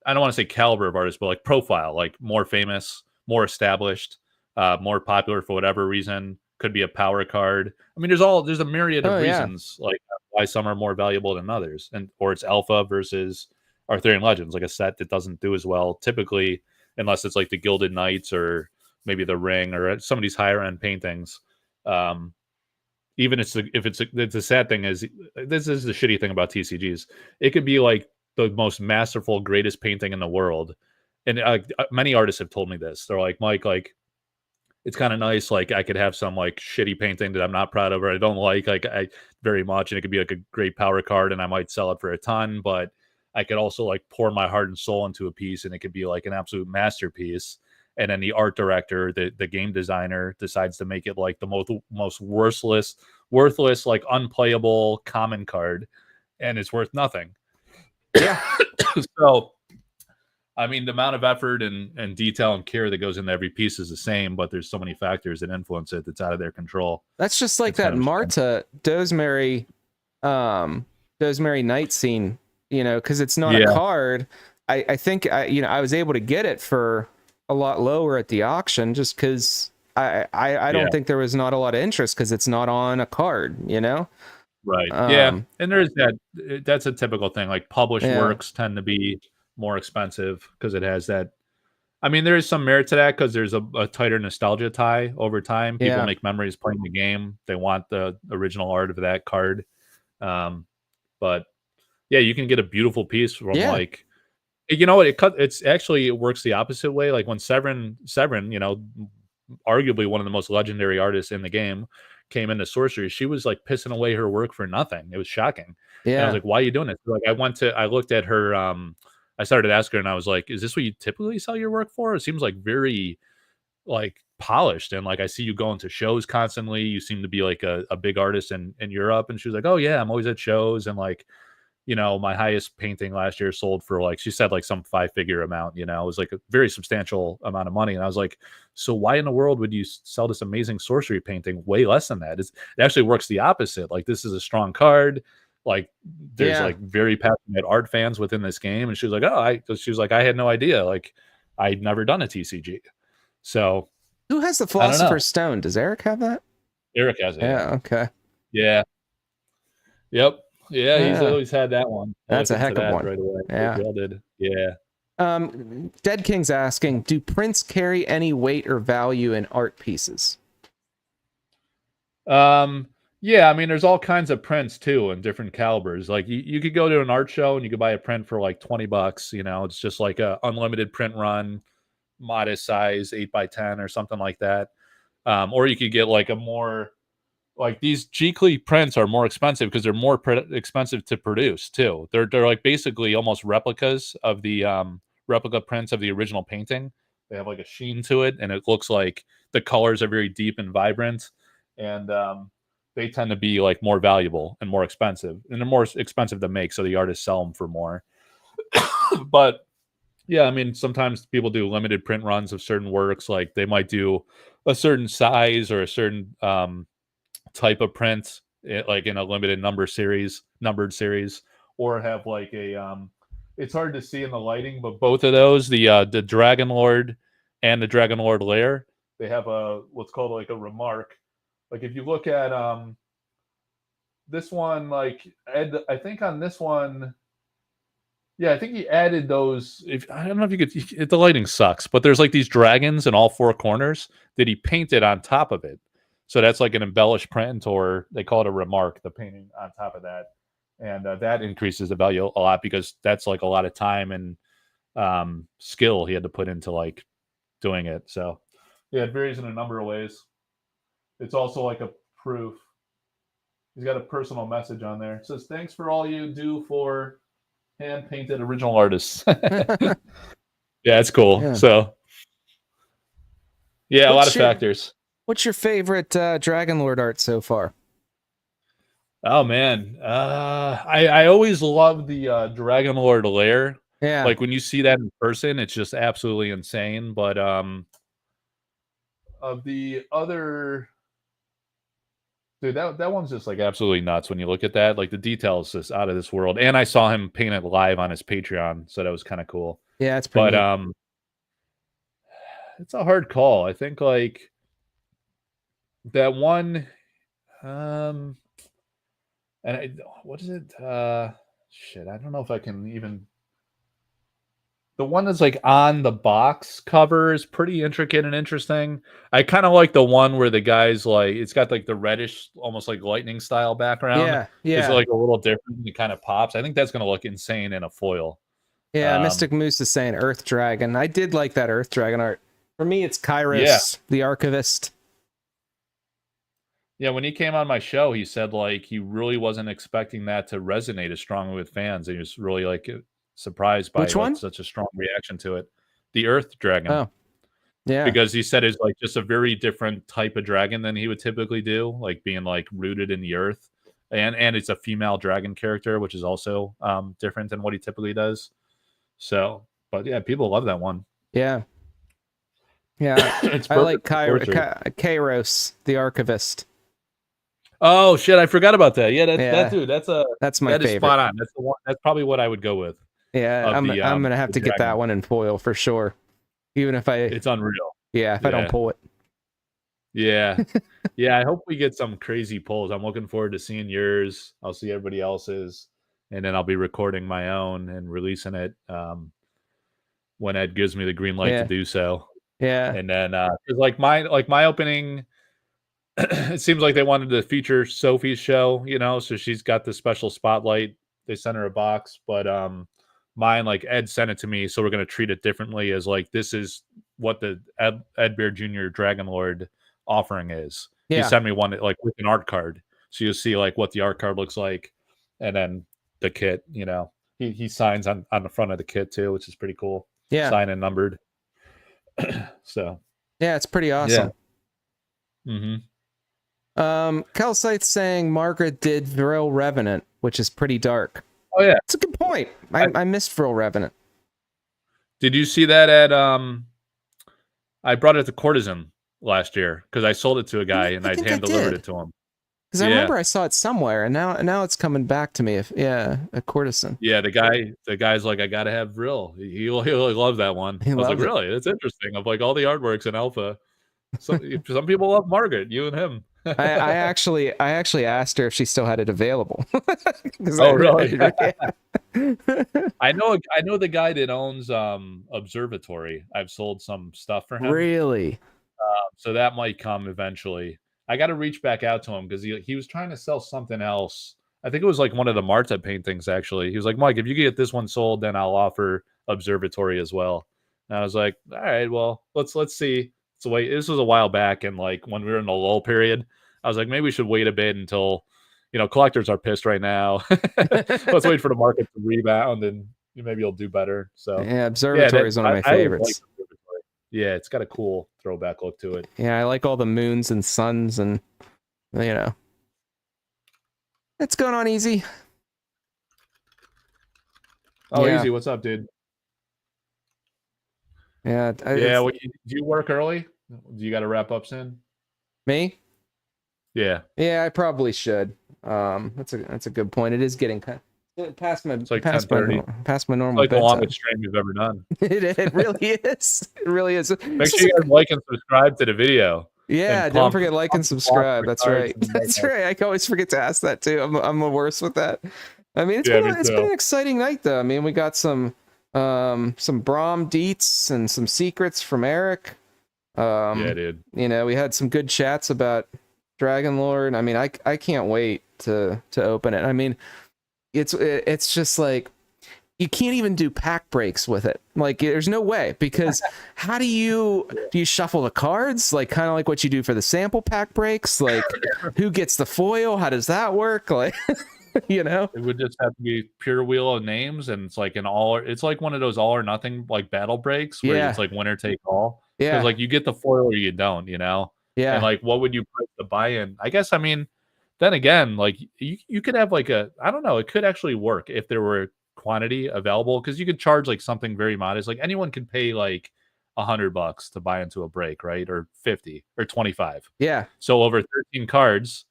I don't want to say caliber of artists, but like profile, like more famous, more established, more popular for whatever reason. Could be a power card. I mean, there's a myriad of reasons like why some are more valuable than others, or it's alpha versus Arthurian Legends, like a set that doesn't do as well typically, unless it's like the Gilded Knights or maybe the Ring or some of these higher end paintings. Even it's the sad thing is, this is the shitty thing about TCGs. It could be like the most masterful, greatest painting in the world, and many artists have told me this. They're like, Mike, like it's kind of nice. Like I could have some like shitty painting that I'm not proud of or I don't like I very much, and it could be like a great power card, and I might sell it for a ton. But I could also like pour my heart and soul into a piece, and it could be like an absolute masterpiece. And then the art director, the game designer, decides to make it like the most worthless, like unplayable common card, and it's worth nothing. Yeah. So, I mean, the amount of effort and detail and care that goes into every piece is the same, but there's so many factors that influence it that's out of their control. That's just like that Marta Dosemary Night scene, you know, because it's not a card. I think I was able to get it for a lot lower at the auction just because I don't think there was not a lot of interest because it's not on a card, you know? Right. Yeah. And there's that's a typical thing. Like published works tend to be more expensive because it has that. I mean, there is some merit to that because there's a tighter nostalgia tie over time. People make memories playing the game. They want the original art of that card. But yeah, you can get a beautiful piece from like, you know what? It works the opposite way. Like when Severin, you know, arguably one of the most legendary artists in the game, came into Sorcery, she was like pissing away her work for nothing. It was shocking. And I was Yeah. like, why are you doing it? Like, I looked at her, I started asking her and I was like, is this what you typically sell your work for? It seems like very like polished, and like I see you going to shows constantly. You seem to be like a big artist in Europe. And she was like, oh yeah, I'm always at shows, and like, my highest painting last year sold for like, she said like some 5-figure amount, it was like a very substantial amount of money. And I was like, so why in the world would you sell this amazing sorcery painting way less than that? It actually works the opposite. Like, this is a strong card. Like, there's Yeah. like very passionate art fans within this game. And she was like, I had no idea. Like, I'd never done a TCG. So Who has the I don't know. Philosopher's Stone? Does Eric have that? Eric has it. Yeah. Okay. Yeah. Yep. Yeah, he's Yeah. always had that one. I That's a looked heck into of that one. right away. Yeah. We all did. Yeah. Dead King's asking, do prints carry any weight or value in art pieces? Yeah, I mean, there's all kinds of prints too in different calibers. Like, you could go to an art show and you could buy a print for like $20. It's just like a unlimited print run, modest size, 8x10 or something like that. Or you could get like a more, like, these G-Clee prints are more expensive because they're more expensive to produce too. They're like basically almost replicas of the replica prints of the original painting. They have like a sheen to it, and it looks like the colors are very deep and vibrant, and they tend to be like more valuable and more expensive, and they're more expensive to make, so the artists sell them for more. But yeah, I mean, sometimes people do limited print runs of certain works. Like, they might do a certain size or a certain type of print, like in a limited numbered series, or have like a it's hard to see in the lighting, but both of those, the Dragon Lord and the Dragon Lord Lair, they have a what's called like a remark. Like, if you look at this one, like Ed, I think on this one, yeah, I think he added those. I don't know if you could. The lighting sucks, but there's like these dragons in all four corners that he painted on top of it. So that's like an embellished print, or they call it a remark, the painting on top of that. And that increases the value a lot, because that's like a lot of time and skill he had to put into like doing it. So yeah, it varies in a number of ways. It's also like a proof. He's got a personal message on there. It says, thanks for all you do for hand-painted original artists. Yeah, it's cool. Yeah. So yeah, a lot of factors. What's your favorite Dragon Lord art so far? Oh man, I always love the Dragon Lord Lair. Yeah, like when you see that in person, it's just absolutely insane. But of the other, dude, that one's just like absolutely nuts when you look at that. Like, the details just out of this world. And I saw him paint it live on his Patreon, so that was kind of cool. Yeah, it's pretty. But neat. It's a hard call. I think like that one. What is it? Shit, I don't know if I can even. The one that's like on the box cover is pretty intricate and interesting. I kind of like the one where the guy's like, it's got like the reddish, almost like lightning style background. Yeah. It's like a little different. It kind of pops. I think that's going to look insane in a foil. Yeah, Mystic Moose is saying Earth Dragon. I did like that Earth Dragon art. For me, it's Kairos, the Archivist. Yeah, when he came on my show, he said like he really wasn't expecting that to resonate as strongly with fans. And he was really like surprised by such a strong reaction to it. The Earth Dragon. Oh, yeah. Because he said it's like just a very different type of dragon than he would typically do, like being like rooted in the earth. And it's a female dragon character, which is also different than what he typically does. So, but yeah, people love that one. Yeah. Yeah. I like Kairos, the Archivist. Oh shit! I forgot about that. Yeah, that dude. That's my favorite. Is spot on. That's the one. That's probably what I would go with. Yeah, I'm gonna have to get that one in foil for sure. Even if it's unreal. Yeah, if I don't pull it. Yeah, yeah. I hope we get some crazy pulls. I'm looking forward to seeing yours. I'll see everybody else's, and then I'll be recording my own and releasing it when Ed gives me the green light to do so. Yeah, and then like my opening. It seems like they wanted to feature Sophie's show, so she's got the special spotlight. They sent her a box, but mine, like Ed sent it to me, so we're going to treat it differently, as like this is what the Ed Bear Jr. Dragon Lord offering is. He Yeah. sent me one like with an art card, so you'll see like what the art card looks like, and then the kit. He signs on the front of the kit too, which is pretty cool. Yeah. Signed and numbered. So Yeah, it's pretty yeah. awesome. Mm-hmm. Calcite's saying Margaret did Vril Revenant, which is pretty dark. Oh yeah, It's a good point. I missed Vril Revenant. did you see that at I brought it to Courtesan last year because I sold it to a guy and I'd hand delivered it to him. Because I remember I saw it somewhere, and now it's coming back to me. A Courtesan. Yeah, the guy's like, I gotta have Vril. He'll love that one. I was like, really? It's interesting. Of like all the artworks in Alpha, some people love Margaret. You and him. I actually asked her if she still had it available. Oh, really? I know the guy that owns Observatory. I've sold some stuff for him. Really? So that might come eventually. I got to reach back out to him because he was trying to sell something else. I think it was like one of the Marta paintings, actually. He was like, Mike, if you get this one sold, then I'll offer Observatory as well. And I was like, all right, well, let's see. So wait, this was a while back, and like when we were in the lull period, I was like, maybe we should wait a bit until, collectors are pissed right now. Let's wait for the market to rebound, and maybe you'll do better. So yeah, Observatory is one of my favorites. Yeah, it's got a cool throwback look to it. Yeah, I like all the moons and suns, and it's going on easy. Oh, yeah. Easy. What's up, dude? Yeah. Do you work early? Do you got to wrap up soon? Me? Yeah. Yeah, I probably should. That's a good point. It is getting past my it's like past my normal. It's like the longest stream you've ever done. It really is. It really is. Make sure you guys like and subscribe to the video. Yeah, don't forget like and subscribe. That's right. That's right. I always forget to ask that too. I'm the worst with that. I mean, it's been an exciting night though. I mean, we got some Brahm deets and some secrets from Eric. Yeah, dude. We had some good chats about Dragon Lord. I mean, I can't wait to open it. I mean, it's just like you can't even do pack breaks with it. Like there's no way, because how do you shuffle the cards? Like kind of like what you do for the sample pack breaks. Like who gets the foil? How does that work? Like it would just have to be pure wheel of names, and it's like it's like one of those all or nothing like battle breaks where it's like winner take all. Yeah, because like you get the foil or you don't. Yeah, and like what would you put the buy-in? I guess I mean, then again, like you could have like I don't know, it could actually work if there were quantity available, because you could charge like something very modest. Like anyone can pay like $100 to buy into a break, right? Or 50 or 25. Yeah. So over 13 cards,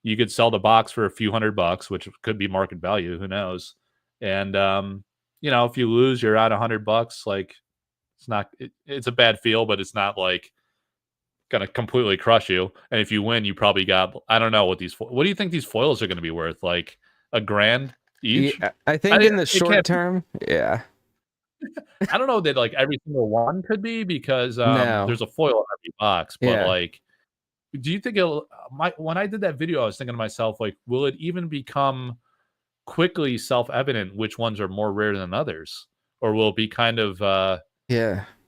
you could sell the box for a few $100, which could be market value. Who knows? And if you lose, you're out $100. Like it's a bad feel, but it's not like gonna completely crush you. And if you win, you probably got, I don't know what do you think these foils are going to be worth? Like $1,000 each? Yeah, I think in the short term, yeah. I don't know that like every single one could be, because there's a foil in every box. But like, do you think when I did that video, I was thinking to myself, like, will it even become quickly self-evident which ones are more rare than others? Or will it be kind of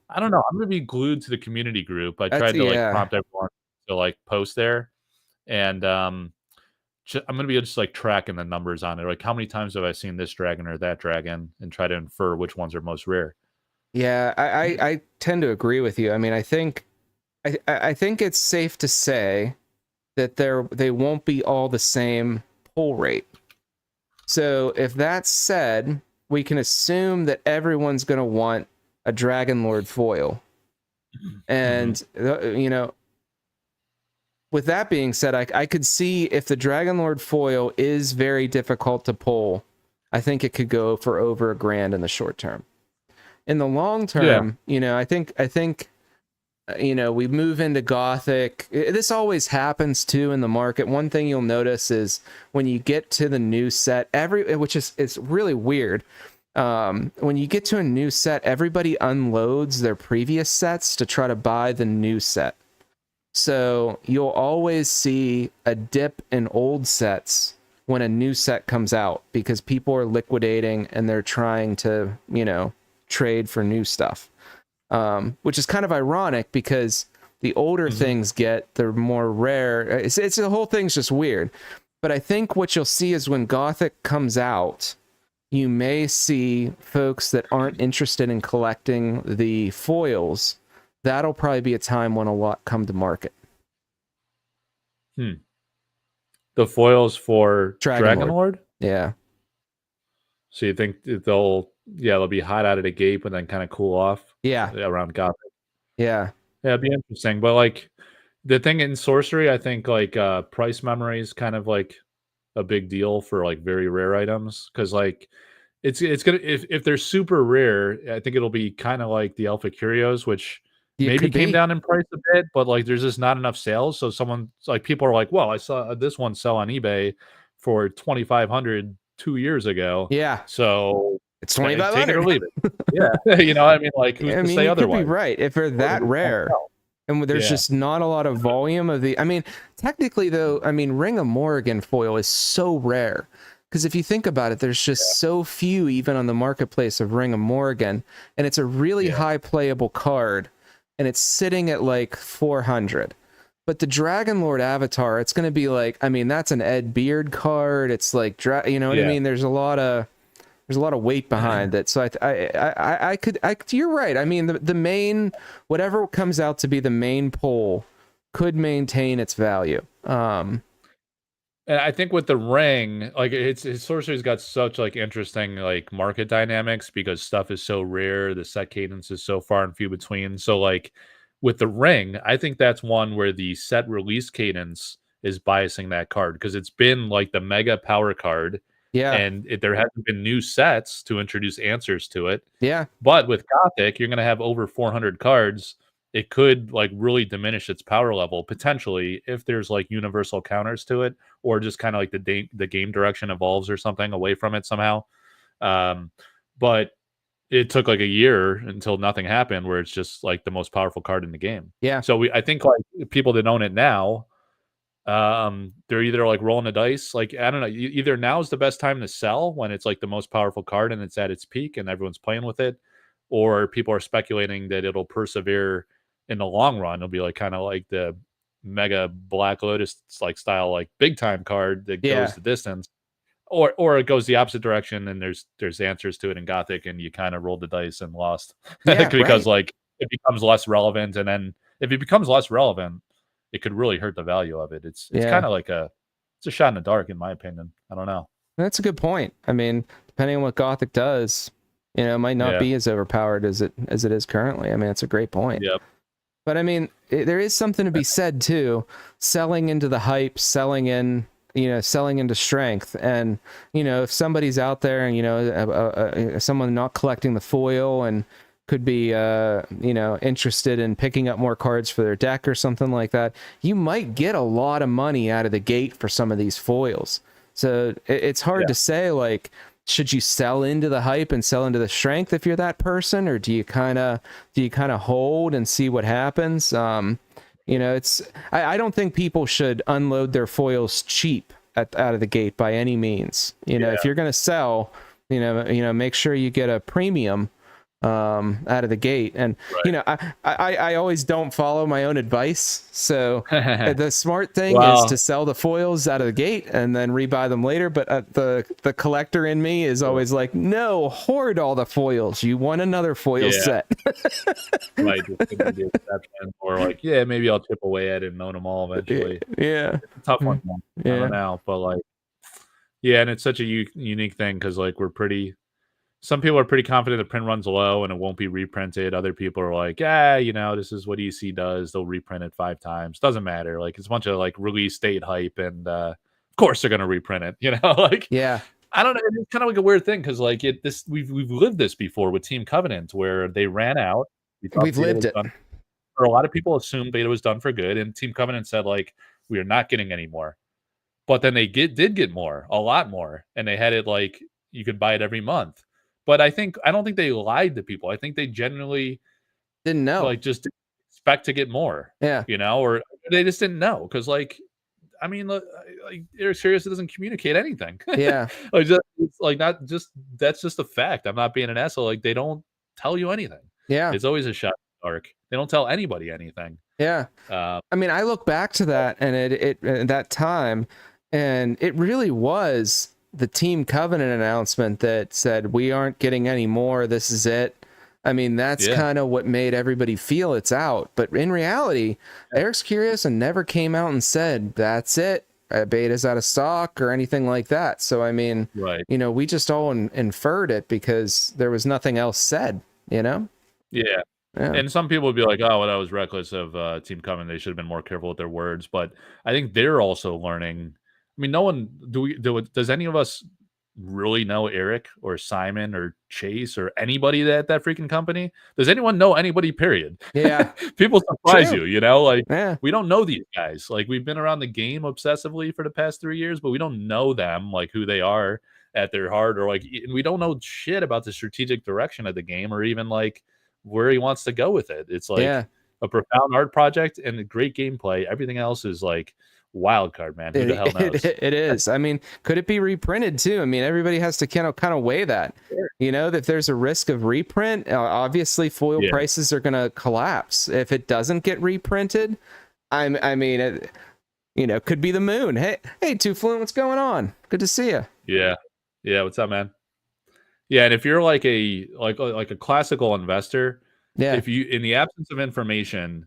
I don't know. I'm gonna be glued to the community group. I tried to prompt everyone to like post there, and I'm gonna be just like tracking the numbers on it. Like how many times have I seen this dragon or that dragon, and try to infer which ones are most rare. Yeah, I tend to agree with you. I mean, I think it's safe to say that they won't be all the same pull rate. So if that's said, we can assume that everyone's gonna want a Dragon Lord foil. And with that being said, I could see if the Dragon Lord foil is very difficult to pull, I think it could go for over $1,000 in the short term. In the long term, I think we move into Gothic. This always happens too in the market. One thing you'll notice is when you get to the new set, it's really weird. When you get to a new set, everybody unloads their previous sets to try to buy the new set. So you'll always see a dip in old sets when a new set comes out, because people are liquidating and they're trying to, trade for new stuff. Which is kind of ironic, because the older things get, the more rare. It's the whole thing's just weird. But I think what you'll see is when Gothic comes out, you may see folks that aren't interested in collecting the foils. That'll probably be a time when a lot come to market. The foils for Dragon Lord? Yeah. So you think they'll be hot out of the gate, but then kind of cool off? Yeah. Around Gothic. Yeah. Yeah, it'd be interesting. But like the thing in Sorcery, I think like price memory is kind of like a big deal for like very rare items, because like it's gonna, if they're super rare, I think it'll be kind of like the Alpha Curios, which maybe came down in price a bit, but like there's just not enough sales. So someone, like, people are like, well, I saw this one sell on eBay for 2,500 2 years ago. Yeah. So it's 2,500. Take it or leave it. Yeah. You know, I mean, like, who's to say otherwise? You could be right. If they're that rare, and there's just not a lot of volume of the, I mean, technically though, I mean, Ring of Morrigan foil is so rare. Because if you think about it, there's just so few even on the marketplace of Ring of Morrigan, and it's a really high playable card, and it's sitting at like 400. But the Dragon Lord Avatar, it's going to be like, I mean, that's an Ed Beard card. It's like, you know what I mean? There's a lot of weight behind it. So you're right. I mean, the main, whatever comes out to be the main pull could maintain its value. And I think with the ring, like, it's Sorcery's got such like interesting like market dynamics, because stuff is so rare, the set cadence is so far and few between. So like with the ring, I think that's one where the set release cadence is biasing that card, because it's been like the mega power card. Yeah. And there hasn't been new sets to introduce answers to it. Yeah. But with Gothic, you're going to have over 400 cards. It could like really diminish its power level potentially if there's like universal counters to it, or just kind of like the game direction evolves or something away from it somehow. But it took like a year until nothing happened, where it's just like the most powerful card in the game. Yeah. So I think like people that own it now, they're either like rolling the dice, like, I don't know, either now is the best time to sell when it's like the most powerful card and it's at its peak and everyone's playing with it, or people are speculating that it'll persevere in the long run. It'll be like kind of like the mega Black Lotus like style, like big time card that goes the distance, or it goes the opposite direction and there's answers to it in Gothic and you kind of rolled the dice and lost. Because like it becomes less relevant, and then if it becomes less relevant, it could really hurt the value of it. It's kind of like it's a shot in the dark, in my opinion. I don't know. That's a good point. I mean, depending on what Gothic does, you know, it might not be as overpowered as it is currently. I mean, it's a great point. Yep. But I mean, there is something to be said too, selling into the hype, selling into strength. And, you know, if somebody's out there and, you know, someone not collecting the foil and could be, you know, interested in picking up more cards for their deck or something like that, you might get a lot of money out of the gate for some of these foils. So it's hard to say, like, should you sell into the hype and sell into the strength if you're that person, or do you kind of hold and see what happens? You know, I don't think people should unload their foils cheap out of the gate by any means. You know, if you're going to sell, you know, make sure you get a premium out of the gate. And you know, I always don't follow my own advice, so the smart thing is to sell the foils out of the gate and then rebuy them later. But the collector in me is always like, no, hoard all the foils, you want another foil set. Right, just gonna be an exception. Or like, maybe I'll chip away at it and own them all eventually. It's a tough one, man. I don't know, but like, and it's such a unique thing, because like some people are pretty confident the print runs low and it won't be reprinted. Other people are like, you know, this is what EC does. They'll reprint it 5 times. Doesn't matter. Like, it's a bunch of like release date hype, and of course they're gonna reprint it. You know, like, I don't know. It's kind of like a weird thing, because like we've lived this before with Team Covenant, where they ran out. We've lived it. For a lot of people assumed beta was done for good, and Team Covenant said like, we are not getting any more. But then they did get more, a lot more, and they had it like you could buy it every month. But I don't think they lied to people. I think they genuinely didn't know, like, just expect to get more. You know, or they just didn't know, because like, I mean, like, Eric Sirius doesn't communicate anything. Like, it's like, not just, that's just a fact. I'm not being an asshole. Like, they don't tell you anything. It's always a shot in the dark. They don't tell anybody anything. Yeah. Uh, I mean, I look back to that and it at that time, and it really was the Team Covenant announcement that said we aren't getting any more. This is it. I mean, that's Yeah. kind of what made everybody feel it's out. But in reality, Eric's Curious and never came out and said that's it. Beta's out of stock or anything like that. So I mean, right. you know, we just all inferred it because there was nothing else said. You know? Yeah. Yeah. And some people would be like, "Oh, well, that was reckless of Team Covenant. They should have been more careful with their words." But I think they're also learning. I mean, no one does any of us really know Eric or Simon or Chase or anybody at that freaking company? Does anyone know anybody? Period. Yeah. People surprise True. you, you know, like Yeah. we don't know these guys. Like we've been around the game obsessively for the past 3 years, but we don't know them, like who they are at their heart, or like and we don't know shit about the strategic direction of the game or even like where he wants to go with it. It's like Yeah. a profound art project and a great gameplay. Everything else is like wild card, man. Who the hell knows? It is. I mean, could it be reprinted too? I mean, everybody has to kind of weigh that. Sure. You know, that there's a risk of reprint. Obviously, foil Yeah. prices are going to collapse if it doesn't get reprinted. I mean, it, you know, could be the moon. Hey, Too Fluent, what's going on? Good to see you. Yeah. Yeah. What's up, man? Yeah. And if you're like a classical investor, Yeah. if you in the absence of information,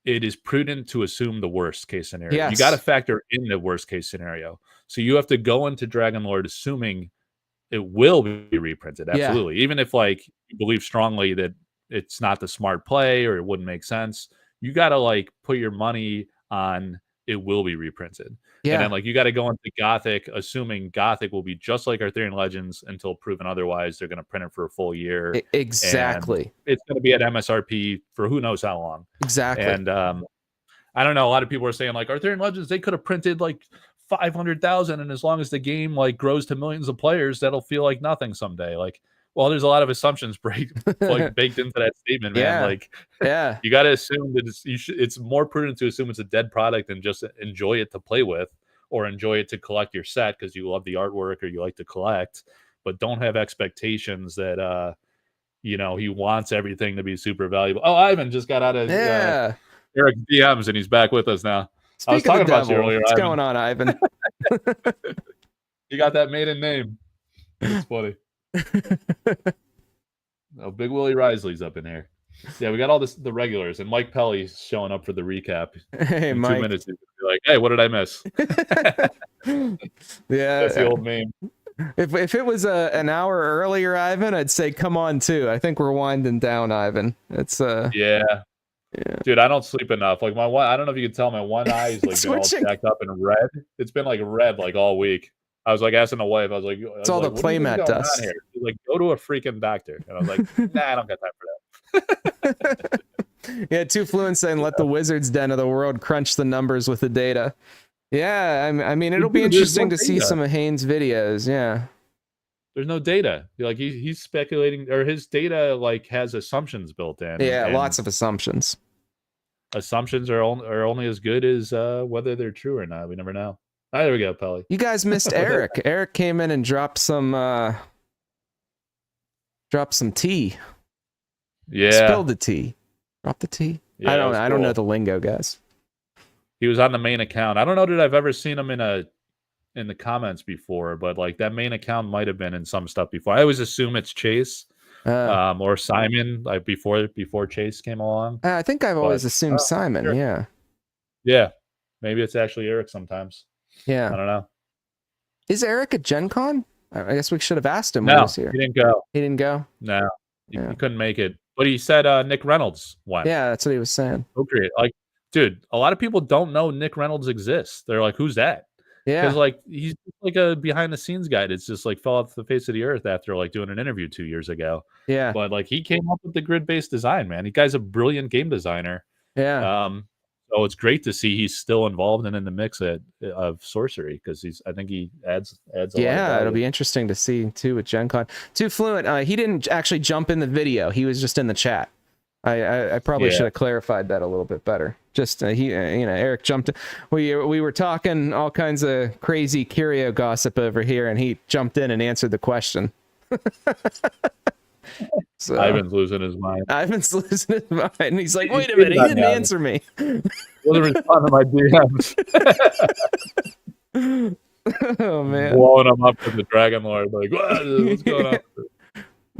it is prudent to assume the worst case scenario. You Yes. got to factor in the worst case scenario. So you have to go into Dragon Lord assuming it will be reprinted. Yeah. Absolutely. Even if like you believe strongly that it's not the smart play or it wouldn't make sense, you got to like put your money on it will be reprinted. And Yeah. then like you got to go into Gothic assuming Gothic will be just like Arthurian Legends until proven otherwise. They're going to print it for a full year. And Exactly. it's going to be at MSRP for who knows how long. Exactly. And I don't know. A lot of people are saying like Arthurian Legends, they could have printed like 500,000, and as long as the game like grows to millions of players, that'll feel like nothing someday. Like, well, there's a lot of assumptions like baked into that statement, man. Yeah. Like, Yeah. you got to assume that it's more prudent to assume it's a dead product and just enjoy it to play with or enjoy it to collect your set because you love the artwork or you like to collect, but don't have expectations that you know he wants everything to be super valuable. Oh, Ivan just got out of Yeah. Eric's DMs and he's back with us now. I was Speak of talking the about you devil. earlier, What's Ivan. going on, Ivan? You got that maiden name. It's funny. Oh, Big Willie Risley's up in here. Yeah, we got all the regulars, and Mike Pelly's showing up for the recap. Hey, In Mike. 2 minutes, he's gonna be like, "Hey, what did I miss?" Yeah. That's the old meme. If it was an hour earlier, Ivan, I'd say come on too. I think we're winding down, Ivan. It's Yeah. Dude, I don't sleep enough. Like I don't know if you can tell, my one eye's like been all Switching. jacked up and red. It's been like red like all week. I was like asking the wife, I was like, It's all the what do you think playmat is going dust. on here? She's like, go to a freaking doctor. And I was like, nah, I don't got time for that. Yeah, Too Fluent saying let the Wizards Den of the world crunch the numbers with the data. Yeah, I mean it'll be There's interesting no to see data. some of Haynes' videos. Yeah. There's no data. Like he's speculating, or his data like has assumptions built in. Yeah, and lots of assumptions. assumptions are only as good as whether they're true or not. We never know. Ah, there we go, Pelly. You guys missed Eric. Eric came in and dropped some tea. Yeah, Spilled the tea. Drop the tea. Yeah, I that was don't know cool. the lingo, guys. He was on the main account. I don't know that I've ever seen him in the comments before, but like that main account might have been in some stuff before. I always assume it's Chase or Simon, like before Chase came along. I think I've always assumed Simon. sure. Yeah. Yeah, maybe it's actually Eric sometimes. I Yeah. don't know. Is Eric at Gen Con? I guess we should have asked him when he No, was here. he didn't go. He didn't go? No, Yeah. he couldn't make it. But he said Nick Reynolds went. Yeah, that's what he was saying. Okay, like, dude, a lot of people don't know Nick Reynolds exists. They're like, who's that? Yeah. Because like he's like a behind the scenes guy. It's just like fell off the face of the earth after like doing an interview 2 years ago. Yeah. But like he came up with the grid based design, man. The guy's a brilliant game designer. Yeah. So it's great to see he's still involved and in the mix of Sorcery because I think he adds a lot of Yeah, it'll value. be interesting to see too with Gen Con. Too Fluent, he didn't actually jump in the video. He was just in the chat. I probably should have clarified that a little bit better. Just Eric jumped in. We were talking all kinds of crazy Curio gossip over here, and he jumped in and answered the question. So Ivan's losing his mind. Ivan's losing his mind. He's like, He's wait a minute, he thinking didn't about it. answer me. Doesn't respond to my DMs. Oh man. Blowing him up with the Dragon Lord. Like, what's going on?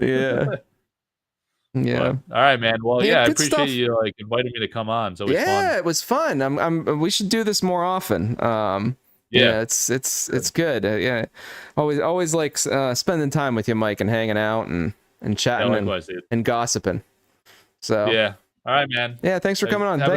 Yeah. Yeah. But, all right, man. Well, Yeah, I good appreciate stuff. you like inviting me to come on. It's always Yeah, fun. it was fun. We should do this more often. Yeah. It's good. Yeah, always like spending time with you, Mike, and hanging out and chatting likewise, dude. and gossiping. So Yeah. All right, man. yeah, thanks for coming on. Have a Thanks.